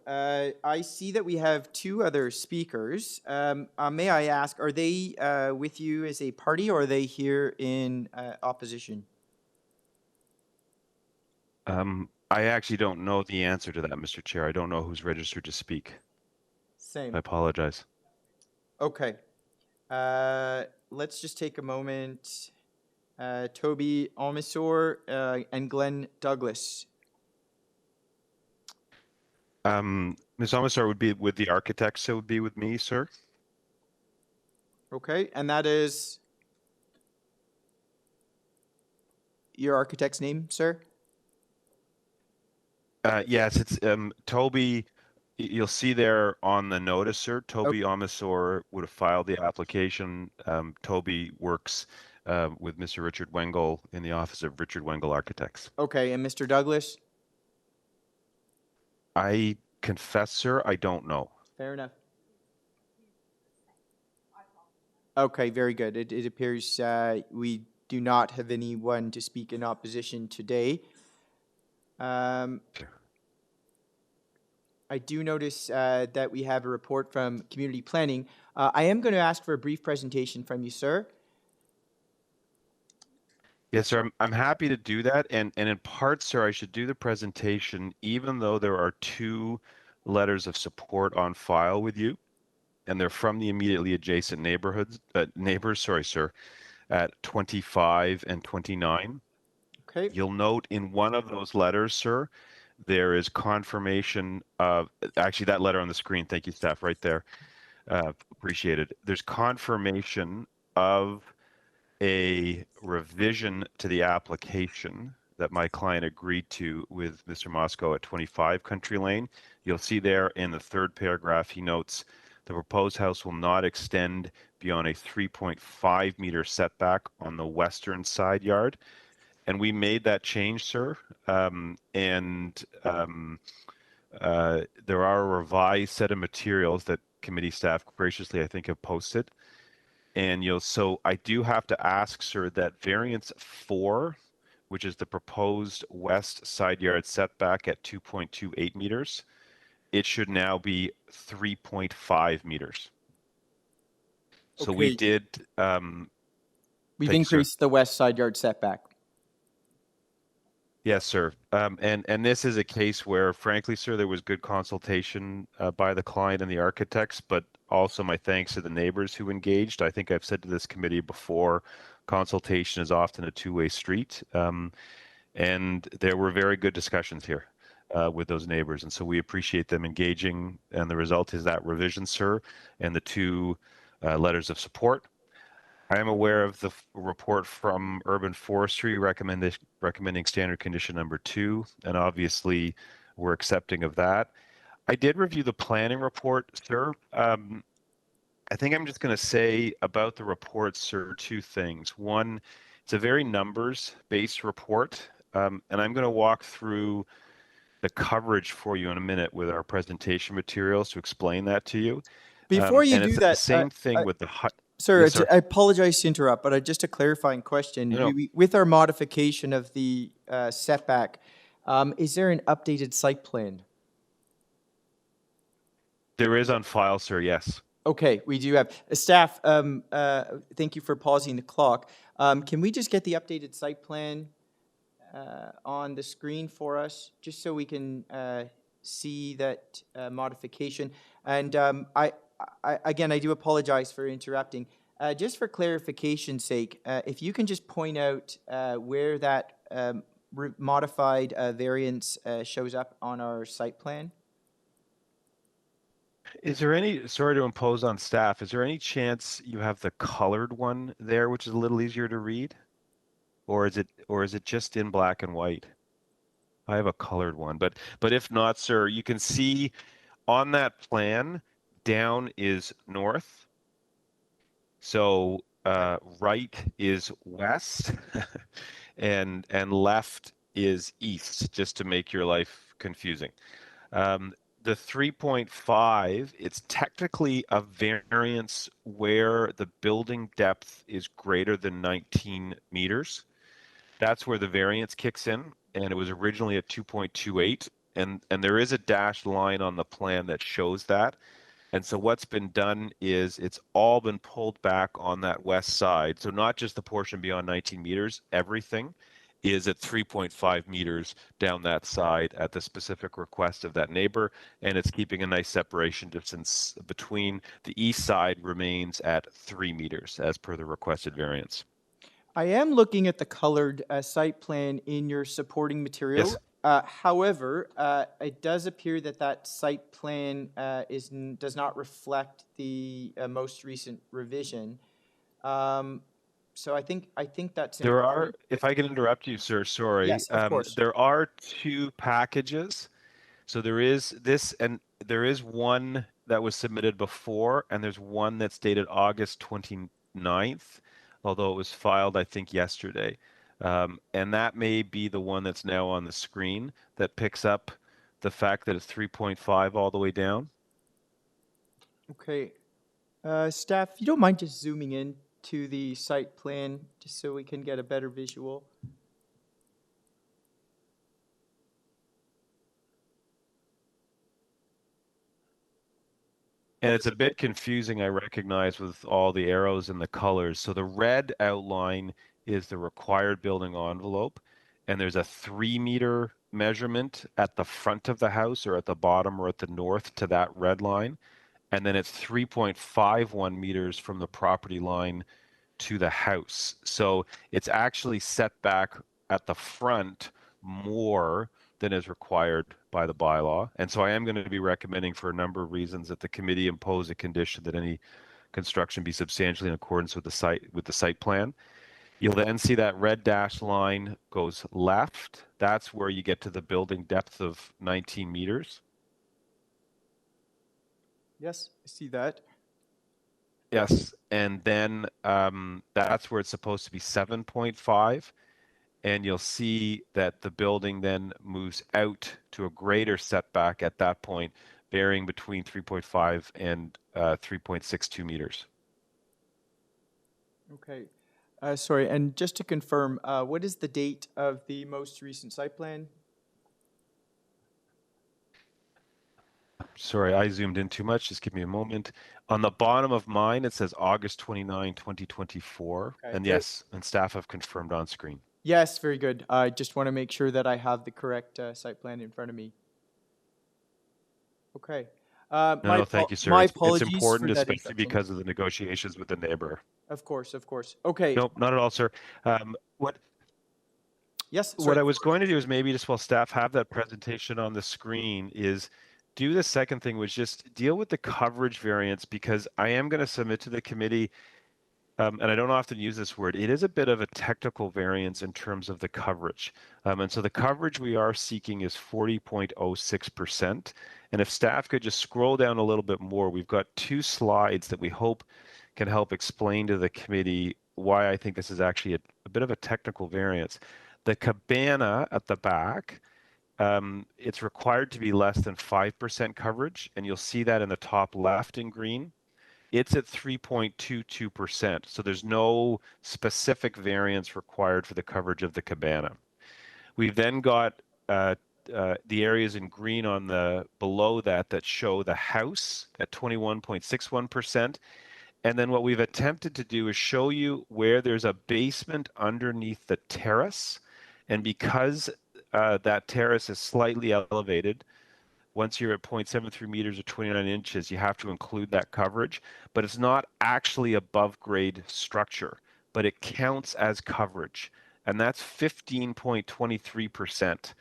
A: I see that we have 2 other speakers. May I ask, are they with you as a party, or are they here in opposition?
B: I actually don't know the answer to that, Mr. Chair. I don't know who's registered to speak.
A: Same.
B: I apologize.
A: Okay. Let's just take a moment. Toby Almasor and Glenn Douglas.
B: Ms. Almasar would be with the architects, so it would be with me, sir.
A: Okay, and that is your architect's name, sir?
B: Yes, it's Toby. You'll see there on the notice, sir. Toby Almasor would have filed the application. Toby works with Mr. Richard Wengel in the office of Richard Wengel Architects.
A: Okay, and Mr. Douglas?
B: I confess, sir, I don't know.
A: Fair enough. Okay, very good. It appears we do not have anyone to speak in opposition today. I do notice that we have a report from community planning. I am going to ask for a brief presentation from you, sir.
B: Yes, sir. I'm happy to do that. And in part, sir, I should do the presentation even though there are 2 letters of support on file with you, and they're from the immediately adjacent neighbors, sorry, sir, at 25 and 29.
A: Okay.
B: You'll note in one of those letters, sir, there is confirmation of, actually that letter on the screen, thank you, staff, right there. Appreciate it. There's confirmation of a revision to the application that my client agreed to with Mr. Moscow at 25 Country Lane. You'll see there in the 3rd paragraph, he notes the proposed house will not extend beyond a 3.5 meter setback on the western side yard. And we made that change, sir. There are a revised set of materials that committee staff graciously, I think, have posted. And so I do have to ask, sir, that variance 4, which is the proposed west side yard setback at 2.28 meters, it should now be 3.5 meters. So
A: Okay.
B: we did.
A: We've increased the west side yard setback.
B: Yes, sir. And this is a case where, frankly, sir, there was good consultation by the client and the architects, but also my thanks to the neighbors who engaged. I think I've said to this committee before, consultation is often a two-way street. And there were very good discussions here with those neighbors. And so we appreciate them engaging. And the result is that revision, sir, and the two letters of support. I am aware of the report from Urban Forestry recommending standard condition number 2, and obviously we're accepting of that. I did review the planning report, sir. I think I'm just going to say about the report, sir, 2 things. One, it's a very numbers-based report, and I'm going to walk through the coverage for you in a minute with our presentation materials to explain that to you.
A: Before you
B: and
A: do
B: it's
A: that,
B: the same thing with the
A: Sir,
B: Yes, sir.
A: I apologize to interrupt, but just a clarifying question.
B: No.
A: With our modification of the setback, is there an updated site plan?
B: There is on file, sir, yes.
A: Okay, we do have. Staff, thank you for pausing the clock. Can we just get the updated site plan on the screen for us, just so we can see that modification? And again, I do apologize for interrupting. Just for clarification's sake, if you can just point out where that modified variance shows up on our site plan.
B: Is there any, sorry to impose on staff, is there any chance you have the colored one there, which is a little easier to read? Or is it just in black and white? I have a colored one, but if not, sir, you can see on that plan, down is north. So right is west and left is east, just to make your life confusing. The 3.5, it's technically a variance where the building depth is greater than 19 meters. That's where the variance kicks in, and it was originally at 2.28, and there is a dashed line on the plan that shows that. And so what's been done is it's all been pulled back on that west side. So not just the portion beyond 19 meters, everything is at 3.5 meters down that side at the specific request of that neighbor, and it's keeping a nice separation distance between. The east side remains at 3 meters as per the requested variance.
A: I am looking at the colored site plan in your supporting material.
B: Yes.
A: However, it does appear that site plan does not reflect the most recent revision. So I think that's
B: There are,
A: important.
B: if I can interrupt you, sir, sorry.
A: Yes, of course.
B: There are 2 packages. So there is this, and there is one that was submitted before, and there's one that's dated August 29th, although it was filed, I think, yesterday. And that may be the one that's now on the screen that picks up the fact that it's 3.5 all the way down.
A: Okay. Staff, if you don't mind just zooming in to the site plan, just so we can get a better visual.
B: And it's a bit confusing, I recognize, with all the arrows and the colors. So the red outline is the required building envelope, and there's a 3 meter measurement at the front of the house or at the bottom or at the north to that red line. And then it's 3.51 meters from the property line to the house. So it's actually set back at the front more than is required by the bylaw. And so I am going to be recommending, for a number of reasons, that the committee impose a condition that any construction be substantially in accordance with the site plan. You'll then see that red dashed line goes left. That's where you get to the building depth of 19 meters.
A: Yes, I see that.
B: Yes, and then that's where it's supposed to be 7.5, and you'll see that the building then moves out to a greater setback at that point, varying between 3.5 and 3.62 meters.
A: Okay. Sorry, and just to confirm, what is the date of the most recent site plan?
B: Sorry, I zoomed in too much. Just give me a moment. On the bottom of mine, it says August 29, 2024.
A: Okay,
B: And
A: great.
B: yes, and staff have confirmed on screen.
A: Yes, very good. I just want to make sure that I have the correct site plan in front of me. Okay.
B: No, thank you, sir.
A: My
B: It's
A: apologies
B: important,
A: for that
B: especially
A: interruption.
B: because of the negotiations with the neighbor.
A: Of course, of course. Okay.
B: Nope, not at all, sir. What
A: Yes.
B: what I was going to do is maybe just while staff have that presentation on the screen is do the second thing, which just deal with the coverage variance, because I am going to submit to the committee, and I don't often use this word, it is a bit of a technical variance in terms of the coverage. And so the coverage we are seeking is 40.06%. And if staff could just scroll down a little bit more, we've got 2 slides that we hope can help explain to the committee why I think this is actually a bit of a technical variance. The cabana at the back, it's required to be less than 5% coverage, and you'll see that in the top left in green. It's at 3.22%, so there's no specific variance required for the coverage of the cabana. We've then got the areas in green on the below that show the house at 21.61%. And then what we've attempted to do is show you where there's a basement underneath the terrace. And because that terrace is slightly elevated, once you're at 0.73 meters or 29 inches, you have to include that coverage. But it's not actually above grade structure, but it counts as coverage. And that's 15.23%.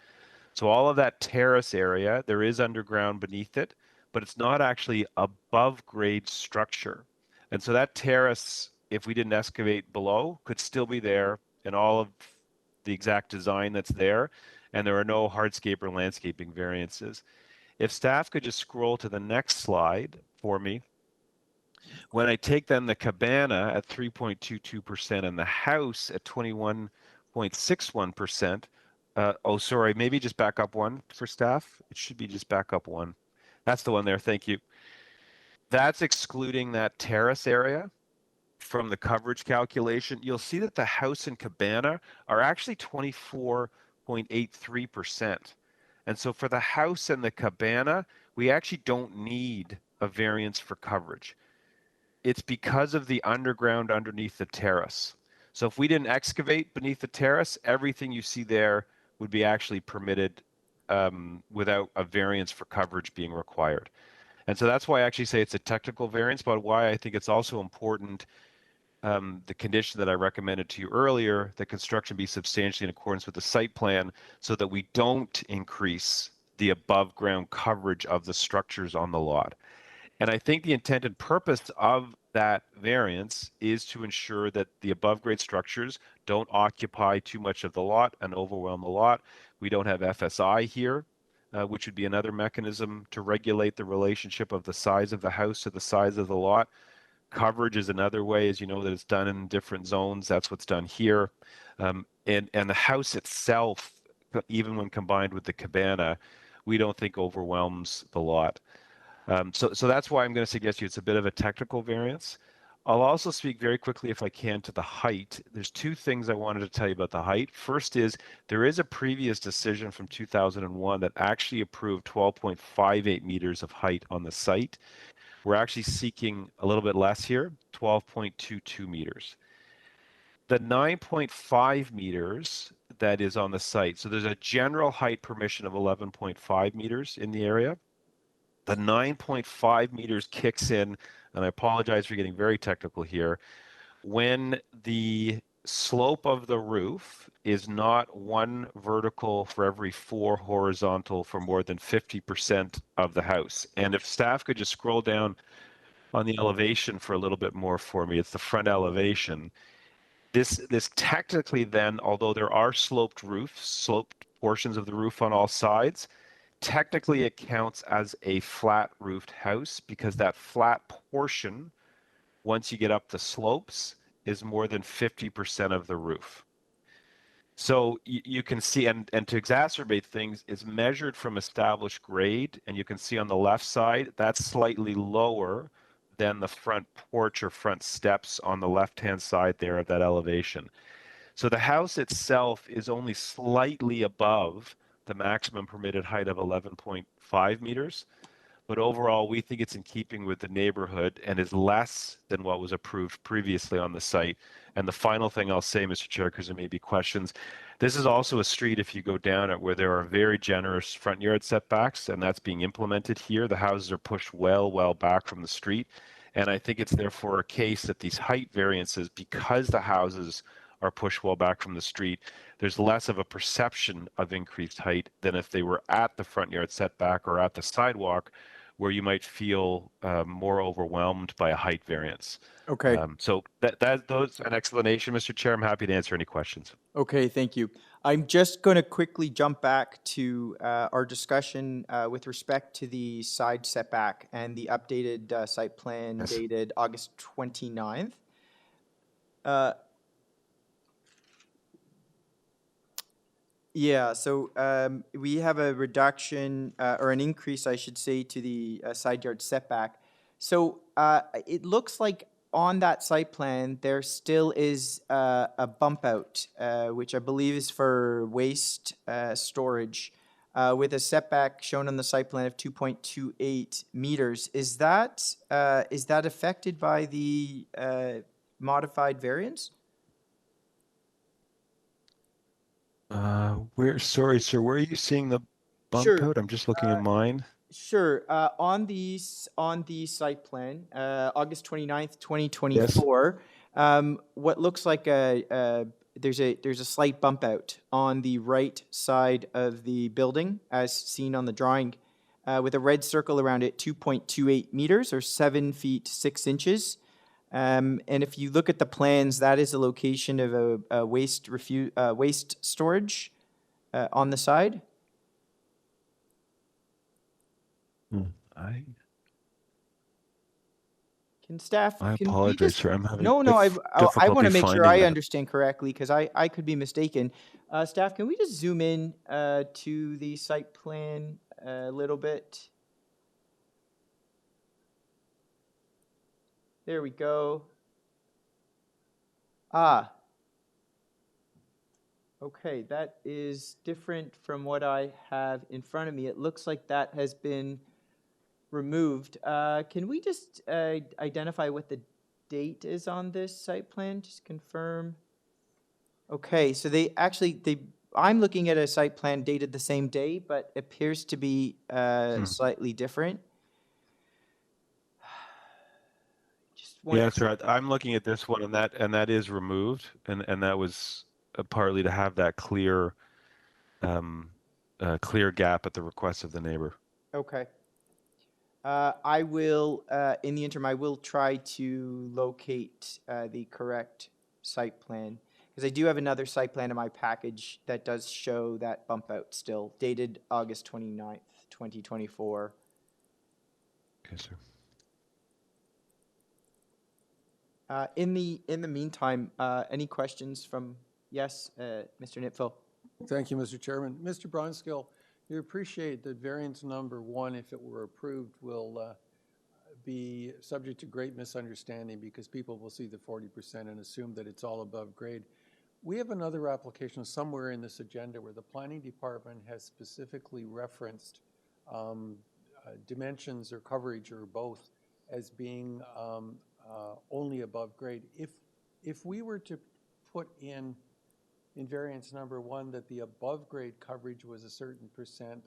B: So all of that terrace area, there is underground beneath it, but it's not actually above grade structure. And so that terrace, if we didn't excavate below, could still be there in all of the exact design that's there. And there are no hardscape or landscaping variances. If staff could just scroll to the next slide for me. When I take then the cabana at 3.22% and the house at 21.61%, oh, sorry, maybe just back up one for staff. It should be just back up one. That's the one there. Thank you. That's excluding that terrace area from the coverage calculation. You'll see that the house and cabana are actually 24.83%. And so for the house and the cabana, we actually don't need a variance for coverage. It's because of the underground underneath the terrace. So if we didn't excavate beneath the terrace, everything you see there would be actually permitted without a variance for coverage being required. And so that's why I actually say it's a technical variance, but why I think it's also important, the condition that I recommended to you earlier, that construction be substantially in accordance with the site plan so that we don't increase the above ground coverage of the structures on the lot. And I think the intended purpose of that variance is to ensure that the above grade structures don't occupy too much of the lot and overwhelm the lot. We don't have FSI here, which would be another mechanism to regulate the relationship of the size of the house to the size of the lot. Coverage is another way, as you know, that it's done in different zones. That's what's done here. And the house itself, even when combined with the cabana, we don't think overwhelms the lot. So that's why I'm going to suggest to you it's a bit of a technical variance. I'll also speak very quickly, if I can, to the height. There's 2 things I wanted to tell you about the height. First is there is a previous decision from 2001 that actually approved 12.58 meters of height on the site. We're actually seeking a little bit less here, 12.22 meters. The 9.5 meters that is on the site, so there's a general height permission of 11.5 meters in the area. The 9.5 meters kicks in, and I apologize for getting very technical here, when the slope of the roof is not 1 vertical for every 4 horizontal for more than 50% of the house. And if staff could just scroll down on the elevation for a little bit more for me, it's the front elevation. This technically then, although there are sloped roofs, sloped portions of the roof on all sides, technically it counts as a flat roofed house because that flat portion, once you get up the slopes, is more than 50% of the roof. So you can see, and to exacerbate things, is measured from established grade, and you can see on the left side, that's slightly lower than the front porch or front steps on the left-hand side there of that elevation. So the house itself is only slightly above the maximum permitted height of 11.5 meters, But overall, we think it's in keeping with the neighborhood and is less than what was approved previously on the site. And the final thing I'll say, Mr. Chair, because there may be questions, this is also a street, if you go down it, where there are very generous front yard setbacks, and that's being implemented here. The houses are pushed well back from the street. And I think it's therefore a case that these height variances, because the houses are pushed well back from the street, there's less of a perception of increased height than if they were at the front yard setback or at the sidewalk, where you might feel more overwhelmed by a height variance.
A: Okay.
B: So those an explanation, Mr. Chair. I'm happy to answer any questions.
A: Okay, thank you. I'm just going to quickly jump back to our discussion with respect to the side setback and the updated site plan dated August 29th. Yeah, so we have a reduction or an increase, I should say, to the side yard setback. So it looks like on that site plan, there still is a bump out, which I believe is for waste storage, with a setback shown on the site plan of 2.28 meters. Is that affected by the modified variance?
B: Sorry, sir, where are you seeing the bump out? I'm just looking at mine.
A: Sure. On the site plan, August 29th, 2024, what looks like there's a slight bump out on the right side of the building, as seen on the drawing, with a red circle around it, 2.28 meters or 7 feet 6 inches. And if you look at the plans, that is the location of a waste storage on the side. Can staff?
B: I
A: can we
B: apologize,
A: just-
B: sir. I'm having
A: No, I
B: difficulty
A: want to make sure
B: finding
A: I
B: that.
A: understand correctly, because I could be mistaken. Staff, can we just zoom in to the site plan a little bit? There we go. Okay, that is different from what I have in front of me. It looks like that has been removed. Can we just identify what the date is on this site plan? Just confirm. Okay, so I'm looking at a site plan dated the same day, but appears to be slightly different.
B: Yeah, sir. I'm looking at this one, and that is removed, and that was partly to have that clear gap at the request of the neighbor.
A: Okay. I will, in the interim, I will try to locate the correct site plan, because I do have another site plan in my package that does show that bump out still, dated August 29th, 2024.
B: Okay, sir.
A: In the meantime, any questions from, yes, Mr. Nitfeld?
H: Thank you, Mr. Chairman. Mr. Bronskill, you appreciate that variance number 1, if it were approved, will be subject to great misunderstanding because people will see the 40% and assume that it's all above grade. We have another application somewhere in this agenda where the planning department has specifically referenced dimensions or coverage or both as being only above grade. If we were to put in variance number 1 that the above grade coverage was a certain percent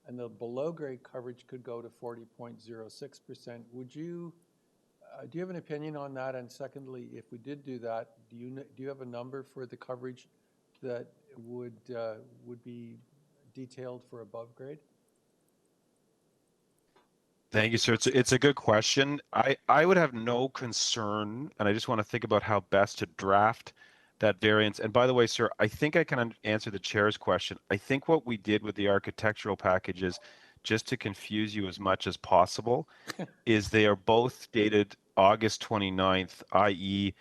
H: and the below grade coverage could go to 40.06%, would you do you have an opinion on that? And secondly, if we did do that, do you have a number for the coverage that would be detailed for above grade?
B: Thank you, sir. It's a good question. I would have no concern, and I just want to think about how best to draft that variance. And by the way, sir, I think I can answer the chair's question. I think what we did with the architectural packages, just to confuse you as much as possible, is they are both dated August 29th, i.e.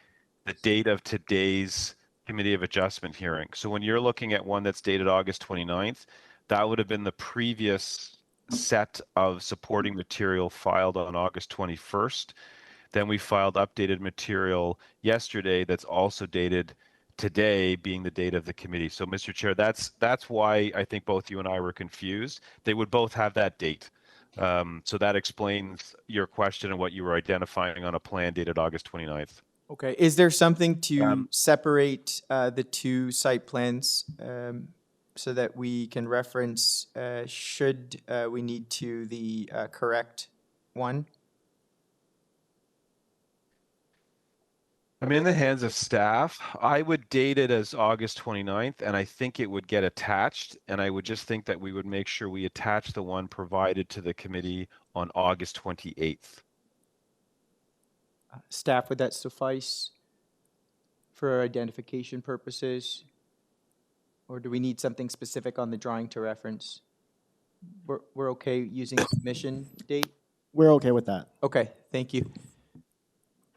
B: the date of today's Committee of Adjustment hearing. So when you're looking at one that's dated August 29th, that would have been the previous set of supporting material filed on August 21st. Then we filed updated material yesterday that's also dated today, being the date of the committee. So, Mr. Chair, that's why I think both you and I were confused. They would both have that date. So that explains your question and what you were identifying on a plan dated August 29th.
A: Okay, is there something to separate the two site plans so that we can reference should we need to the correct one?
B: I'm in the hands of staff. I would date it as August 29th, and I think it would get attached. And I would just think that we would make sure we attach the one provided to the committee on August 28th.
A: Staff, would that suffice for identification purposes? Or do we need something specific on the drawing to reference? We're okay using submission date?
J: We're okay with that.
A: Okay, thank you.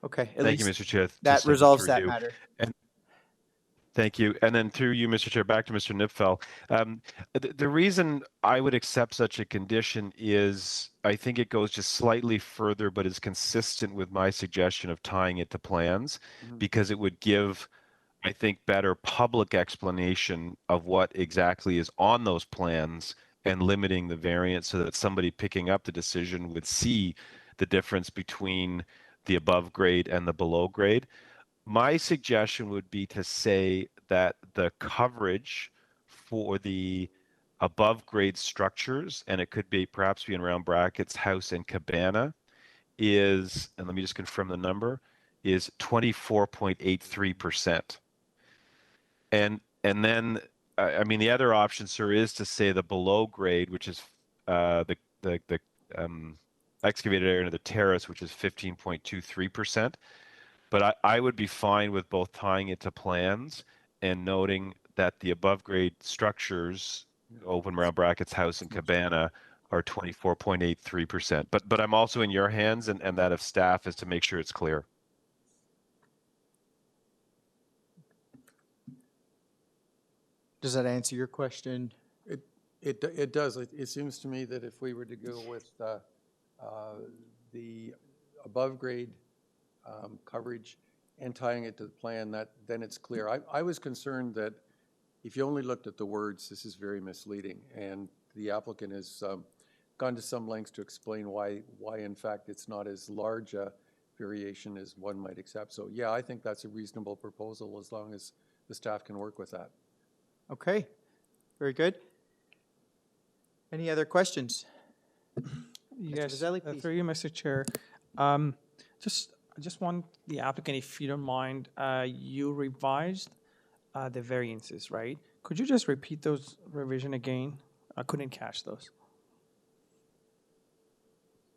A: Okay.
B: Thank you, Mr. Chair.
A: That
B: Just
A: resolves
B: through
A: that
B: you.
A: matter.
B: And thank you. And then through you, Mr. Chair, back to Mr. Nipfel. The reason I would accept such a condition is I think it goes just slightly further, but is consistent with my suggestion of tying it to plans, because it would give, I think, better public explanation of what exactly is on those plans and limiting the variance so that somebody picking up the decision would see the difference between the above grade and the below grade. My suggestion would be to say that the coverage for the above grade structures, and it could be perhaps be in round brackets, house and cabana, is, and let me just confirm the number, is 24.83%. And then, I mean, the other option, sir, is to say the below grade, which is the excavated area under the terrace, which is 15.23%. But I would be fine with both tying it to plans and noting that the above grade structures, open round brackets, house and cabana, are 24.83%. But I'm also in your hands and that of staff is to make sure it's clear.
A: Does that answer your question?
H: It does. It seems to me that if we were to go with the above grade coverage and tying it to the plan, then it's clear. I was concerned that if you only looked at the words, this is very misleading, and the applicant has gone to some lengths to explain why in fact it's not as large a variation as one might accept. So yeah, I think that's a reasonable proposal as long as the staff can work with that.
A: Okay, very good. Any other questions?
D: Yes,
A: Vazzelli, please.
D: through you, Mr. Chair. I just want the applicant, if you don't mind, you revised the variances, right? Could you just repeat those revision again? I couldn't catch those.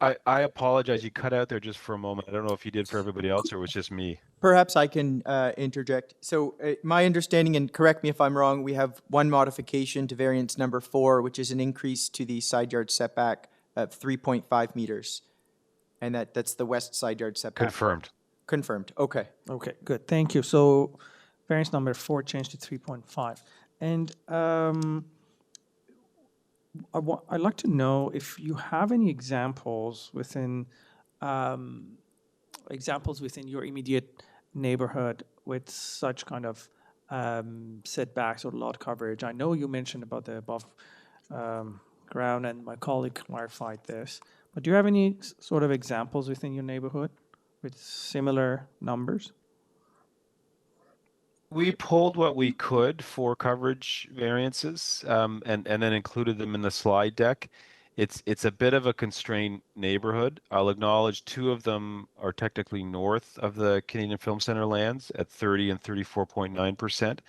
B: I apologize. You cut out there just for a moment. I don't know if you did for everybody else or it was just me.
A: Perhaps I can interject. So my understanding, and correct me if I'm wrong, we have one modification to variance number 4, which is an increase to the side yard setback of 3.5 meters. And that's the west side yard setback.
B: Confirmed.
A: Confirmed. Okay.
D: Okay, good. Thank you. So variance number 4 changed to 3.5. And I'd like to know if you have any examples within your immediate neighborhood with such kind of setbacks or lot coverage. I know you mentioned about the above ground, and my colleague clarified this, but do you have any sort of examples within your neighborhood with similar numbers?
B: We pulled what we could for coverage variances and then included them in the slide deck. It's a bit of a constrained neighborhood. I'll acknowledge 2 of them are technically north of the Canadian Film Centre lands at 30 and 34.9%.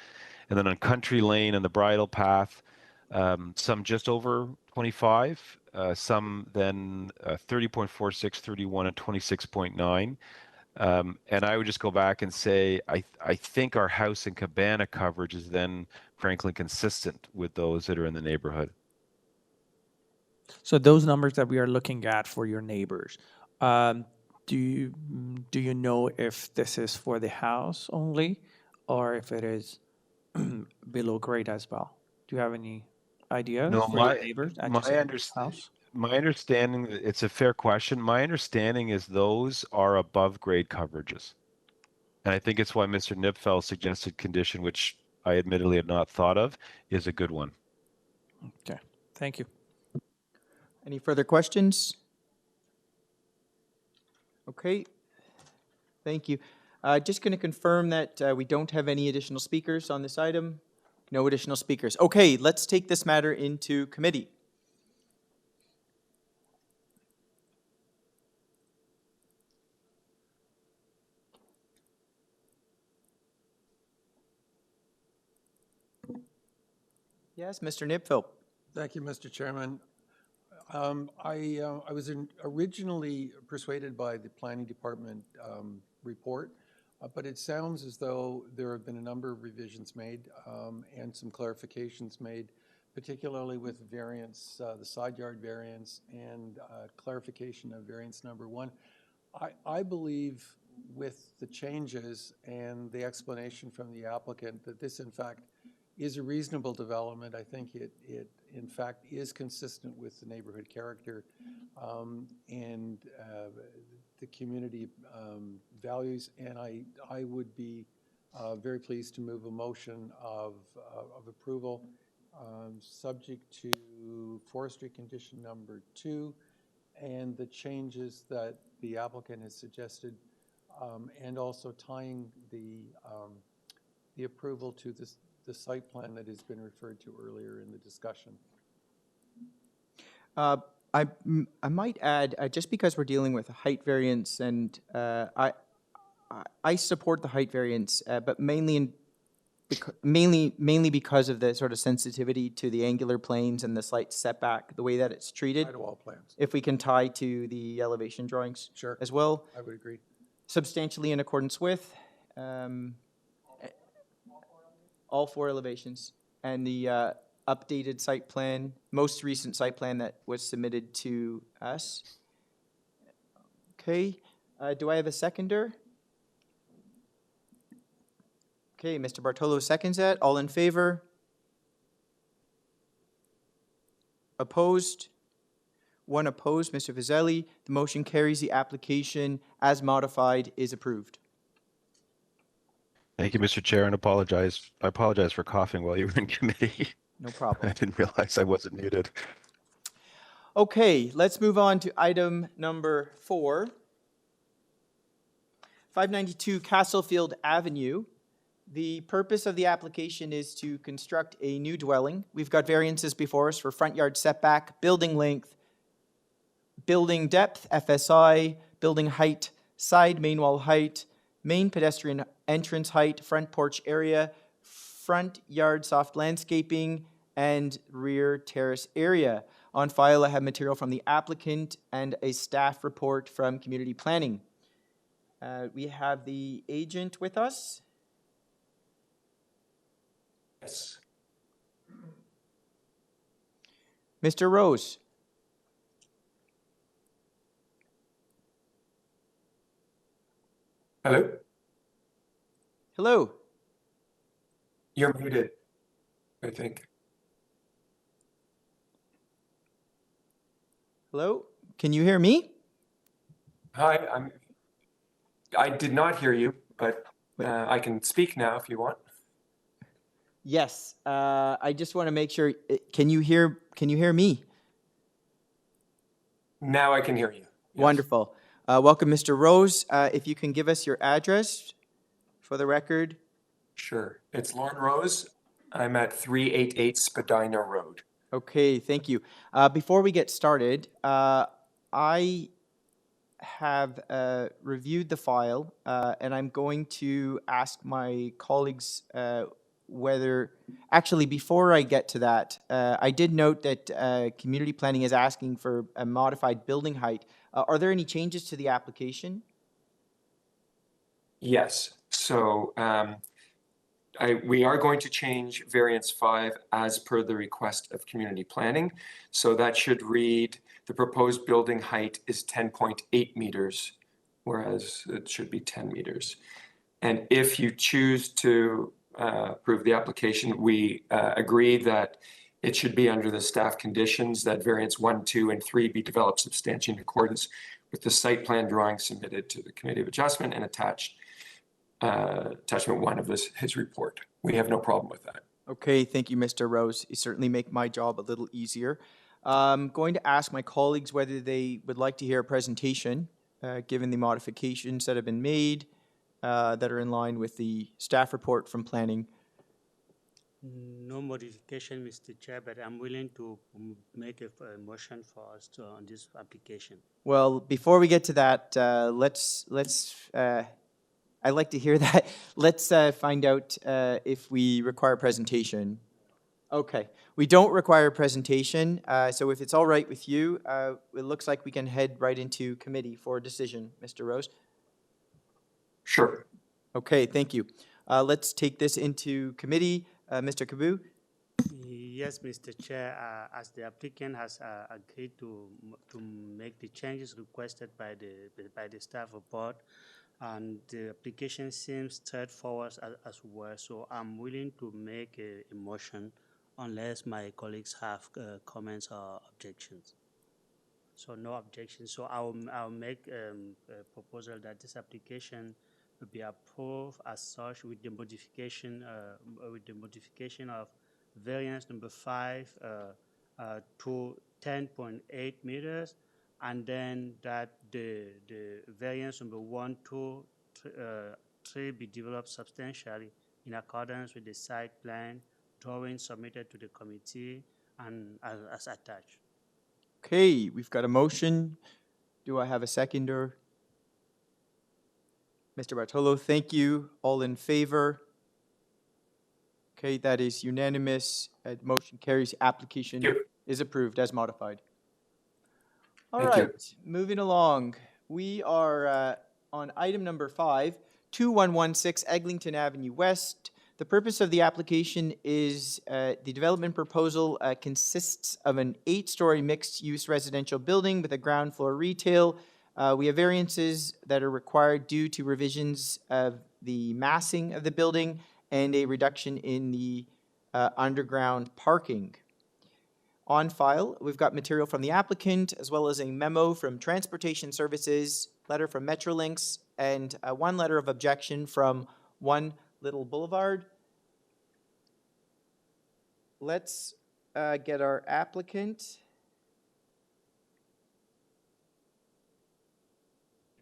B: And then on Country Lane and the Bridle Path, some just over 25, some then 30.46, 31, and 26.9. And I would just go back and say, I think our house and cabana coverage is then frankly consistent with those that are in the neighborhood.
D: So those numbers that we are looking at for your neighbors, do you know if this is for the house only or if it is below grade as well? Do you have any idea
B: No,
D: for your neighbors?
B: My understanding, it's a fair question. My understanding is those are above grade coverages. And I think it's why Mr. Nipfel's suggested condition, which I admittedly had not thought of, is a good one.
D: Okay, thank you.
A: Any further questions? Okay, thank you. Just going to confirm that we don't have any additional speakers on this item. No additional speakers. Okay, let's take this matter into committee. Yes, Mr. Nipfel.
H: Thank you, Mr. Chairman. I was originally persuaded by the Planning Department report, but it sounds as though there have been a number of revisions made and some clarifications made, particularly with variance, the side yard variance and clarification of variance number 1. I believe with the changes and the explanation from the applicant that this in fact is a reasonable development. I think it in fact is consistent with the neighborhood character and the community values, and I would be very pleased to move a motion of approval subject to forestry condition number 2 and the changes that the applicant has suggested, and also tying the approval to the site plan that has been referred to earlier in the discussion.
A: I might add, just because we're dealing with a height variance, and I support the height variance, but mainly because of the sort of sensitivity to the angular planes and the slight setback, the way that it's treated.
H: Sidewall plans.
A: If we can tie to the elevation drawings as well.
H: I would agree.
A: Substantially in accordance with all 4 elevations and the updated site plan, most recent site plan that was submitted to us. Okay, do I have a seconder? Okay, Mr. Bartolo seconds that. All in favor? Opposed? 1 opposed, Mr. Vizzelli. The motion carries. The application as modified is approved.
B: Thank you, Mr. Chair, and I apologize for coughing while you were in committee.
A: No problem.
B: I didn't realize I wasn't muted.
A: Okay, let's move on to item number 4. 592 Castlefield Avenue. The purpose of the application is to construct a new dwelling. We've got variances before us for front yard setback, building length, building depth, FSI, building height, side main wall height, main pedestrian entrance height, front porch area, front yard soft landscaping, and rear terrace area. On file, I have material from the applicant and a staff report from community planning. We have the agent with us.
J: Yes.
A: Mr. Rose.
J: Hello?
A: Hello.
J: You're muted, I think.
A: Hello? Can you hear me?
J: Hi, I did not hear you, but I can speak now if you want.
A: Yes. I just want to make sure. Can you hear me?
J: Now I can hear you. Yes.
A: Wonderful. Welcome, Mr. Rose. If you can give us your address for the record.
J: Sure. It's Lauren Rose. I'm at 388 Spadina Road.
A: Okay, thank you. Before we get started, I have reviewed the file, and I'm going to ask my colleagues whether, actually, before I get to that, I did note that community planning is asking for a modified building height. Are there any changes to the application?
J: Yes. So we are going to change variance 5 as per the request of community planning. So that should read, the proposed building height is 10.8 meters, whereas it should be 10 meters. And if you choose to approve the application, we agree that it should be under the staff conditions that variance 1, 2, and 3 be developed substantially in accordance with the site plan drawing submitted to the Committee of Adjustment and attached attachment 1 of his report. We have no problem with that.
A: Okay, thank you, Mr. Rose. You certainly make my job a little easier. I'm going to ask my colleagues whether they would like to hear a presentation, given the modifications that have been made, that are in line with the staff report from planning.
L: No modification, Mr. Chair, but I'm willing to make a motion for us on this application.
A: Well, before we get to that, I'd like to hear that. Let's find out if we require a presentation. Okay, we don't require a presentation, so if it's all right with you, it looks like we can head right into committee for a decision, Mr. Rose.
J: Sure.
A: Okay, thank you. Let's take this into committee. Mr. Kaboo?
L: Yes, Mr. Chair, as the applicant has agreed to make the changes requested by the staff report, and the application seems straightforward as well, so I'm willing to make a motion unless my colleagues have comments or objections. So no objections. So I'll make a proposal that this application will be approved as such with the modification of variance number 5 to 10.8 meters, and then that the variance number 1, 2, 3 be developed substantially in accordance with the site plan drawing submitted to the committee and as attached.
A: Okay, we've got a motion. Do I have a seconder? Mr. Bartolo, thank you. All in favor? Okay, that is unanimous. Motion carries. Application is approved as modified. All right, moving along. We are on item number 5, 2116 Eglinton Avenue West. The purpose of the application is the development proposal consists of an 8-story mixed-use residential building with a ground floor retail. We have variances that are required due to revisions of the massing of the building and a reduction in the underground parking. On file, we've got material from the applicant, as well as a memo from Transportation Services, letter from Metrolinx, and one letter of objection from One Little Boulevard. Let's get our applicant.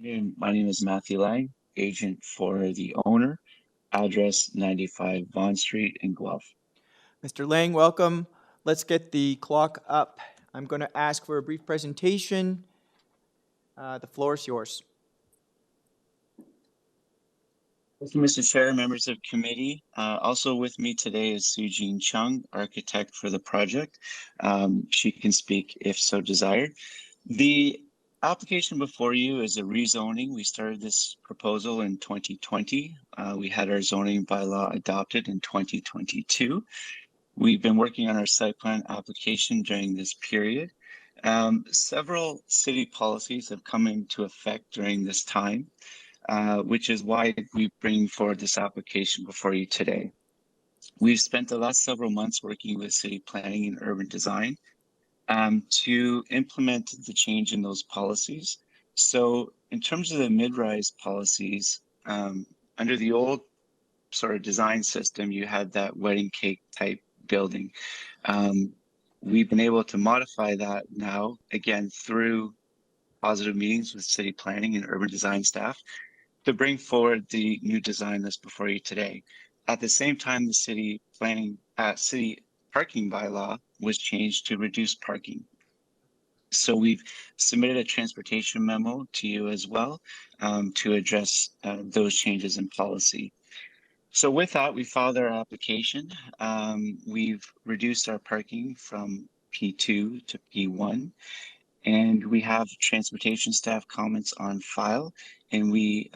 M: My name is Matthew Lang, agent for the owner, address 95 Vaughan Street in Guelph.
A: Mr. Lang, welcome. Let's get the clock up. I'm going to ask for a brief presentation. The floor is yours.
M: Thank you, Mr. Chair, members of committee. Also with me today is Sujin Chung, architect for the project. She can speak if so desired. The application before you is a rezoning. We started this proposal in 2020. We had our zoning bylaw adopted in 2022. We've been working on our site plan application during this period. Several city policies have come into effect during this time, which is why we bring forward this application before you today. We've spent the last several months working with city planning and urban design to implement the change in those policies. So in terms of the mid-rise policies, under the old sort of design system, you had that wedding cake type building. We've been able to modify that now, again, through positive meetings with city planning and urban design staff to bring forward the new design that's before you today. At the same time, the city parking bylaw was changed to reduce parking. So we've submitted a transportation memo to you as well to address those changes in policy. So with that, we filed our application. We've reduced our parking from P2 to P1, and we have transportation staff comments on file. And we,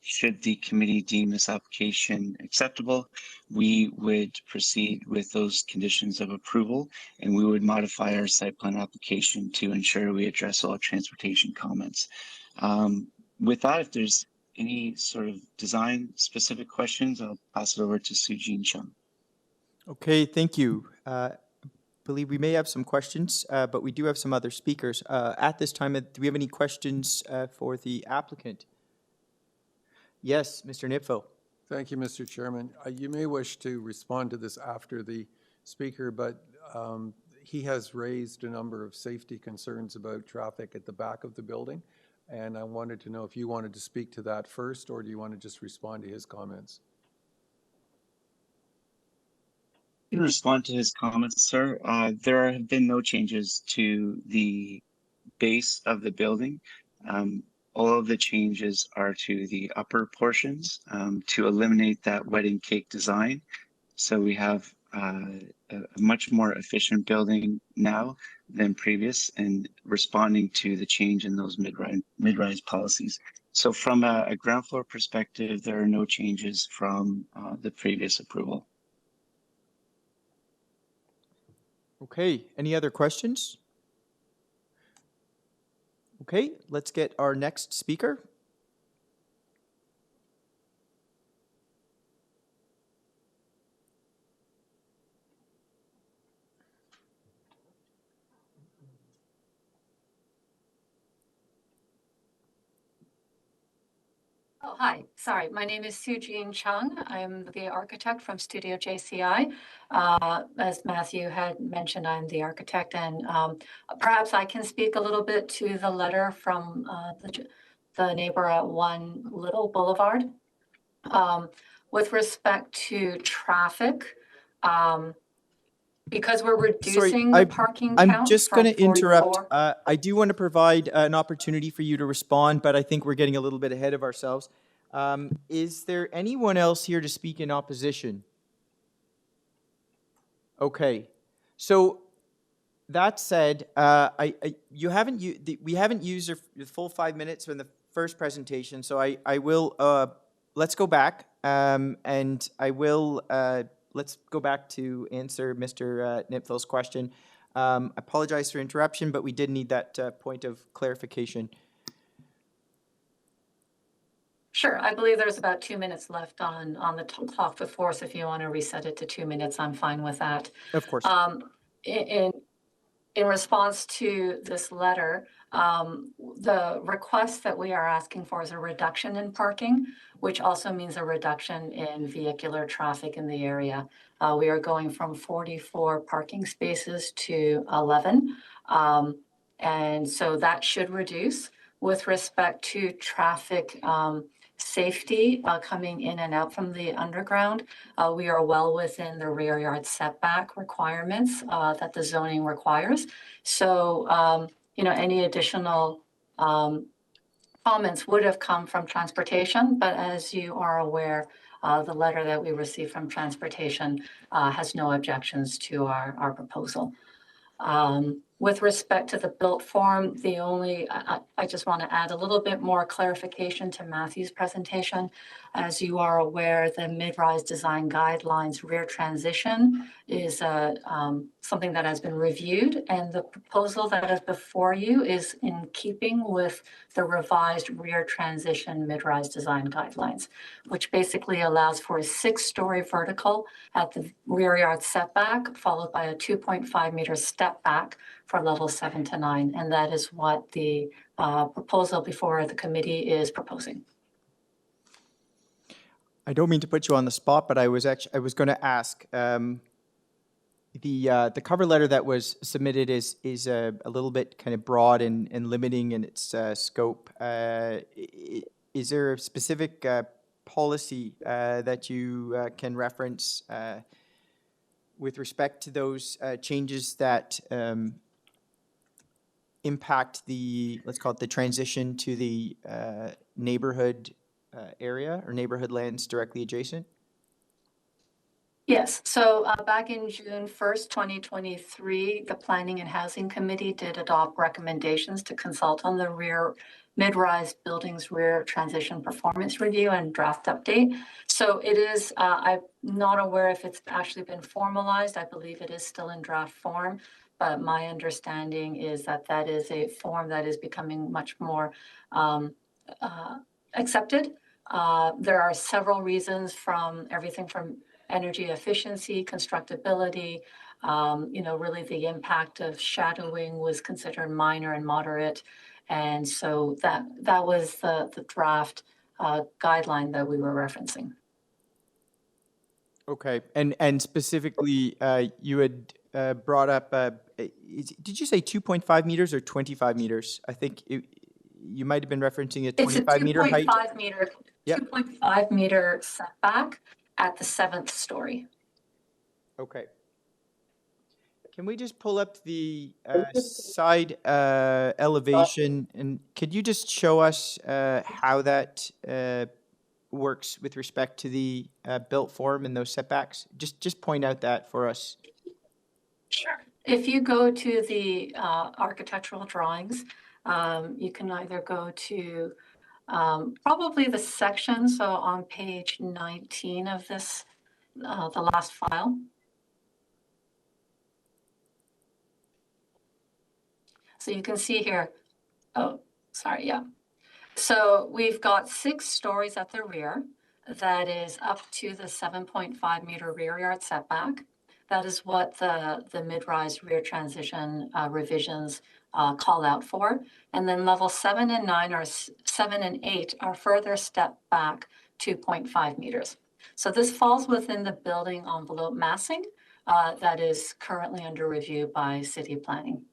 M: should the committee deem this application acceptable, we would proceed with those conditions of approval, and we would modify our site plan application to ensure we address all transportation comments. With that, if there's any sort of design specific questions, I'll pass it over to Sujin Chung.
A: Okay, thank you. I believe we may have some questions, but we do have some other speakers. At this time, do we have any questions for the applicant? Yes, Mr. Nipfel.
H: Thank you, Mr. Chairman. You may wish to respond to this after the speaker, but he has raised a number of safety concerns about traffic at the back of the building. And I wanted to know if you wanted to speak to that first, or do you want to just respond to his comments?
M: In response to his comments, sir, there have been no changes to the base of the building. All of the changes are to the upper portions to eliminate that wedding cake design. So we have a much more efficient building now than previous, and responding to the change in those mid-rise policies. So from a ground floor perspective, there are no changes from the previous approval.
A: Okay, any other questions? Okay, let's get our next speaker.
P: Oh, hi. Sorry, my name is Sujin Chung. I'm the architect from Studio JCI. As Matthew had mentioned, I'm the architect, and perhaps I can speak a little bit to the letter from the neighbor at 1 Little Boulevard. With respect to traffic, because we're reducing the parking count.
A: I'm just going to interrupt. I do want to provide an opportunity for you to respond, but I think we're getting a little bit ahead of ourselves. Is there anyone else here to speak in opposition? Okay. So that said, we haven't used the full 5 minutes from the first presentation, so I will, let's go back, and I will, let's go back to answer Mr. Nipfel's question. I apologize for interruption, but we did need that point of clarification.
P: Sure, I believe there's about 2 minutes left on the clock before, so if you want to reset it to 2 minutes, I'm fine with that.
A: Of course.
P: In response to this letter, the request that we are asking for is a reduction in parking, which also means a reduction in vehicular traffic in the area. We are going from 44 parking spaces to 11. And so that should reduce. With respect to traffic safety coming in and out from the underground, we are well within the rear yard setback requirements that the zoning requires. So, any additional comments would have come from transportation, but as you are aware, the letter that we received from transportation has no objections to our proposal. With respect to the built form, I just want to add a little bit more clarification to Matthew's presentation. As you are aware, the mid-rise design guidelines rear transition is something that has been reviewed, and the proposal that is before you is in keeping with the revised rear transition mid-rise design guidelines, which basically allows for a 6-story vertical at the rear yard setback, followed by a 2.5 meter step back for level 7 to 9. And that is what the proposal before the committee is proposing.
A: I don't mean to put you on the spot, but I was going to ask, the cover letter that was submitted is a little bit kind of broad and limiting in its scope. Is there a specific policy that you can reference with respect to those changes that impact let's call it the transition to the neighborhood area or neighborhood lands directly adjacent?
P: Yes, so back in June 1st, 2023, the Planning and Housing Committee did adopt recommendations to consult on the mid-rise buildings rear transition performance review and draft update. So it is, I'm not aware if it's actually been formalized. I believe it is still in draft form, but my understanding is that that is a form that is becoming much more accepted. There are several reasons, from everything from energy efficiency, constructability, really the impact of shadowing was considered minor and moderate. And so that was the draft guideline that we were referencing.
A: Okay, and specifically, you had brought up, did you say 2.5 meters or 25 meters? I think you might have been referencing a
P: It's a
A: 25-meter height.
P: 2.5 meter,
A: Yep.
P: 2.5 meter setback at the 7th story.
A: Okay. Can we just pull up the side elevation, and could you just show us how that works with respect to the built form and those setbacks? Just point out that for us.
P: Sure. If you go to the architectural drawings, you can either go to probably the section, so on page 19 of this, the last file. So you can see here, oh, sorry, yeah. So we've got 6 stories at the rear. That is up to the 7.5 meter rear yard setback. That is what the mid-rise rear transition revisions call out for. And then level 7 and 9 are 7 and 8 are further step back 2.5 meters. So this falls within the building envelope massing that is currently under review by city planning.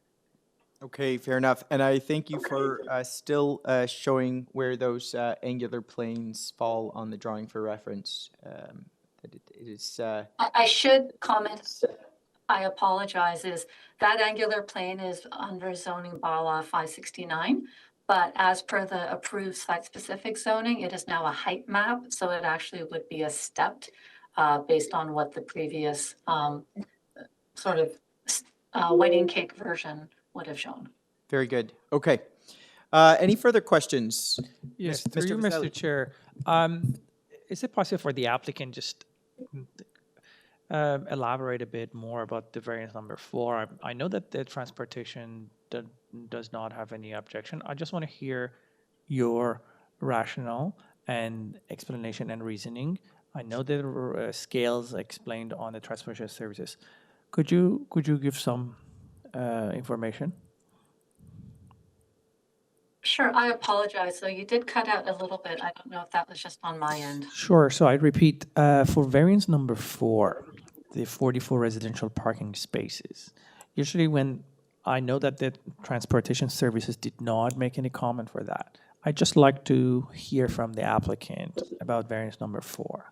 A: Okay, fair enough. And I thank you for still showing where those angular planes fall on the drawing for reference. That it is.
P: I should comment, I apologize, is that angular plane is under zoning bylaw 569, but as per the approved site-specific zoning, it is now a height map, so it actually would be a stepped based on what the previous sort of wedding cake version would have shown.
A: Very good. Okay. Any further questions?
D: Yes,
A: Mr.
D: through you,
A: Vaselli?
D: Mr. Chair. Is it possible for the applicant just elaborate a bit more about the variance number 4? I know that the transportation does not have any objection. I just want to hear your rationale and explanation and reasoning. I know there were scales explained on the transportation services. Could you give some information?
P: Sure, I apologize. So you did cut out a little bit. I don't know if that was just on my end.
D: Sure. So I repeat, for variance number 4, the 44 residential parking spaces, usually when I know that the transportation services did not make any comment for that, I'd just like to hear from the applicant about variance number 4.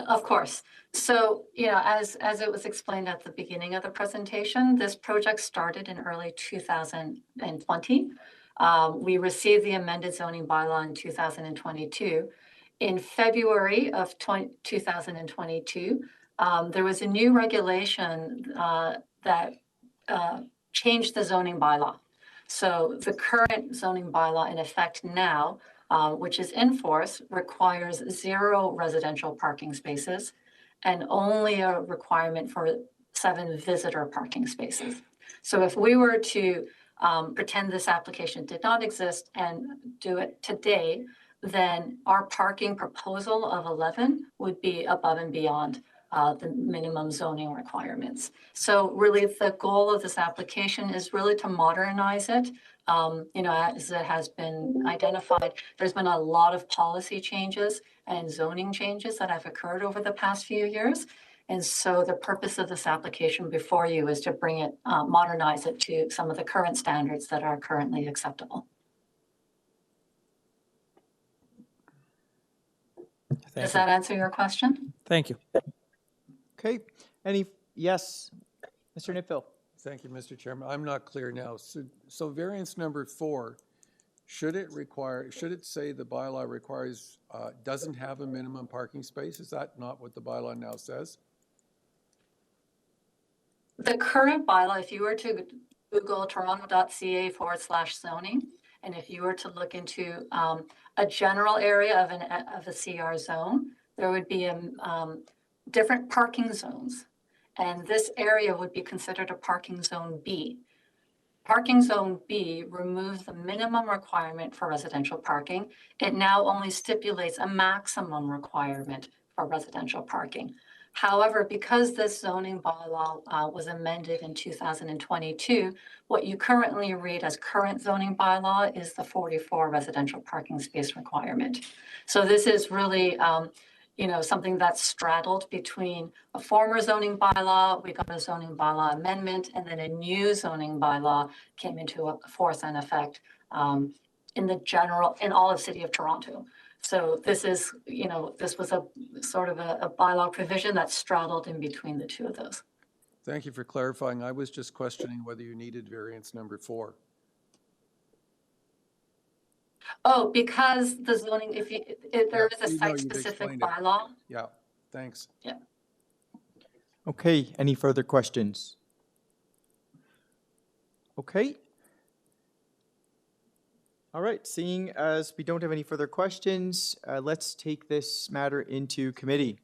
P: Of course. So, you know, as it was explained at the beginning of the presentation, this project started in early 2020. We received the amended zoning bylaw in 2022. In February of 2022, there was a new regulation that changed the zoning bylaw. So the current zoning bylaw in effect now, which is in force, requires 0 residential parking spaces and only a requirement for 7 visitor parking spaces. So if we were to pretend this application did not exist and do it today, then our parking proposal of 11 would be above and beyond the minimum zoning requirements. So really the goal of this application is really to modernize it. You know, as it has been identified, there's been a lot of policy changes and zoning changes that have occurred over the past few years. And so the purpose of this application before you is to bring it, modernize it to some of the current standards that are currently acceptable. Does that answer your question?
D: Thank you.
A: Okay. Yes, Mr. Nipville.
H: Thank you, Mr. Chairman. I'm not clear now. So variance number 4, should it say the bylaw requires, doesn't have a minimum parking space? Is that not what the bylaw now says?
P: The current bylaw, if you were to Google toronto.ca/zoning, and if you were to look into a general area of a CR zone, there would be different parking zones. And this area would be considered a parking zone B. Parking zone B removes the minimum requirement for residential parking. It now only stipulates a maximum requirement for residential parking. However, because this zoning bylaw was amended in 2022, what you currently read as current zoning bylaw is the 44 residential parking space requirement. So this is really, something that's straddled between a former zoning bylaw, we got a zoning bylaw amendment, and then a new zoning bylaw came into force and effect in all of City of Toronto. So this is, this was a sort of a bylaw provision that straddled in between the two of those.
H: Thank you for clarifying. I was just questioning whether you needed variance number 4.
P: Oh, because the zoning, if there is a
H: you've
P: site-specific
H: explained it.
P: bylaw.
H: Yeah, thanks.
P: Yeah.
A: Okay, any further questions? Okay. All right, seeing as we don't have any further questions, let's take this matter into committee.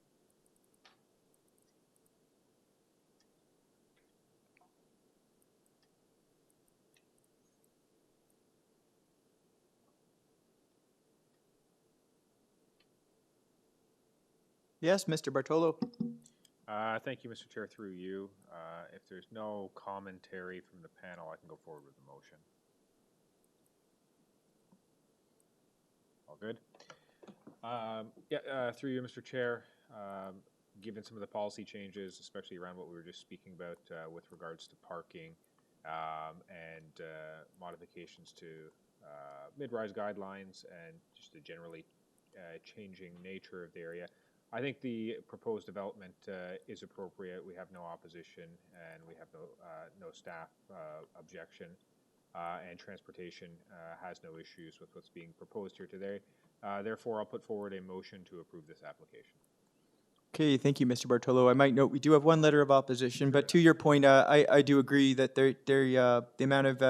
A: Yes, Mr. Bartolo.
N: Thank you, Mr. Chair, through you. If there's no commentary from the panel, I can go forward with the motion. All good? Through you, Mr. Chair, given some of the policy changes, especially around what we were just speaking about with regards to parking and modifications to mid-rise guidelines and just the generally changing nature of the area, I think the proposed development is appropriate. We have no opposition and we have no staff objection, and transportation has no issues with what's being proposed here today. Therefore, I'll put forward a motion to approve this application.
A: Okay, thank you, Mr. Bartolo. I might note we do have one letter of opposition, but to your point, I do agree that the amount of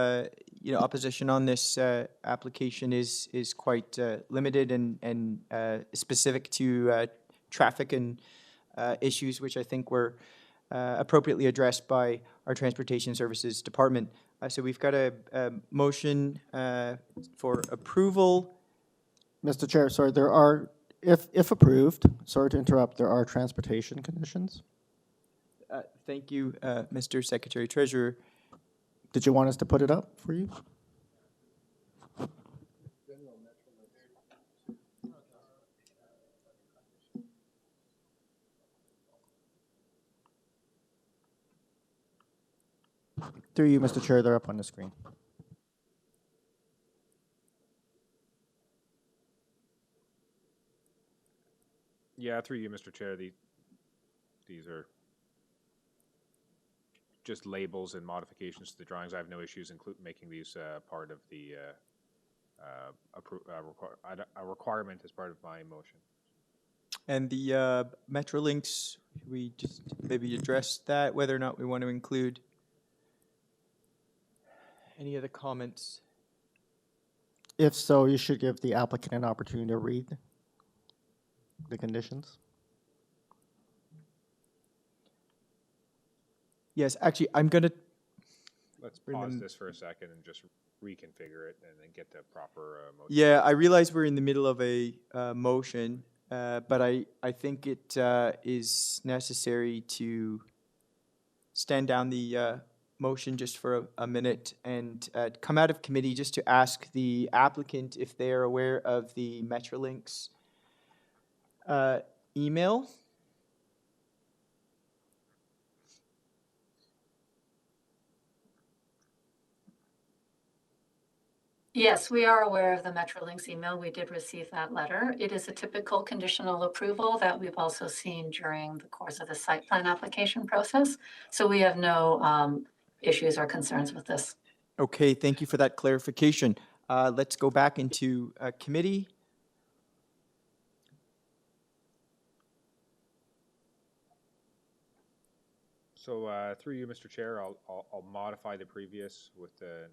A: opposition on this application is quite limited and specific to traffic and issues, which I think were appropriately addressed by our Transportation Services Department. So we've got a motion for approval.
Q: Mr. Chair, sorry, there are, if approved, sorry to interrupt, there are transportation conditions.
A: Thank you, Mr. Secretary Treasurer.
Q: Did you want us to put it up for you? Through you, Mr. Chair, they're up on the screen.
N: Yeah, through you, Mr. Chair, these are just labels and modifications to the drawings. I have no issues making these part of the a requirement as part of my motion.
A: And the Metrolinx, we just maybe address that, whether or not we want to include any other comments.
Q: If so, you should give the applicant an opportunity to read the conditions.
A: Yes, actually, I'm going to...
N: Let's pause this for a second and just reconfigure it and then get the proper motion.
A: Yeah, I realize we're in the middle of a motion, but I think it is necessary to stand down the motion just for a minute and come out of committee just to ask the applicant if they are aware of the Metrolinx email.
P: Yes, we are aware of the Metrolinx email. We did receive that letter. It is a typical conditional approval that we've also seen during the course of the site plan application process. So we have no issues or concerns with this.
A: Okay, thank you for that clarification. Let's go back into committee.
N: So through you, Mr. Chair, I'll modify the previous with a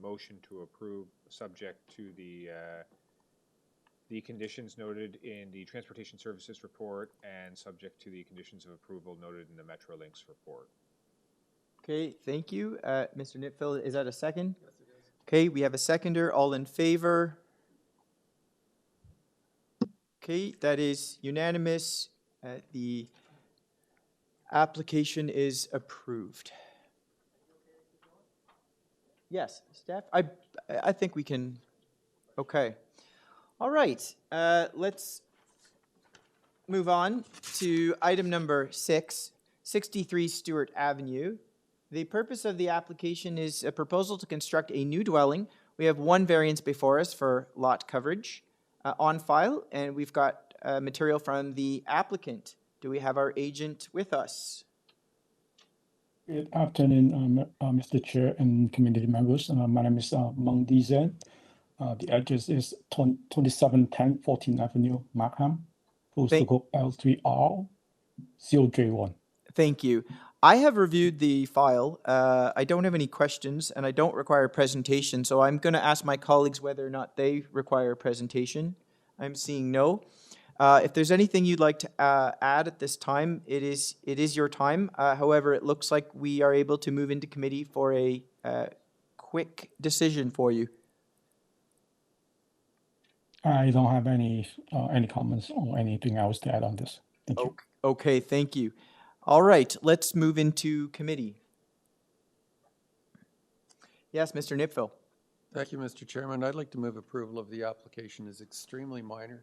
N: motion to approve subject to the conditions noted in the Transportation Services report and subject to the conditions of approval noted in the Metrolinx report.
A: Okay, thank you. Mr. Nitfield, is that a second? Yes, it is. Okay, we have a seconder. All in favor? Okay, that is unanimous. The application is approved. Yes, staff, I think we can. Okay. All right, let's move on to item number 6, 63 Stewart Avenue. The purpose of the application is a proposal to construct a new dwelling. We have one variance before us for lot coverage on file, and we've got material from the applicant. Do we have our agent with us?
S: Good afternoon, Mr. Chair and community members. My name is Meng Dizan. The address is 2710 14th Avenue, Markham, postal code L3R0J1.
A: Thank you. I have reviewed the file. I don't have any questions, and I don't require a presentation, so I'm going to ask my colleagues whether or not they require a presentation. I'm seeing no. If there's anything you'd like to add at this time, it is your time. However, it looks like we are able to move into committee for a quick decision for you.
S: I don't have any comments or anything else to add on this. Thank you.
A: Okay, thank you. All right, let's move into committee. Yes, Mr. Nipfel.
H: Thank you, Mr. Chairman. I'd like to move approval of the application. Is extremely minor.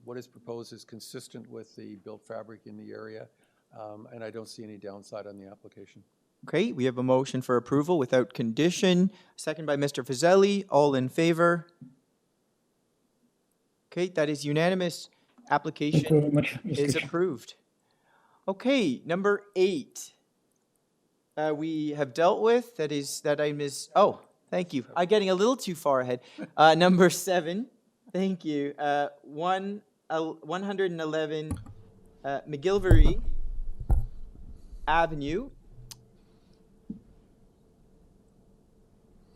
H: What is proposed is consistent with the built fabric in the area, and I don't see any downside on the application.
A: Okay, we have a motion for approval without condition. Second by Mr. Fazeli. All in favor? Okay, that is unanimous. Application
S: Thank you very much, Mr.
A: is
S: Chair.
A: approved. Okay, number 8. We have dealt with, that item is, oh, thank you. I'm getting a little too far ahead. Number 7, thank you. 111 McGillivray Avenue.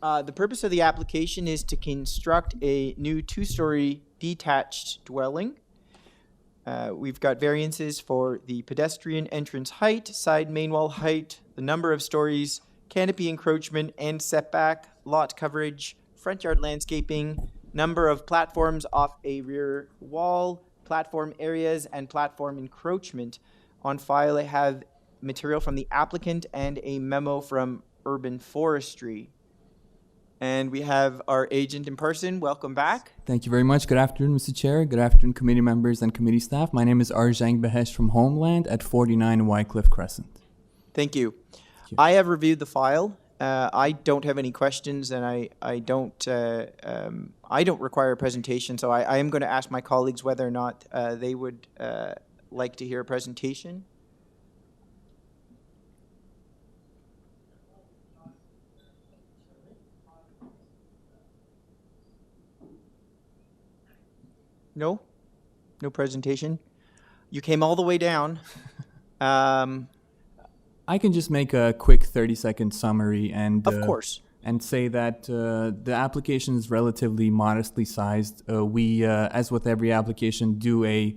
A: The purpose of the application is to construct a new 2-story detached dwelling. We've got variances for the pedestrian entrance height, side main wall height, the number of stories, canopy encroachment and setback, lot coverage, front yard landscaping, number of platforms off a rear wall, platform areas, and platform encroachment. On file, I have material from the applicant and a memo from Urban Forestry. And we have our agent in person. Welcome back.
T: Thank you very much. Good afternoon, Mr. Chair. Good afternoon, committee members and committee staff. My name is Arjang Behesh from Homeland at 49 Wycliffe Crescent.
A: Thank you. I have reviewed the file. I don't have any questions, and I don't require a presentation. So I am going to ask my colleagues whether or not they would like to hear a presentation. No? No presentation? You came all the way down.
T: I can just make a quick 30-second summary and
A: Of course.
T: And say that the application is relatively modestly sized. We, as with every application, do a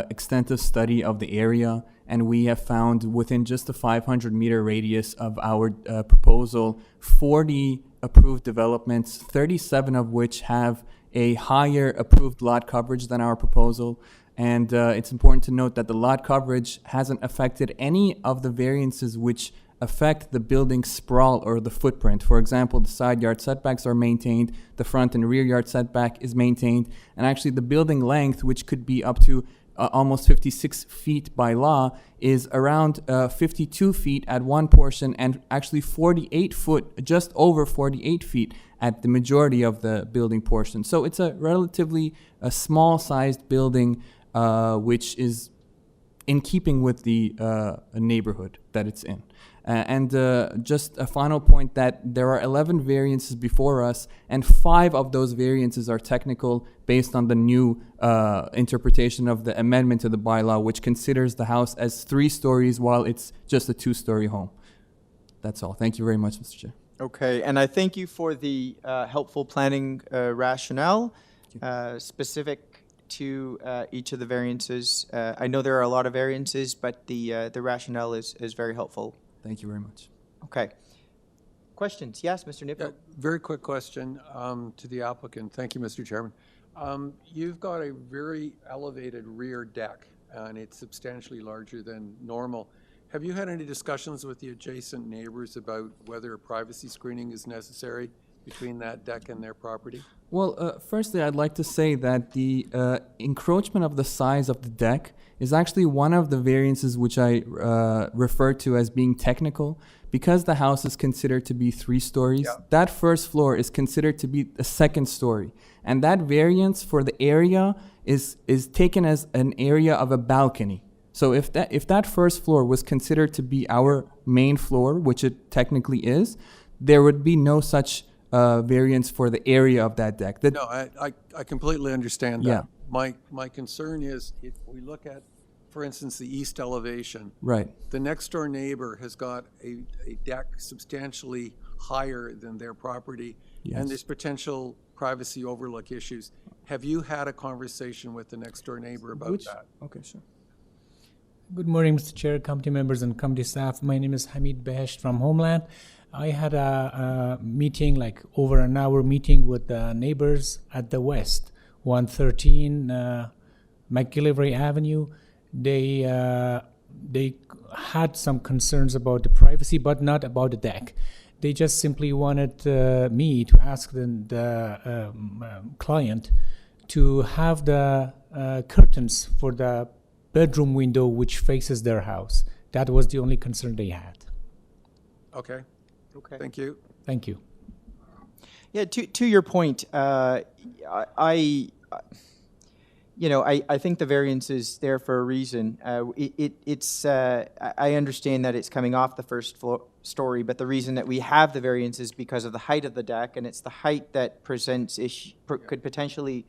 T: extensive study of the area, and we have found within just a 500-meter radius of our proposal 40 approved developments, 37 of which have a higher approved lot coverage than our proposal. And it's important to note that the lot coverage hasn't affected any of the variances which affect the building sprawl or the footprint. For example, the side yard setbacks are maintained, the front and rear yard setback is maintained, and actually the building length, which could be up to almost 56 feet by law, is around 52 feet at one portion and actually 48 foot, just over 48 feet at the majority of the building portion. So it's a relatively small-sized building, which is in keeping with the neighborhood that it's in. And just a final point that there are 11 variances before us, and 5 of those variances are technical based on the new interpretation of the amendment to the bylaw, which considers the house as 3 stories while it's just a 2-story home. That's all. Thank you very much, Mr. Chair.
A: Okay, and I thank you for the helpful planning rationale specific to each of the variances. I know there are a lot of variances, but the rationale is very helpful.
T: Thank you very much.
A: Okay. Questions? Yes, Mr. Nippo.
H: Yeah, very quick question to the applicant. Thank you, Mr. Chairman. You've got a very elevated rear deck, and it's substantially larger than normal. Have you had any discussions with the adjacent neighbors about whether a privacy screening is necessary between that deck and their property?
T: Well, firstly, I'd like to say that the encroachment of the size of the deck is actually one of the variances which I refer to as being technical. Because the house is considered to be 3 stories, that first floor is considered to be a second story. And that variance for the area is taken as an area of a balcony. So if that first floor was considered to be our main floor, which it technically is, there would be no such variance for the area of that deck.
H: No, I completely understand that.
T: Yeah.
H: My concern is if we look at, for instance, the east elevation.
T: Right.
H: The next door neighbor has got a deck substantially higher than their property.
T: Yes.
H: And there's potential privacy overlook issues. Have you had a conversation with the next door neighbor about that?
T: Okay, sure.
U: Good morning, Mr. Chair, committee members, and committee staff. My name is Hamid Behesht from Homeland. I had a meeting, like over an hour meeting with the neighbors at the west, 113 McGillivray Avenue. They had some concerns about the privacy, but not about the deck. They just simply wanted me to ask the client to have the curtains for the bedroom window which faces their house. That was the only concern they had.
H: Okay.
A: Okay.
H: Thank you.
U: Thank you.
A: Yeah, to your point, I think the variance is there for a reason. I understand that it's coming off the first story, but the reason that we have the variance is because of the height of the deck, and it's the height that could potentially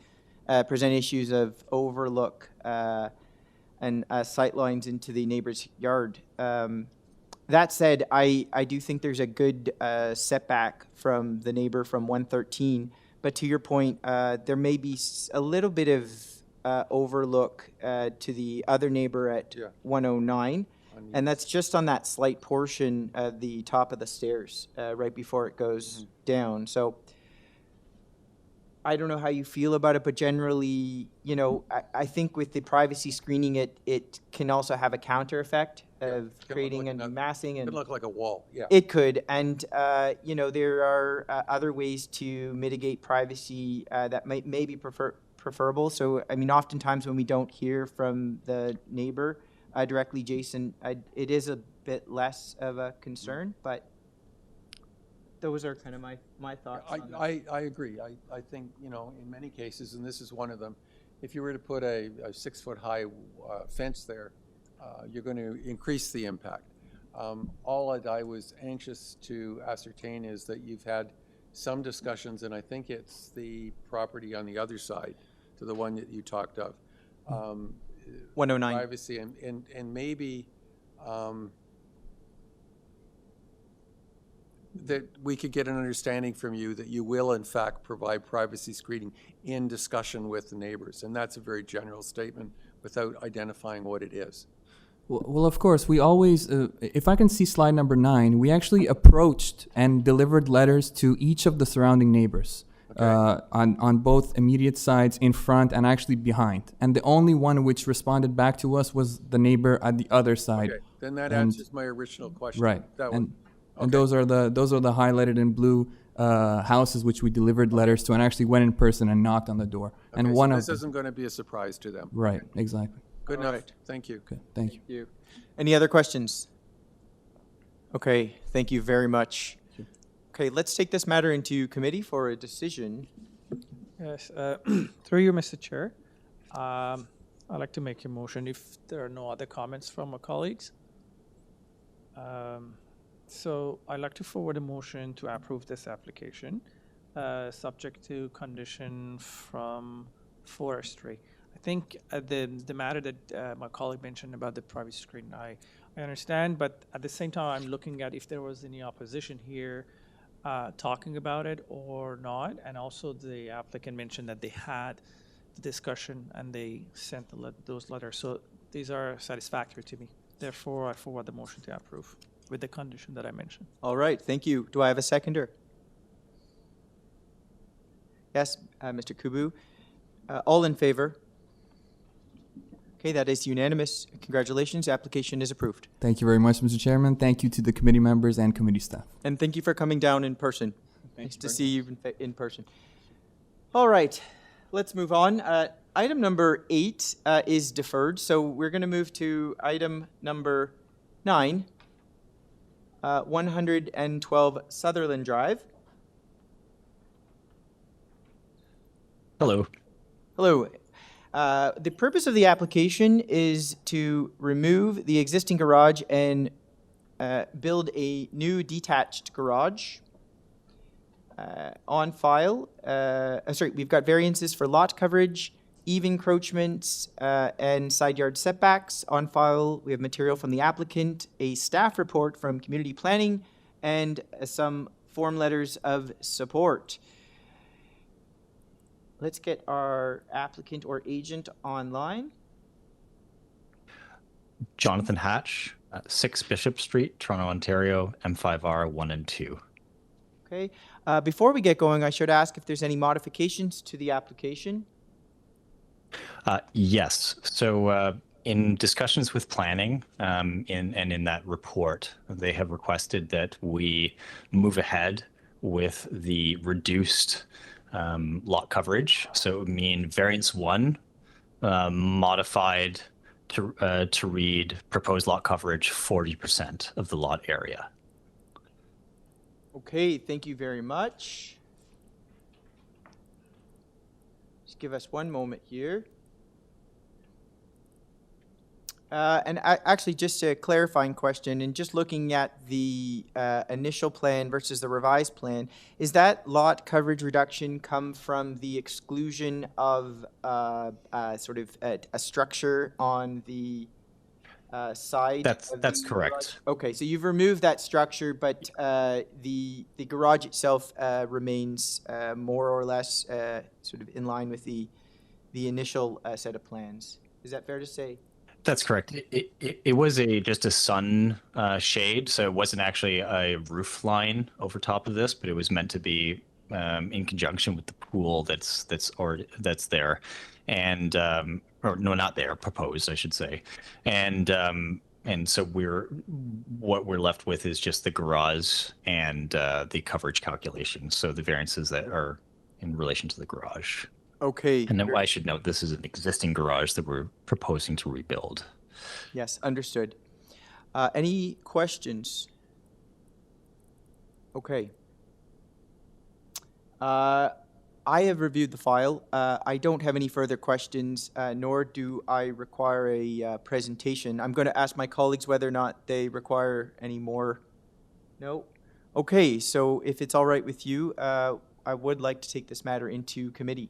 A: present issues of overlook and sight lines into the neighbor's yard. That said, I do think there's a good setback from the neighbor from 113, but to your point, there may be a little bit of overlook to the other neighbor at 109, and that's just on that slight portion of the top of the stairs right before it goes down. So I don't know how you feel about it, but generally, I think with the privacy screening, it can also have a counter effect of creating and massing.
H: It could look like a wall, yeah.
A: It could, and there are other ways to mitigate privacy that may be preferable. So, I mean, oftentimes when we don't hear from the neighbor directly, Jason, it is a bit less of a concern, but those are kind of my thoughts on that.
H: I agree. I think, in many cases, and this is one of them, if you were to put a 6-foot-high fence there, you're going to increase the impact. All that I was anxious to ascertain is that you've had some discussions, and I think it's the property on the other side to the one that you talked of.
A: 109.
H: Privacy, and maybe that we could get an understanding from you that you will, in fact, provide privacy screening in discussion with the neighbors. And that's a very general statement without identifying what it is.
T: Well, of course, we always, if I can see slide number 9, we actually approached and delivered letters to each of the surrounding neighbors. On both immediate sides, in front, and actually behind. And the only one which responded back to us was the neighbor at the other side.
H: Okay, then that answers my original question.
T: Right.
H: That
T: And those are the highlighted in blue houses which we delivered letters to and actually went in person and knocked on the door.
H: Okay,
T: And
H: so
T: one
H: this
T: of
H: isn't going to be a surprise to them.
T: Right, exactly.
H: Good
A: All
H: enough.
A: right.
H: Thank you.
T: Okay, thank you.
A: Any other questions? Okay, thank you very much. Okay, let's take this matter into committee for a decision.
D: Yes, through you, Mr. Chair. I'd like to make a motion if there are no other comments from our colleagues. So I'd like to forward a motion to approve this application, subject to condition from forestry. I think the matter that my colleague mentioned about the privacy screen, I understand, but at the same time, I'm looking at if there was any opposition here talking about it or not. And also the applicant mentioned that they had the discussion and they sent those letters. So these are satisfactory to me. Therefore, I forward the motion to approve with the condition that I mentioned.
A: All right, thank you. Do I have a seconder? Yes, Mr. Kubu. All in favor? Okay, that is unanimous. Congratulations, application is approved.
T: Thank you very much, Mr. Chairman. Thank you to the committee members and committee staff.
A: And thank you for coming down in person. Nice to see you in person. All right, let's move on. Item number 8 is deferred, so we're going to move to item number 9, 112 Sutherland Drive.
C: Hello.
A: Hello. The purpose of the application is to remove the existing garage and build a new detached garage. On file, we've got variances for lot coverage, eve encroachments, and side yard setbacks. On file, we have material from the applicant, a staff report from community planning, and some form letters of support. Let's get our applicant or agent online.
C: Jonathan Hatch, 6 Bishop Street, Toronto, Ontario, M5R 1 and 2.
A: Okay. Before we get going, I should ask if there's any modifications to the application.
C: Yes. So in discussions with planning in that report, they have requested that we move ahead with the reduced lot coverage. So it would mean variance 1 modified to read proposed lot coverage 40% of the lot area.
A: Okay, thank you very much. Just give us one moment here. Actually, just a clarifying question, and just looking at the initial plan versus the revised plan, is that lot coverage reduction come from the exclusion of sort of a structure on the side?
C: That's correct.
A: Okay, so you've removed that structure, but the garage itself remains more or less sort of in line with the initial set of plans. Is that fair to say?
C: That's correct. It was just a sun shade, so it wasn't actually a roof line over top of this, but it was meant to be in conjunction with the pool that's there, and or no, not there, proposed, I should say, and so what we're left with is just the garage and the coverage calculations. So the variances that are in relation to the garage.
A: Okay.
C: And then I should note this is an existing garage that we're proposing to rebuild.
A: Yes, understood. Any questions? Okay. I have reviewed the file. I don't have any further questions, nor do I require a presentation. I'm going to ask my colleagues whether or not they require any more. No? Okay, so if it's all right with you, I would like to take this matter into committee.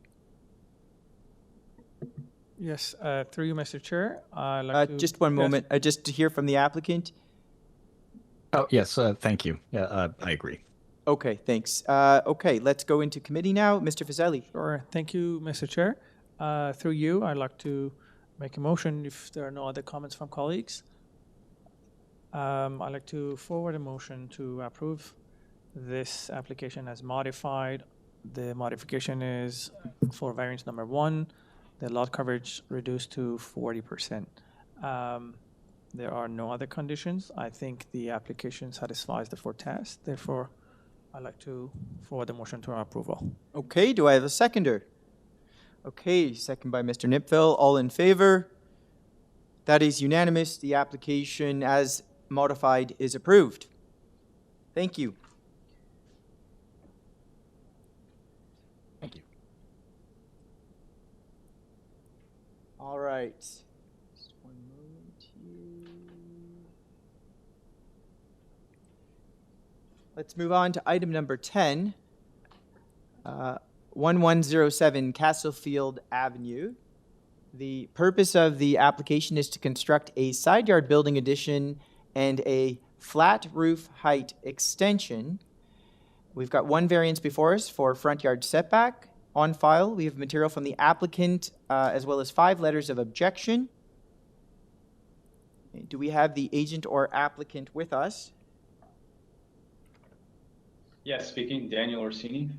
D: Yes, through you, Mr. Chair. I'd like to,
A: just one moment, just to hear from the applicant.
C: Oh, yes, thank you. Yeah, I agree.
A: Okay, thanks. Okay, let's go into committee now. Mr. Fazeli.
D: Sure. Thank you, Mr. Chair. Through you, I'd like to make a motion if there are no other comments from colleagues. I'd like to forward a motion to approve this application as modified. The modification is for variance number 1. The lot coverage reduced to 40%. There are no other conditions. I think the application satisfies the 4 tests. Therefore, I'd like to forward the motion to our approval.
A: Okay, do I have a seconder? Okay, second by Mr. Nipfel. All in favor? That is unanimous. The application as modified is approved. Thank you.
C: Thank you.
A: All right. Just one moment here. Let's move on to item number 10, 1107 Castlefield Avenue. The purpose of the application is to construct a side yard building addition and a flat roof height extension. We've got one variance before us for front yard setback. On file, we have material from the applicant as well as 5 letters of objection. Do we have the agent or applicant with us?
V: Yes, speaking, Daniel Orsini.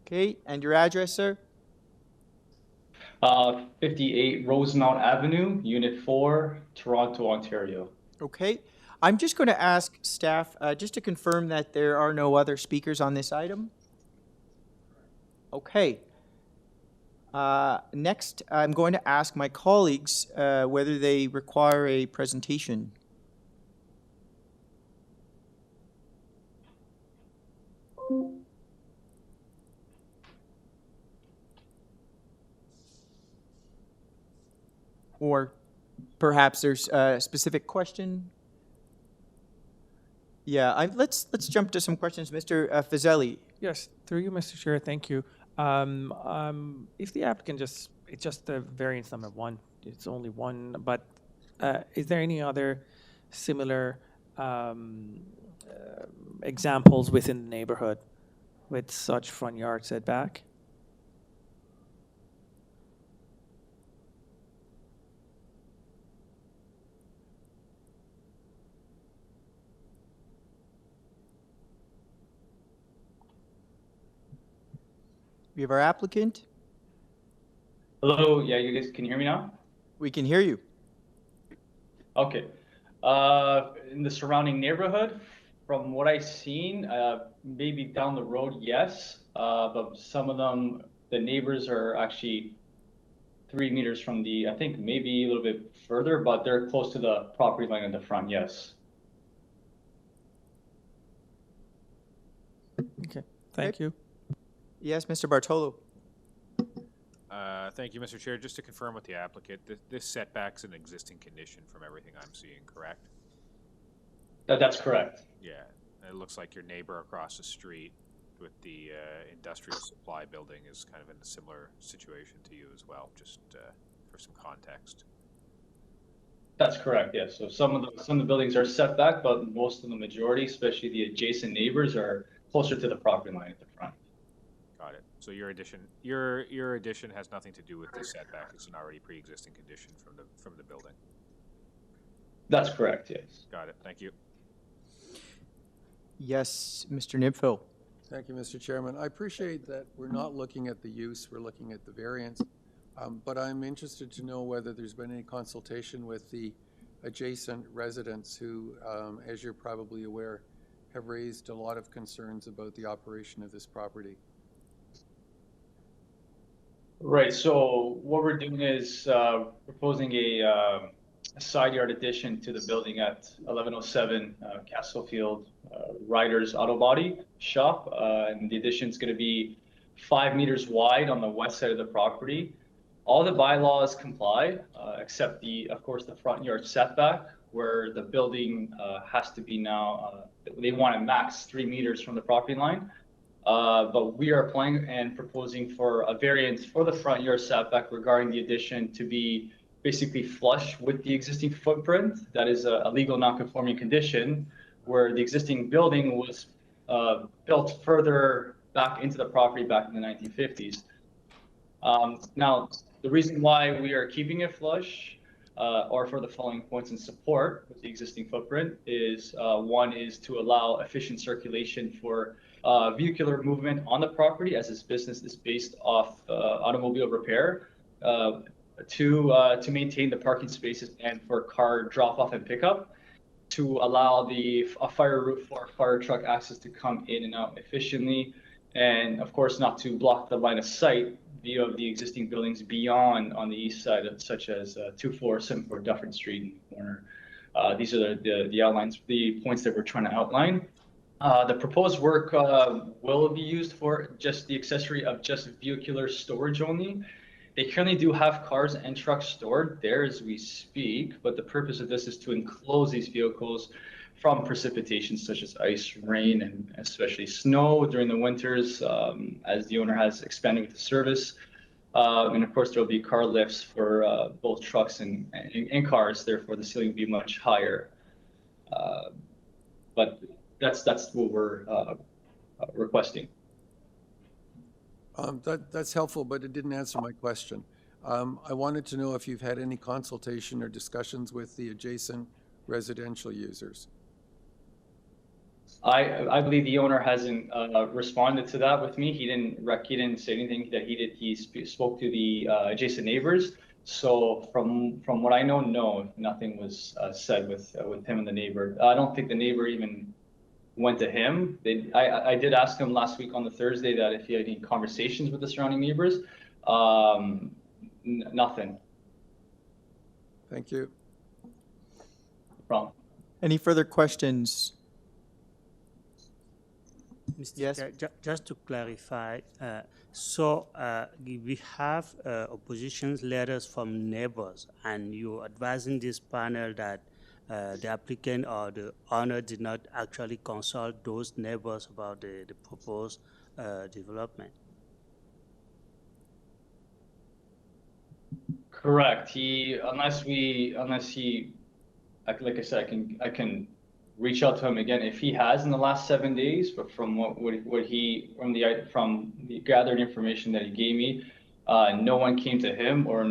A: Okay, and your address, sir?
V: 58 Rosemount Avenue, Unit 4, Toronto, Ontario.
A: Okay, I'm just going to ask staff just to confirm that there are no other speakers on this item. Okay, Next, I'm going to ask my colleagues whether they require a presentation. Or perhaps there's a specific question. Yeah, let's jump to some questions. Mr. Fazeli.
D: Yes, through you, Mr. Chair, thank you. If the applicant it's just the variance number one, it's only one, but is there any other similar examples within the neighborhood with such front yard setback?
A: We have our applicant.
V: Hello, yeah, you guys can hear me now?
A: We can hear you.
V: Okay. In the surrounding neighborhood, from what I've seen, maybe down the road, yes. But some of them, the neighbors are actually 3 meters from I think maybe a little bit further, but they're close to the property line in the front, yes.
D: Okay, thank you.
A: Yes, Mr. Bartolo.
N: Thank you, Mr. Chair. Just to confirm with the applicant, this setback's an existing condition from everything I'm seeing, correct?
V: That's correct.
N: Yeah, it looks like your neighbor across the street with the industrial supply building is kind of in a similar situation to you as well, just for some context.
V: That's correct, yes. So some of the buildings are set back, but most of the majority, especially the adjacent neighbors, are closer to the property line at the front.
N: Got it. So your addition has nothing to do with the setback. It's an already pre-existing condition from the building.
V: That's correct, yes.
N: Got it. Thank you.
A: Yes, Mr. Nibfil.
H: Thank you, Mr. Chairman. I appreciate that we're not looking at the use, we're looking at the variance. But I'm interested to know whether there's been any consultation with the adjacent residents who, as you're probably aware, have raised a lot of concerns about the operation of this property.
V: Right, so what we're doing is proposing a side yard addition to the building at 1107 Castlefield Riders Auto Body Shop. And the addition is going to be 5 meters wide on the west side of the property. All the bylaws comply, except of course, the front yard setback, where the building has to be now, they want a max 3 meters from the property line. But we are applying and proposing for a variance for the front yard setback regarding the addition to be basically flush with the existing footprint. That is a legal non-conforming condition where the existing building was built further back into the property back in the 1950s. Now, the reason why we are keeping it flush or for the following points in support with the existing footprint is one is to allow efficient circulation for vehicular movement on the property as this business is based off automobile repair. To maintain the parking spaces and for car drop off and pickup, to allow a fire roof or fire truck access to come in and out efficiently, and of course not to block the line of sight view of the existing buildings beyond on the east side, such as 2474 Dufferin Street in the corner. These are the outlines, the points that we're trying to outline. The proposed work will be used for just the accessory of just vehicular storage only. They currently do have cars and trucks stored there as we speak, but the purpose of this is to enclose these vehicles from precipitation such as ice, rain, and especially snow during the winters, as the owner has expanded with the service. And of course, there will be car lifts for both trucks and cars, therefore the ceiling will be much higher. But that's what we're requesting.
H: That's helpful, but it didn't answer my question. I wanted to know if you've had any consultation or discussions with the adjacent residential users.
V: I believe the owner hasn't responded to that with me. He didn't say anything that he did. He spoke to the adjacent neighbors. So from what I know, no, nothing was said with him and the neighbor. I don't think the neighbor even went to him. I did ask him last week on the Thursday that if he had any conversations with the surrounding neighbors, Nothing.
H: Thank you.
V: No problem.
A: Any further questions?
L: Mr.
A: Yes.
L: Chair, just to clarify, we have opposition letters from neighbors, and you're advising this panel that the applicant or the owner did not actually consult those neighbors about the proposed development.
V: Correct. Unless he, like I said, I can reach out to him again if he has in the last 7 days. But from from the gathered information that he gave me, no one came to him, or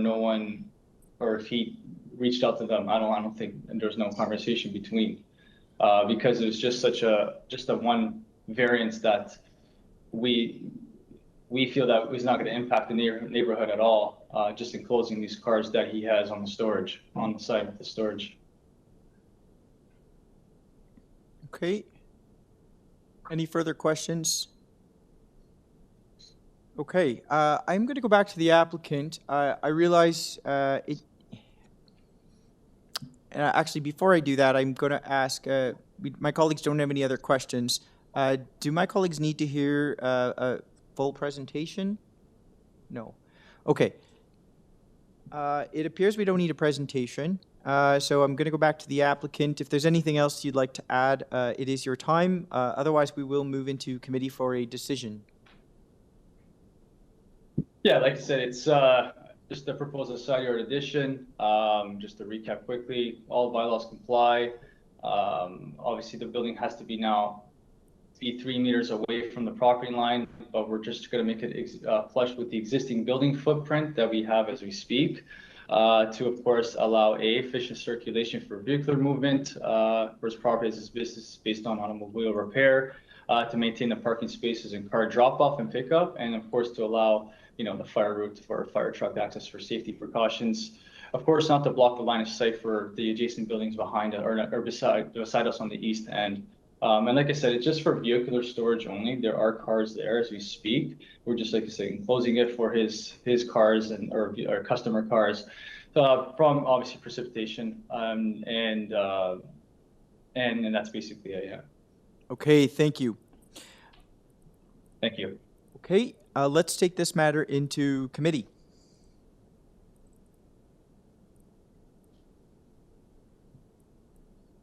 V: if he reached out to them. I don't think, and there's no conversation between, because it was just just a one variance that we feel that is not going to impact the neighborhood at all, just enclosing these cars that he has on the storage, on the side of the storage.
A: Okay. Any further questions? Okay, I'm going to go back to the applicant. I realize actually, before I do that, I'm going to ask, my colleagues don't have any other questions. Do my colleagues need to hear a full presentation? No. Okay. It appears we don't need a presentation. So I'm going to go back to the applicant. If there's anything else you'd like to add, it is your time. Otherwise, we will move into committee for a decision.
V: Yeah, like I said, it's just a proposal side yard addition. Just to recap quickly, all bylaws comply. Obviously, the building has to be 3 meters away from the property line, but we're just going to make it flush with the existing building footprint that we have as we speak, to, of course, allow efficient circulation for vehicular movement for his property as his business based on automobile repair, to maintain the parking spaces and car drop-off and pickup, and, of course, to allow the fire route for fire truck access for safety precautions. Of course, not to block the line of sight for the adjacent buildings behind it or beside us on the east end. And like I said, it's just for vehicular storage only. There are cars there as we speak. We're just, like I said, enclosing it for his cars or customer cars from obviously precipitation. And that's basically it. Yeah.
A: Okay, thank you.
V: Thank you.
A: Okay, let's take this matter into committee.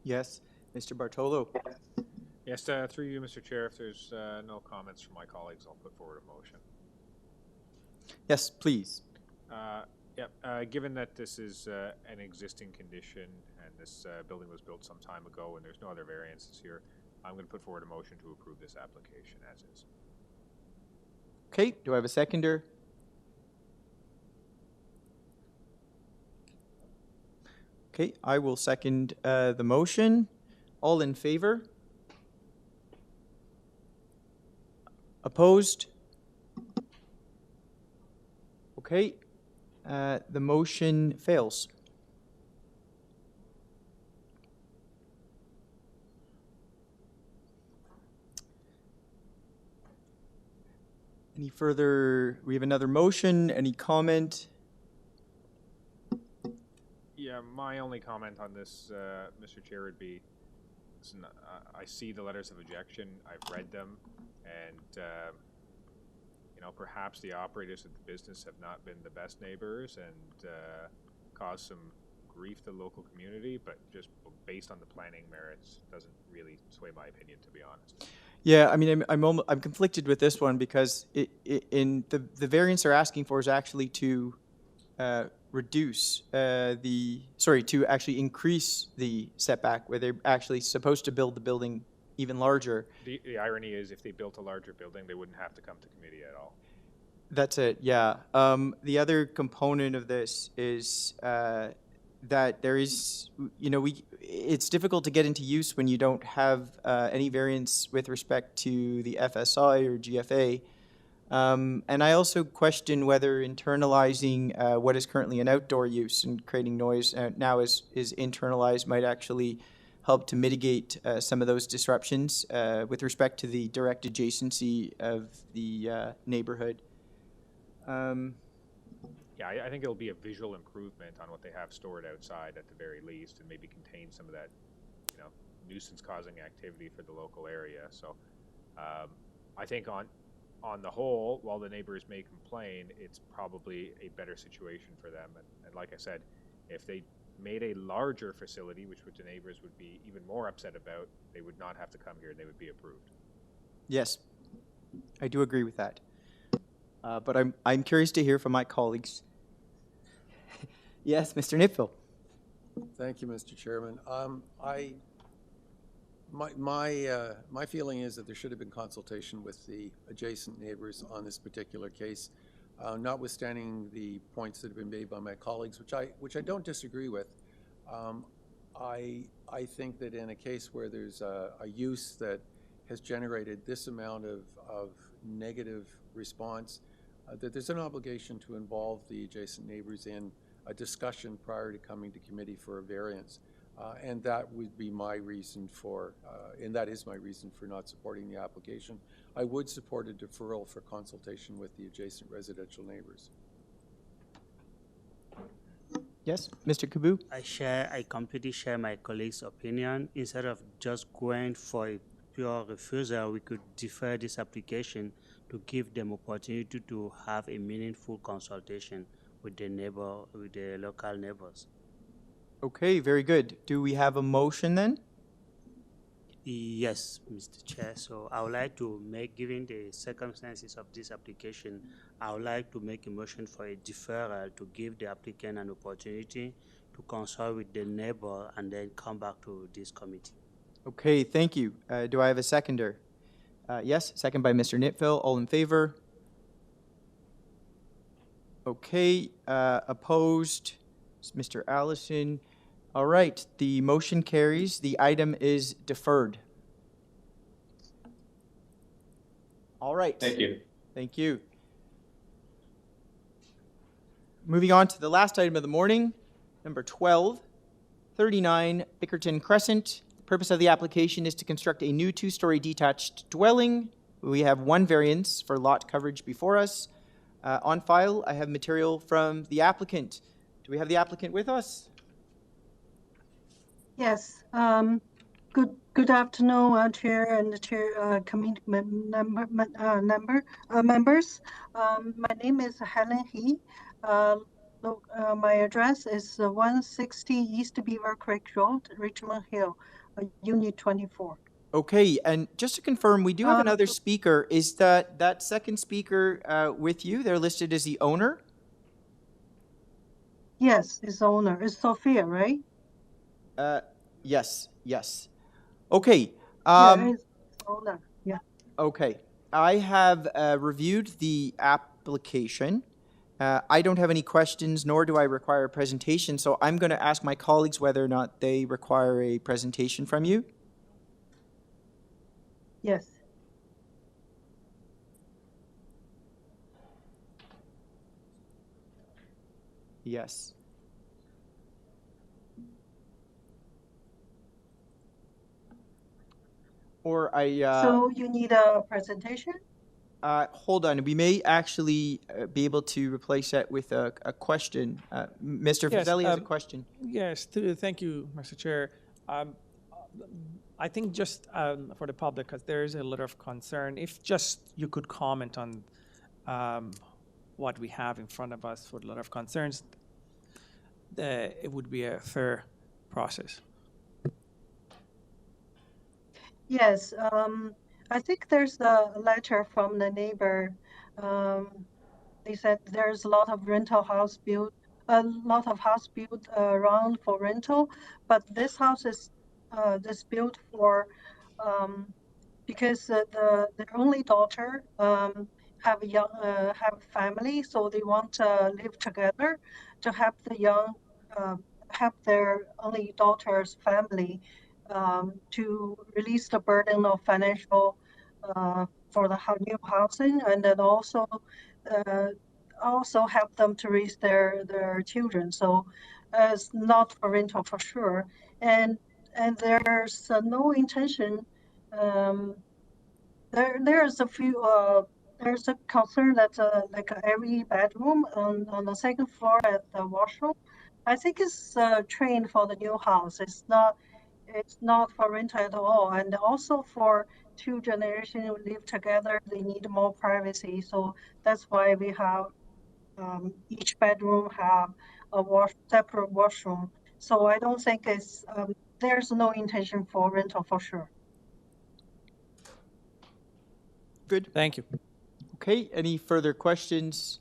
A: Yes, Mr. Bartolo.
N: Yes, through you, Mr. Chair, if there's no comments from my colleagues, I'll put forward a motion.
A: Yes, please.
N: Given that this is an existing condition and this building was built some time ago and there's no other variances here, I'm going to put forward a motion to approve this application as is.
A: Okay, do I have a seconder? Okay, I will second the motion. All in favor? Opposed? Okay, the motion fails. Any further, we have another motion, any comment?
N: Yeah, my only comment on this, Mr. Chair, would be, listen, I see the letters of objection, I've read them, and perhaps the operators of the business have not been the best neighbors and caused some grief to the local community, but just based on the planning merits, doesn't really sway my opinion, to be honest.
A: Yeah, I mean, I'm conflicted with this one because in the variance they're asking for is actually to reduce to actually increase the setback, where they're actually supposed to build the building even larger.
N: The irony is, if they built a larger building, they wouldn't have to come to committee at all.
A: That's it, yeah. The other component of this is that there is, it's difficult to get into use when you don't have any variance with respect to the FSI or GFA. And I also question whether internalizing what is currently an outdoor use and creating noise now is internalized might actually help to mitigate some of those disruptions with respect to the direct adjacency of the neighborhood.
N: Yeah, I think it'll be a visual improvement on what they have stored outside at the very least, and maybe contain some of that, you know, nuisance-causing activity for the local area. So, I think on the whole, while the neighbors may complain, it's probably a better situation for them. And like I said, if they made a larger facility, which the neighbors would be even more upset about, they would not have to come here and they would be approved.
A: Yes, I do agree with that. But I'm curious to hear from my colleagues. Yes, Mr. Nipfel.
H: Thank you, Mr. Chairman. My feeling is that there should have been consultation with the adjacent neighbors on this particular case, notwithstanding the points that have been made by my colleagues, which I don't disagree with. I think that in a case where there's a use that has generated this amount of negative response, that there's an obligation to involve the adjacent neighbors in a discussion prior to coming to committee for a variance. And that would be my reason for, and that is my reason for not supporting the application. I would support a deferral for consultation with the adjacent residential neighbors.
A: Yes, Mr. Kabu?
L: I completely share my colleague's opinion. Instead of just going for a pure refusal, we could defer this application to give them opportunity to have a meaningful consultation with the local neighbors.
A: Okay, very good. Do we have a motion then?
L: Yes, Mr. Chair. So I would like to given the circumstances of this application, I would like to make a motion for a deferral to give the applicant an opportunity to consult with the neighbor and then come back to this committee.
A: Okay, thank you. Do I have a seconder? Yes, second by Mr. Nitfel. All in favor? Okay, opposed? It's Mr. Allison. All right, the motion carries. The item is deferred. All right.
V: Thank you.
A: Thank you. Moving on to the last item of the morning, number 12, 39 Bickerton Crescent. The purpose of the application is to construct a new two-story detached dwelling. We have one variance for lot coverage before us. On file, I have material from the applicant. Do we have the applicant with us?
E: Yes. Good afternoon, Chair and Chair committee members. My name is Helen He. My address is 160 East Beaver Creek Road, Richmond Hill, Unit 24.
A: Okay, and just to confirm, we do have another speaker. Is that second speaker with you? They're listed as the owner?
E: Yes, it's owner. It's Sophia, right?
A: Yes. Okay.
E: Yeah, it's owner. Yeah.
A: Okay. I have reviewed the application. I don't have any questions, nor do I require a presentation, so I'm going to ask my colleagues whether or not they require a presentation from you.
E: Yes.
A: Yes. Or
E: so you need a presentation?
A: Hold on. We may actually be able to replace that with a question. Mr.
D: Yes,
A: Fazeli has a question.
D: Yes, thank you, Mr. Chair. I think just for the public, because there is a lot of concern, if just you could comment on what we have in front of us for a lot of concerns, it would be a fair process.
E: Yes, I think there's a letter from the neighbor. They said there's a lot of house built around for rental, but this house is built for because their only daughter have family, so they want to live together to help help their only daughter's family. To release the burden of financial for the new housing, and then also help them to raise their children. So it's not for rental for sure, and there's no intention. There's a few there's a concern that like every bedroom on the second floor at the washroom, I think it's trained for the new house. It's not for rental at all. And also for two generations who live together, they need more privacy. So that's why we have each bedroom have a separate washroom. So I don't think it's there's no intention for rental for sure.
A: Good.
D: Thank you.
A: Okay, any further questions?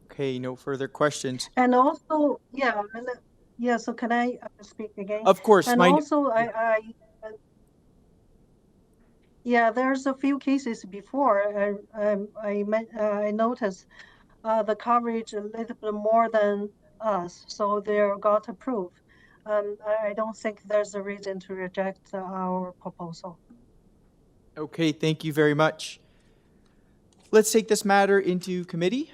A: Okay, no further questions.
E: And also, yeah, so can I speak again?
A: Of course.
E: And also, yeah, there's a few cases before I noticed the coverage a little bit more than us, so they got approved. I don't think there's a reason to reject our proposal.
A: Okay, thank you very much. Let's take this matter into committee.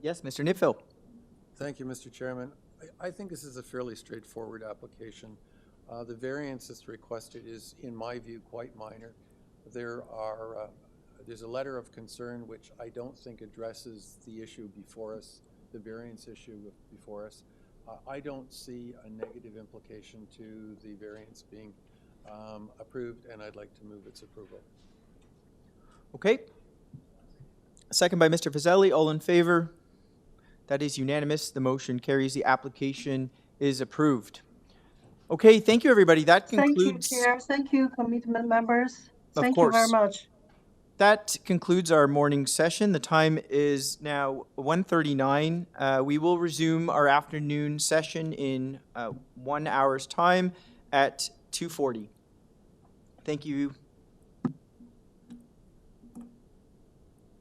A: Yes, Mr. Nipfel.
H: Thank you, Mr. Chairman. I think this is a fairly straightforward application. The variance that's requested is, in my view, quite minor. There's a letter of concern which I don't think addresses the issue before us, the variance issue before us. I don't see a negative implication to the variance being approved, and I'd like to move its approval.
A: Okay. Second by Mr. Fazeli. All in favor? That is unanimous. The motion carries. The application is approved. Okay, thank you, everybody. That concludes...
E: Thank you, Chair. Thank you, committee members. Thank
A: course.
E: you very much.
A: That concludes our morning session. The time is now 1:39. We will resume our afternoon session in 1 hour's time at 2:40. Thank you.